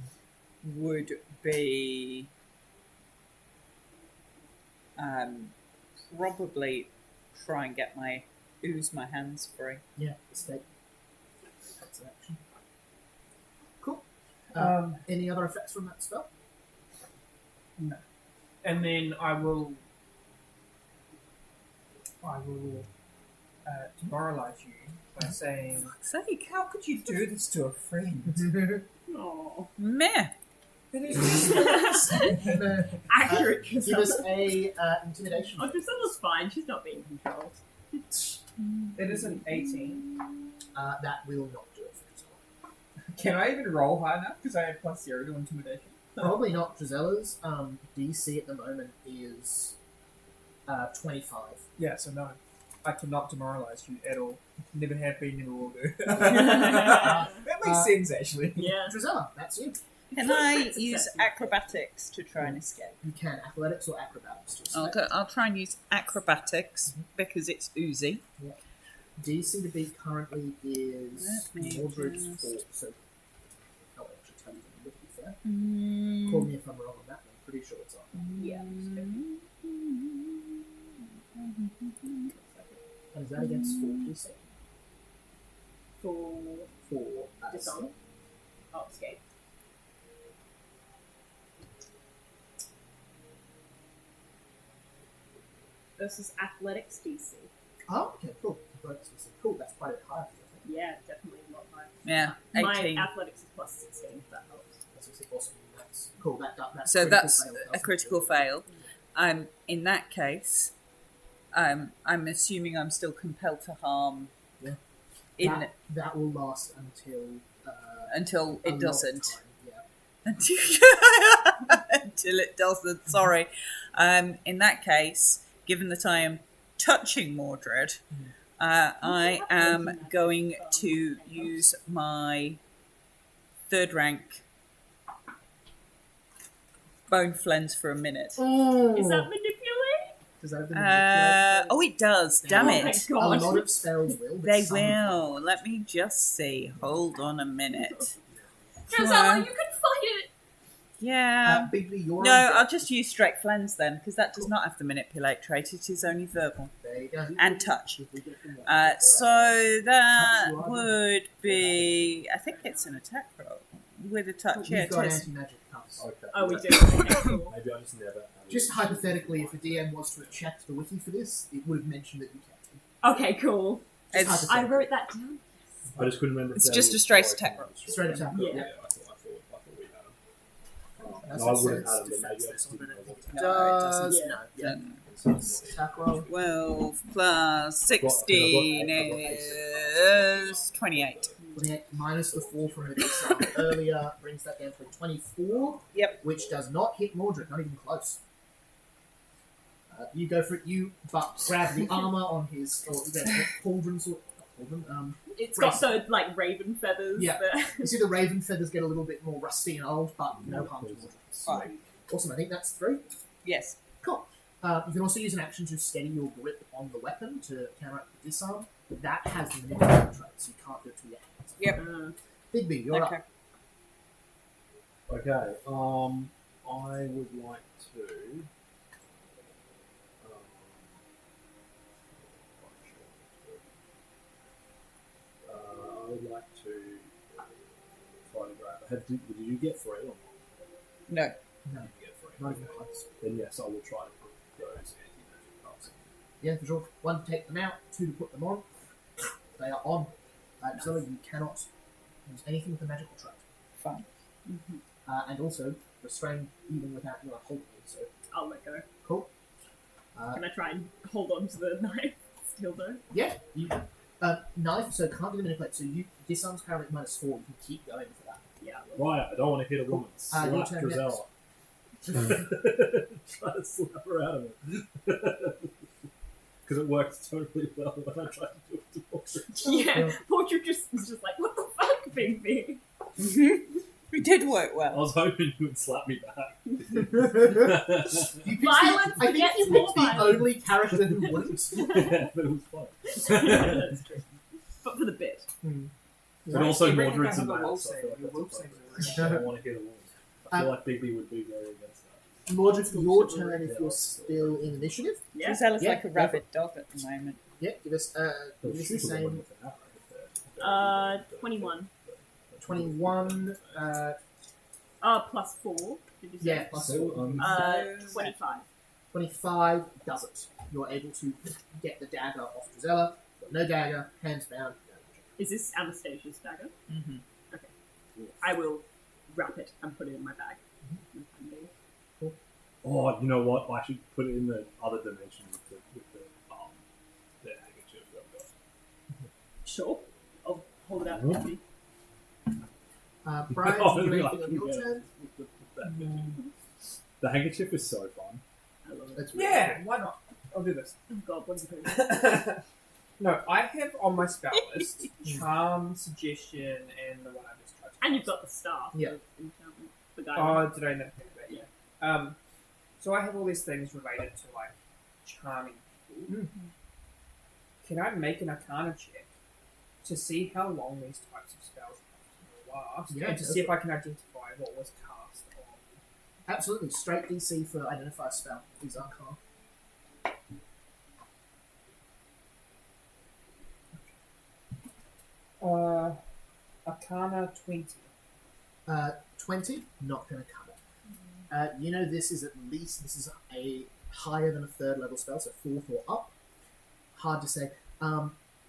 would be probably try and get my hands free. Yeah. Escape. That's an action. Cool. Any other effects from that spell? No. And then I will demoralize you by saying, Fuck's sake. "How could you do this to a friend?" Oh. Meh. It is just Accurate Give Drusilla. us a intimidation. Oh, Drusilla's fine. She's not being controlled. It is an 18. That will not do it for Drusilla. Can I even roll high enough? Because I have +0 to intimidation. Probably not. Drusilla's DC at the moment is 25. Yeah, so no. I cannot demoralize you at all. Never have been, never will do. Uh, That makes sense, actually. Yeah. Drusilla, that's you. Can I That's use successful. acrobatics to try and escape? You can athletics or acrobatics to escape. Okay, I'll try and use acrobatics because it's oozy. DC to beat currently is Let me Mordred's just- 4. So, I'll actually tell you the number to be fair. Call me if I'm wrong on that. I'm pretty sure it's on. Yeah. And is that against 4 DC? For 4 Dishonor. Oh, escape. Versus athletics DC. Oh, okay, cool. Athletics DC. Cool, that's quite a bit higher for you, I think. Yeah, definitely a lot higher. Yeah, 18. My athletics is +16, if that helps. That's awesome. That's cool. That's So critical that's fail, a doesn't critical it? fail. In that case, I'm assuming I'm still compelled to harm. Yeah. In That will last until until a it long doesn't. time, Yeah. Until it doesn't. Sorry. In that case, given that I am touching Mordred, I am going to use my 3rd rank bone flens for a minute. Oh, Is that manipulate? does that have the manipulate? Oh, it does. Damn Oh my it. God. A lot of spells will. but They some of them will. Let me just see. Hold on a minute. Drusilla, you can fight it! Yeah. Bigby, you're No, on I'll deck. just use straight flens then, because that does not have the manipulate trait. It is only verbal There you go. and touch. If we get from one. So that Touch you, would be, I think it's an attack roll with a touch. Yeah, We've got it is. anti-magic cuffs. Okay. Oh, we do. Okay, cool. Maybe I just never. Just hypothetically, if the DM was to have checked the wiki for this, it would have mentioned that you can. Okay, cool. Just It's- I hypothetically. wrote that down. I just couldn't remember. if It's that just a was straight like- attack roll. Straight attack roll, Yeah. Yeah, I thought we had them. That's No, I what would have it had says, them, but maybe I defense, just so I didn't don't know think it what does. Yeah. No, yeah. Then Attack roll. 12 plus 16 is 28. 28 minus the 4 from the disarm earlier brings that down to a 24. Yep. Which does not hit Mordred, not even close. You go for it, you but grab the armor on his, or the pauldron sort It's got the, like, raven feathers. Yeah. That... you see the raven feathers get a little bit more rusty and old, but no harm to Mordred. Fine. Awesome, I think that's 3. Yes. Cool. You can also use an action to steady your grip on the weapon to counteract the disarm. That has the manipulation trait, so you can't do it to your hands. Yep. Bigby, you're Okay. up. Okay. I would like to. I would like to try to grab. Did you get 3 or not? No. No, You get 3. not even Okay. close. Then yes, I will try to put those anti-magic cuffs in. Yeah, for sure. 1 to take them out, 2 to put them on. They are on. So you cannot use anything with a magical trait. Fine. And also restrained even without you holding it. So I'll let go. cool. Can I try and hold on to the knife still, though? Yeah, you knife. So can't do the manipulate. So you disarms currently at -4. You can keep going for that. Yeah. Right, I don't want to hit a woman. Your Slap turn Drizella. Try to slap her out of it. Because it works totally well when I try to do it to Portrait. Yeah. Portrait was just like, what the fuck, Bigby? It did work I well. was hoping you would slap me back. You picked Violence I think begets you more picked the violence. only character who wouldn't. Yeah, but it was fun. That's true. But for the bit. But also Every Mordred's a time I have a male, will so I save, feel like your that's will appropriate. saves I don't want to hit a woman. I feel like Bigby would be very against that. Mordred, your turn if you're still in initiative. Yeah. Drizella's Yeah, like a rabid dog at the moment. Yeah, give us They'll the shoot a woman same with an arrow if they're- 21. 21. Plus 4. Did you say? Yeah, plus So, 25. 25 does it. You're able to get the dagger off Drizella. Got no dagger, hands bound. Is this Anastasia's dagger? Mm-hmm. I will wrap it and put it in my bag. Oh, you know what? I should put it in the other dimension with the handkerchief that I've got. Sure. I'll hold it out Mhm. empty. Brian, Oh, do you do yeah, anything on your yeah. turn? The handkerchief is so fun. I love it. That's really Yeah, why not? I'll do this. Oh god, what is it? No, I have on my spell list Charm, Suggestion, and the one I just tried to And you've got the staff. Yeah. of enchantment. The guy. Oh, did I not think of that? Yeah. So I have all these things related to like charming people. Can I make an Arcana check to see how long these types of spells last, Yeah, and to see if I can identify what was cast on? Absolutely. Straight DC for identify a spell is Arcana. Arcana 20. 20, not going to cut it. You know this is a higher than a third level spell, so 4th or up. Hard to say.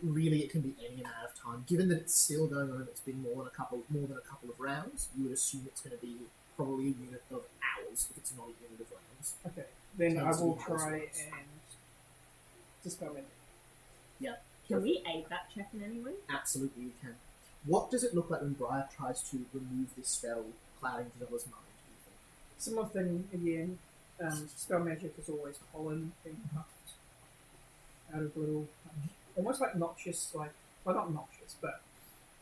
Really, it can be any amount of time. Given that it's still going on and it's been more than a couple of rounds, you would assume it's going to be probably a unit of hours if it's not a unit of rounds. Okay, then I Tends to will be try house and dispel magic. Can we aid that check in any way? Absolutely, you can. What does it look like when Briar tries to remove this spell, clouding Drizella's mind? Do you think? Similar thing again. Spell magic is always pollen being puffed out of little, almost like noxious, well not noxious, but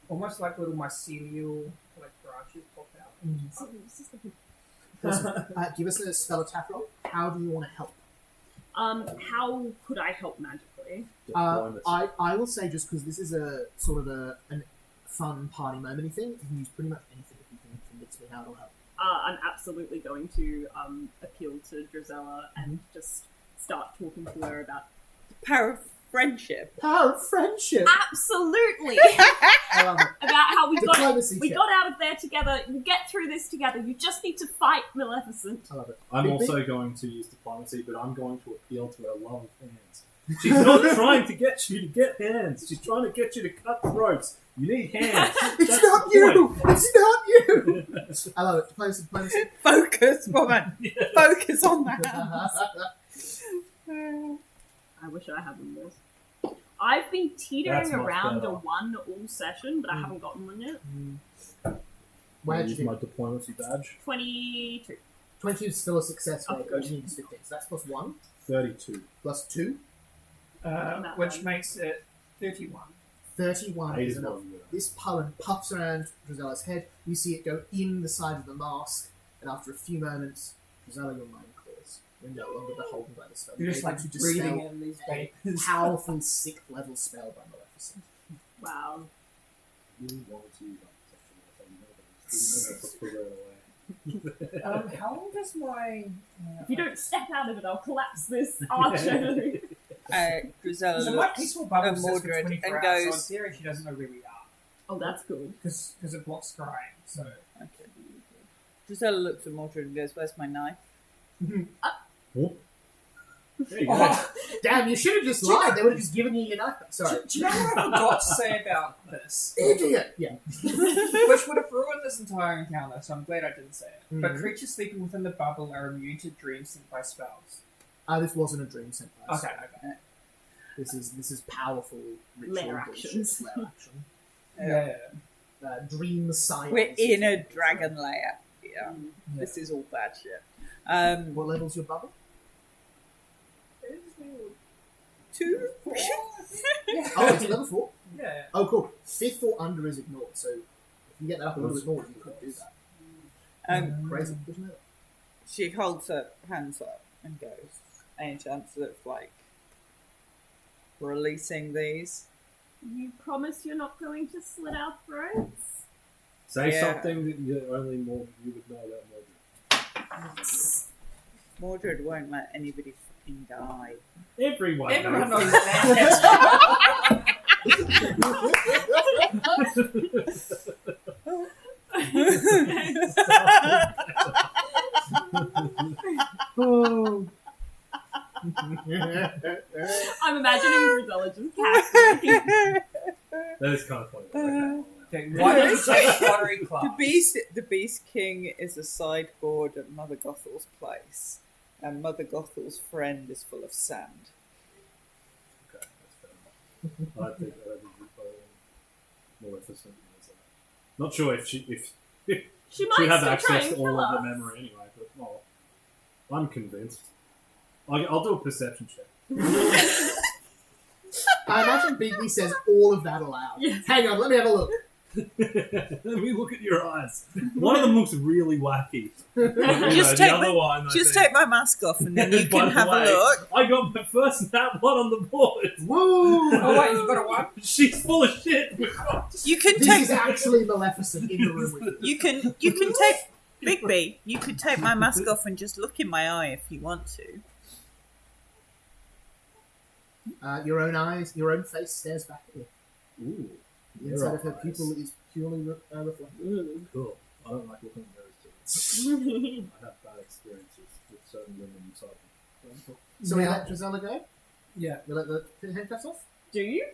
almost like little mycelial branches pop out. Awesome. Give us a spell attack roll. How do you want to help? How could I help magically? I will say, just because this is a sort of a fun party momenty thing, you can use pretty much anything if you can convince me how it'll help. I'm absolutely going to appeal to Drizella and just start talking to her about. Power of friendship. Power of friendship! Absolutely! I love it. About how we Diplomacy check. got out of there together. We'll get through this together. You just need to fight Maleficent. I love it. I'm Big also going to use diplomacy, but I'm going to appeal to her love of hands. She's not trying to get you to get hands. She's trying to get you to cut throats. You need hands. It's That's not the you! point. It's not you! I love it. Diplomacy. Focus, woman. Focus on that. I wish I had one of those. I've been teetering That's much around better. a 1 all session, but I haven't gotten one yet. Where'd you use do? my diplomacy badge? 22. 20 is still a success Oh, rate. good. You need 15. So that's plus 1, 32. plus 2. Which makes it 31. 31 Eight is is enough. what you got. This pollen puffs around Drizella's head. You see it go in the side of the mask, and after a few moments, Drizella, your mind clears. You're no longer beholden by the spell. You're just able like to breathing dispel in these a vapors. powerful 6th level spell by Maleficent. Wow. You wanted to use that protection, I thought you know, but How long does my... If you don't step out of it, I'll collapse this archer. Drizella So my looks peaceful bubble at sits for Mordred 24 and hours, so in goes- theory she doesn't know where we are. Oh, that's good. Because it blocks scrying, so... Okay. Drizella looks at Mordred and goes, "Where's my knife?" there you go. Oh, Damn, you should have just lied. They would have just given you your knife back. Sorry. do you know what I forgot to say about this? Idiot! Yeah. Which would have ruined this entire encounter, so I'm glad I didn't say it. But Mhm. creatures sleeping within the bubble are immune to dreams sent by spells. This wasn't a dream sent by us. Okay. This is powerful ritual Lair bullshit. actions. Lair action. Yeah. dream science. We're in a dragon lair. Yeah. This is all bad shit. What level's your bubble? 2? Oh, it's level 4? Yeah. Oh, cool. 5th or under is ignored, so if you get that up a little bit more, you could do that. Crazy, isn't it? She holds her hands up and goes, any chance of, like, releasing these? You promise you're not going to slit our throats? Say Yeah. something that only more you would know about Mordred. Mordred won't let anybody fucking die. Everyone Everyone knows knows that. Oh. I'm imagining Grisella just cackling. That is kind of funny. Okay, why don't you take pottery class? The Beast King is a sideboard at Mother Gothel's place, and Mother Gothel's friend is full of sand. Okay, that's fair enough. I think Maleficent is not sure if she She she'd might have still try access and to all kill of us. the memory anyway, but well, I'm convinced. I'll do a perception check. I imagine Bigby says all of that aloud. Yes. Hang on, let me have a look. Let me look at your eyes. One of them looks really wacky. Just the take other my- one. I Just think- take my mask off and then you By can the have way, a look. I got my first nat one on the board. Whoa! Oh wait, you got a one? She's full of shit. You can This take is actually Maleficent in the room with you. you can take Bigby. You could take my mask off and just look in my eye if you want to. Your own eyes, your own face stares back at you. Ooh, The inside of her eyes. pupil is purely reflective. Cool. I don't like looking at those two. I have bad experiences with certain women inside them. So we let Gisela go? Yeah. We let the handcuffs off? Do you?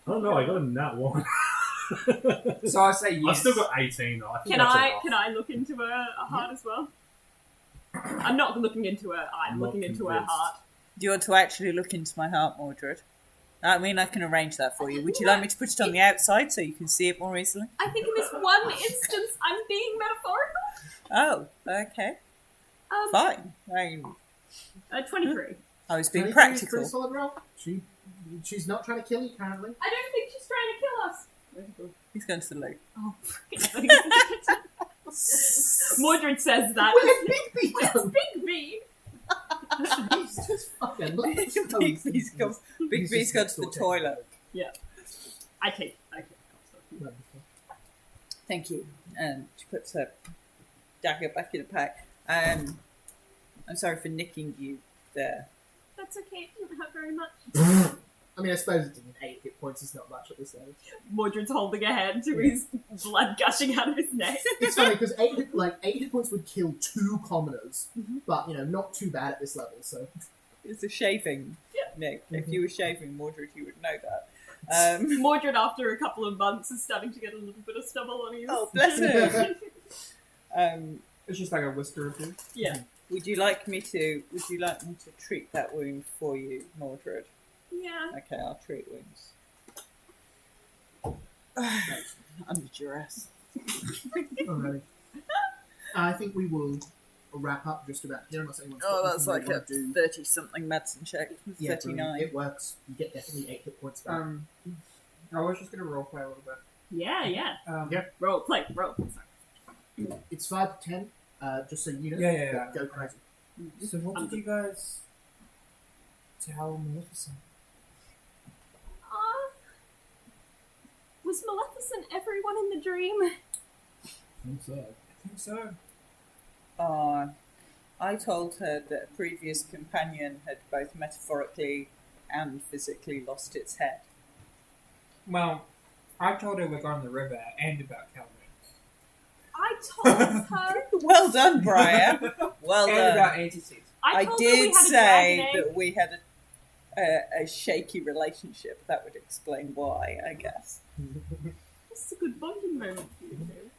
I don't know. I got a nat one. So I say yes. I've still got 18 though. I think Can that's I enough. can I look into her heart as well? I'm not looking into her eye. I'm not looking into her convinced. heart. Do you want to actually look into my heart, Mordred? I mean, I can arrange that for you. Would you like me to put it on the outside so you can see it more easily? I think in this one instance, I'm being metaphorical. Oh, okay. Fine. I mean, 23. I was being 23 is practical. pretty solid roll. She's not trying to kill you currently. I don't think she's trying to kill us. He's going to the loo. Oh, Mordred says that. Where's Bigby It's gone? Big B. He's just fucking look at his Bigby's gone, He's Bigby's just gone next to the door toilet. I take. Thank you. And she puts her dagger back in the pack. I'm sorry for nicking you there. That's okay. It didn't hurt very much. I mean, I suppose it didn't 8 hit points is not much at this stage. Mordred's holding a hand to his blood gushing out of his neck. It's funny because 8 hit points would kill 2 commoners, but not too bad at this level. So It's a shaving, Nick. If you were shaving Mordred, you would know that. Mordred, after a couple of months, is starting to get a little bit of stubble on his. Oh, bless him. It's just like a whisker or two. Yeah. Would you like me to treat that wound for you, Mordred? Yeah. Okay, I'll treat wounds. Under duress. alrighty. I think we will wrap up just about here. Unless anyone's got Oh, that's anything like they a wanna do. 30-something medicine check. Yeah, 39. It works. You get definitely 8 hit points back. I was just gonna roleplay a little bit. Yeah, yeah. Yeah. Roll, play, roll. Sorry. It's 5 to 10. Just so you know. Yeah. Go crazy. So what did you guys tell Maleficent? Was Maleficent everyone in the dream? I think so. I think so. I told her that a previous companion had both metaphorically and physically lost its head. Well, I told her we're going to the river and about Calvin. I told her. Well done, Brian. Well And done. about antecedents. I I told her we did had a say dragon egg. that we had a shaky relationship. That would explain why, I guess. This is a good bonding moment for you two.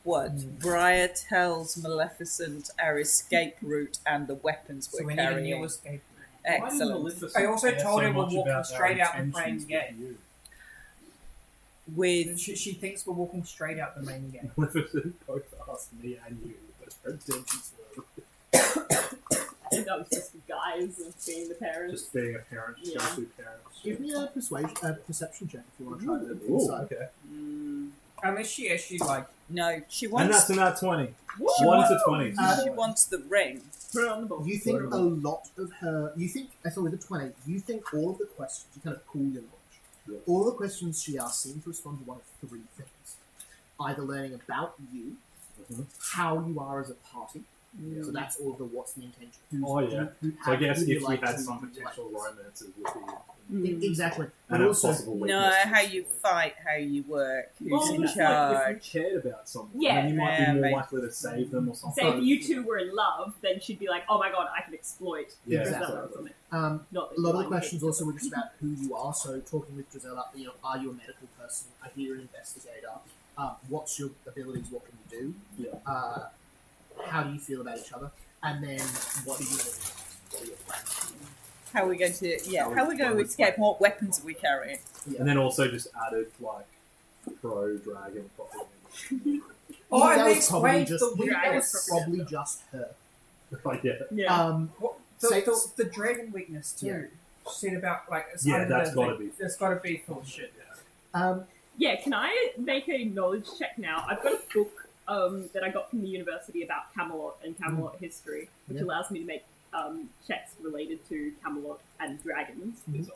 What? Briar tells Maleficent our escape route and the weapons So we're we need a new carrying. escape. Excellent. I also told her we're much walking about straight our out from intentions Frame with Gate. you? with She thinks we're walking straight out the main gate. Maleficent both asked me and you, but her intentions were I think that was just the guise of being the parents. just being a parent, just Yeah. going through parents. Give me a perception check if you want to try to Ooh, inside. okay. Unless she actually like no, she And wants that's an at 20. She 1 to 20. she wants the ring. Put it on the board. You think a lot of her. You think, I thought with a 20, you think all of the questions, you kind of cool your knowledge. Yeah. All the questions she asked seem to respond to one of three things. Either learning about you, Mhm. how you are as a party. Yeah. So that's all of the what's the intention. Who's, Oh, yeah. who- So I how- guess who if you we like, had who some you like. potential romances would be... Exactly. And But a also, possible No, weakness. how you fight, how you work, who's Well, in it's Like, charge. if you cared about someone, Yeah. then you might Yeah, be more maybe. likely to save them or something. Say if you two were in love, then she'd be like, "Oh my god, I can exploit." Yeah, Drizella exactly. or something. a Not that lot of the you questions like also were just about who you are. So talking with Drizella, are you a medical person? I hear you're an investigator. What's your abilities? What can you do? Yeah. How do you feel about each other? And then what are you going to do? What are your plans? How are we going to how are we going to escape? And what weapons are we carrying? Yeah. And then also just added, like, pro-dragon property. Oh, that and was they probably explained just the that weakness. was probably just her. Like, yeah. Yeah. What, Say- the dragon weakness too. Yeah. She said about like it's Yeah, under that's the gotta thing. be. That's got to be full shit. Yeah, can I make a knowledge check now? I've got a book that I got from the university about Camelot and Camelot history, which Yeah. allows me to make checks related to Camelot and dragons. Mhm.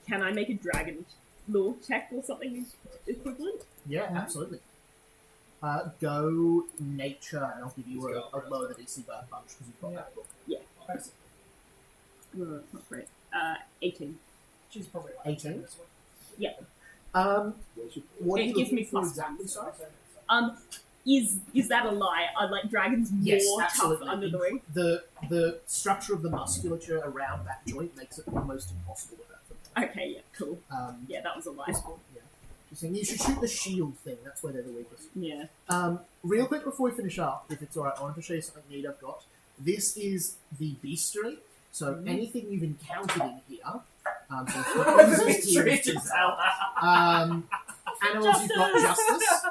Can I make a dragon law check or something equivalent? Yeah, absolutely. Go nature, and I'll give you Let's a go. lower the DC by a bunch because you've got Yeah. that book. It's not great. 18. She's probably like 18? this one. What are It you gives looking me for plus exactly? Sorry. Is that a lie? Are like dragons Yes, more tough absolutely. under the wing? The structure of the musculature around that joint makes it almost impossible to hurt them. Okay, yeah, cool. Yeah. That was a lie. Yeah. Just saying, you should shoot the shield thing. That's where they're the weakest. Yeah. Real quick before we finish up, if it's alright, I wanted to show you something neat I've got. This is the bestiary. So anything you've encountered in here. So you've got The poisons, bestiary healers, just animals, you've got justice.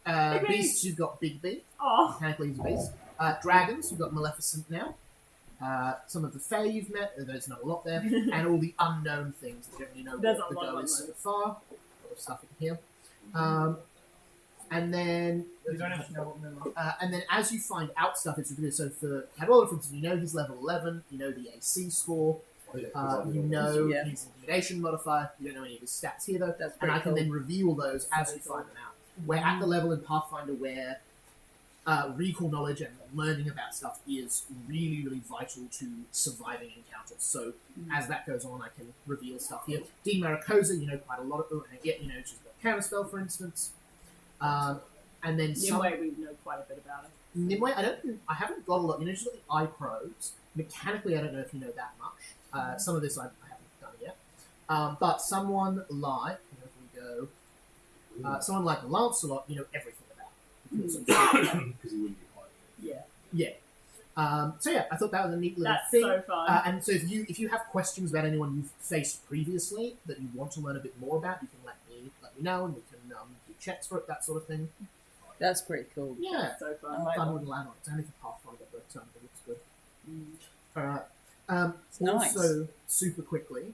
Okay. Beasts, you've got Big B. Oh, Mechanically, he's a beast. Dragons, you've got Maleficent now. Some of the Fae you've met, there's not a lot there. And all the unknown things that you don't really know There's what a the lot go of is so unknown. far. A lot of stuff in here. And then You don't actually know what moon. and then as you find out stuff, it's revealed. So for Cadwalla, for instance, you know he's level 11, you know the AC score, you know Yeah. his intimidation modifier, you don't know any of his stats here though, That's and pretty I can cool. then reveal those as you find them out. We're at the level in Pathfinder where recall knowledge and learning about stuff is really, really vital to surviving encounters. So as that goes on, I can reveal stuff here. Dean Maricosa, you know quite a lot of, you know, she's got Counterspell, for instance. And then some... Nimue, we know quite a bit about it. Nimue, I haven't got a lot. You know, she's got the eye probes. Mechanically, I don't know if you know that much. Some of this I haven't done yet. But someone like, you know, if we go, someone like Lancelot, you know everything about. Because Because he wouldn't be hiding. Yeah. so yeah, I thought that was a neat little That's thing. so fun. And so if you have questions about anyone you've faced previously that you want to learn a bit more about, you can let me know, and we can do checks for it, that sort of thing. That's pretty cool. Yeah. That's so fun. I like Fun that. little add-on. It's only for Pathfinder, but it looks good. Mm. Alright. Nice. Also, super quickly,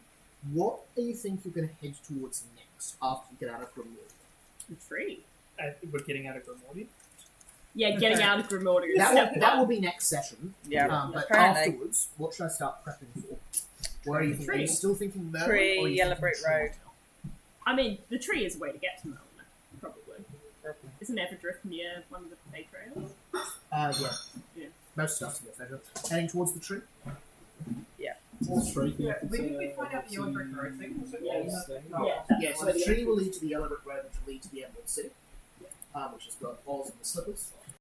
what do you think you're going to head towards next after you get out of Grimwood? The tree. We're getting out of Grimordi. Yeah, getting out of Grimordi. is step That will one. be next session. Yeah, But apparently. afterwards, what should I start prepping for? Where are you thinking? Are Tree. you still thinking Merlin? Pre- or are you Yellow thinking Brick Tree Road. now? I mean, the tree is a way to get to Melna, probably. Isn't Everdrift near one of the Fey trails? Yeah. Yeah. Most stuff's in the federal. Heading towards the tree? Straight Yeah, when did we find out the Yellow Brick Road thing? Was it? Yeah. Oh. Yeah. Yeah, so where the the tree Everdrift- will lead to the Yellow Brick Road, which will lead to the Emerald City, which has got Oz and the Slippers.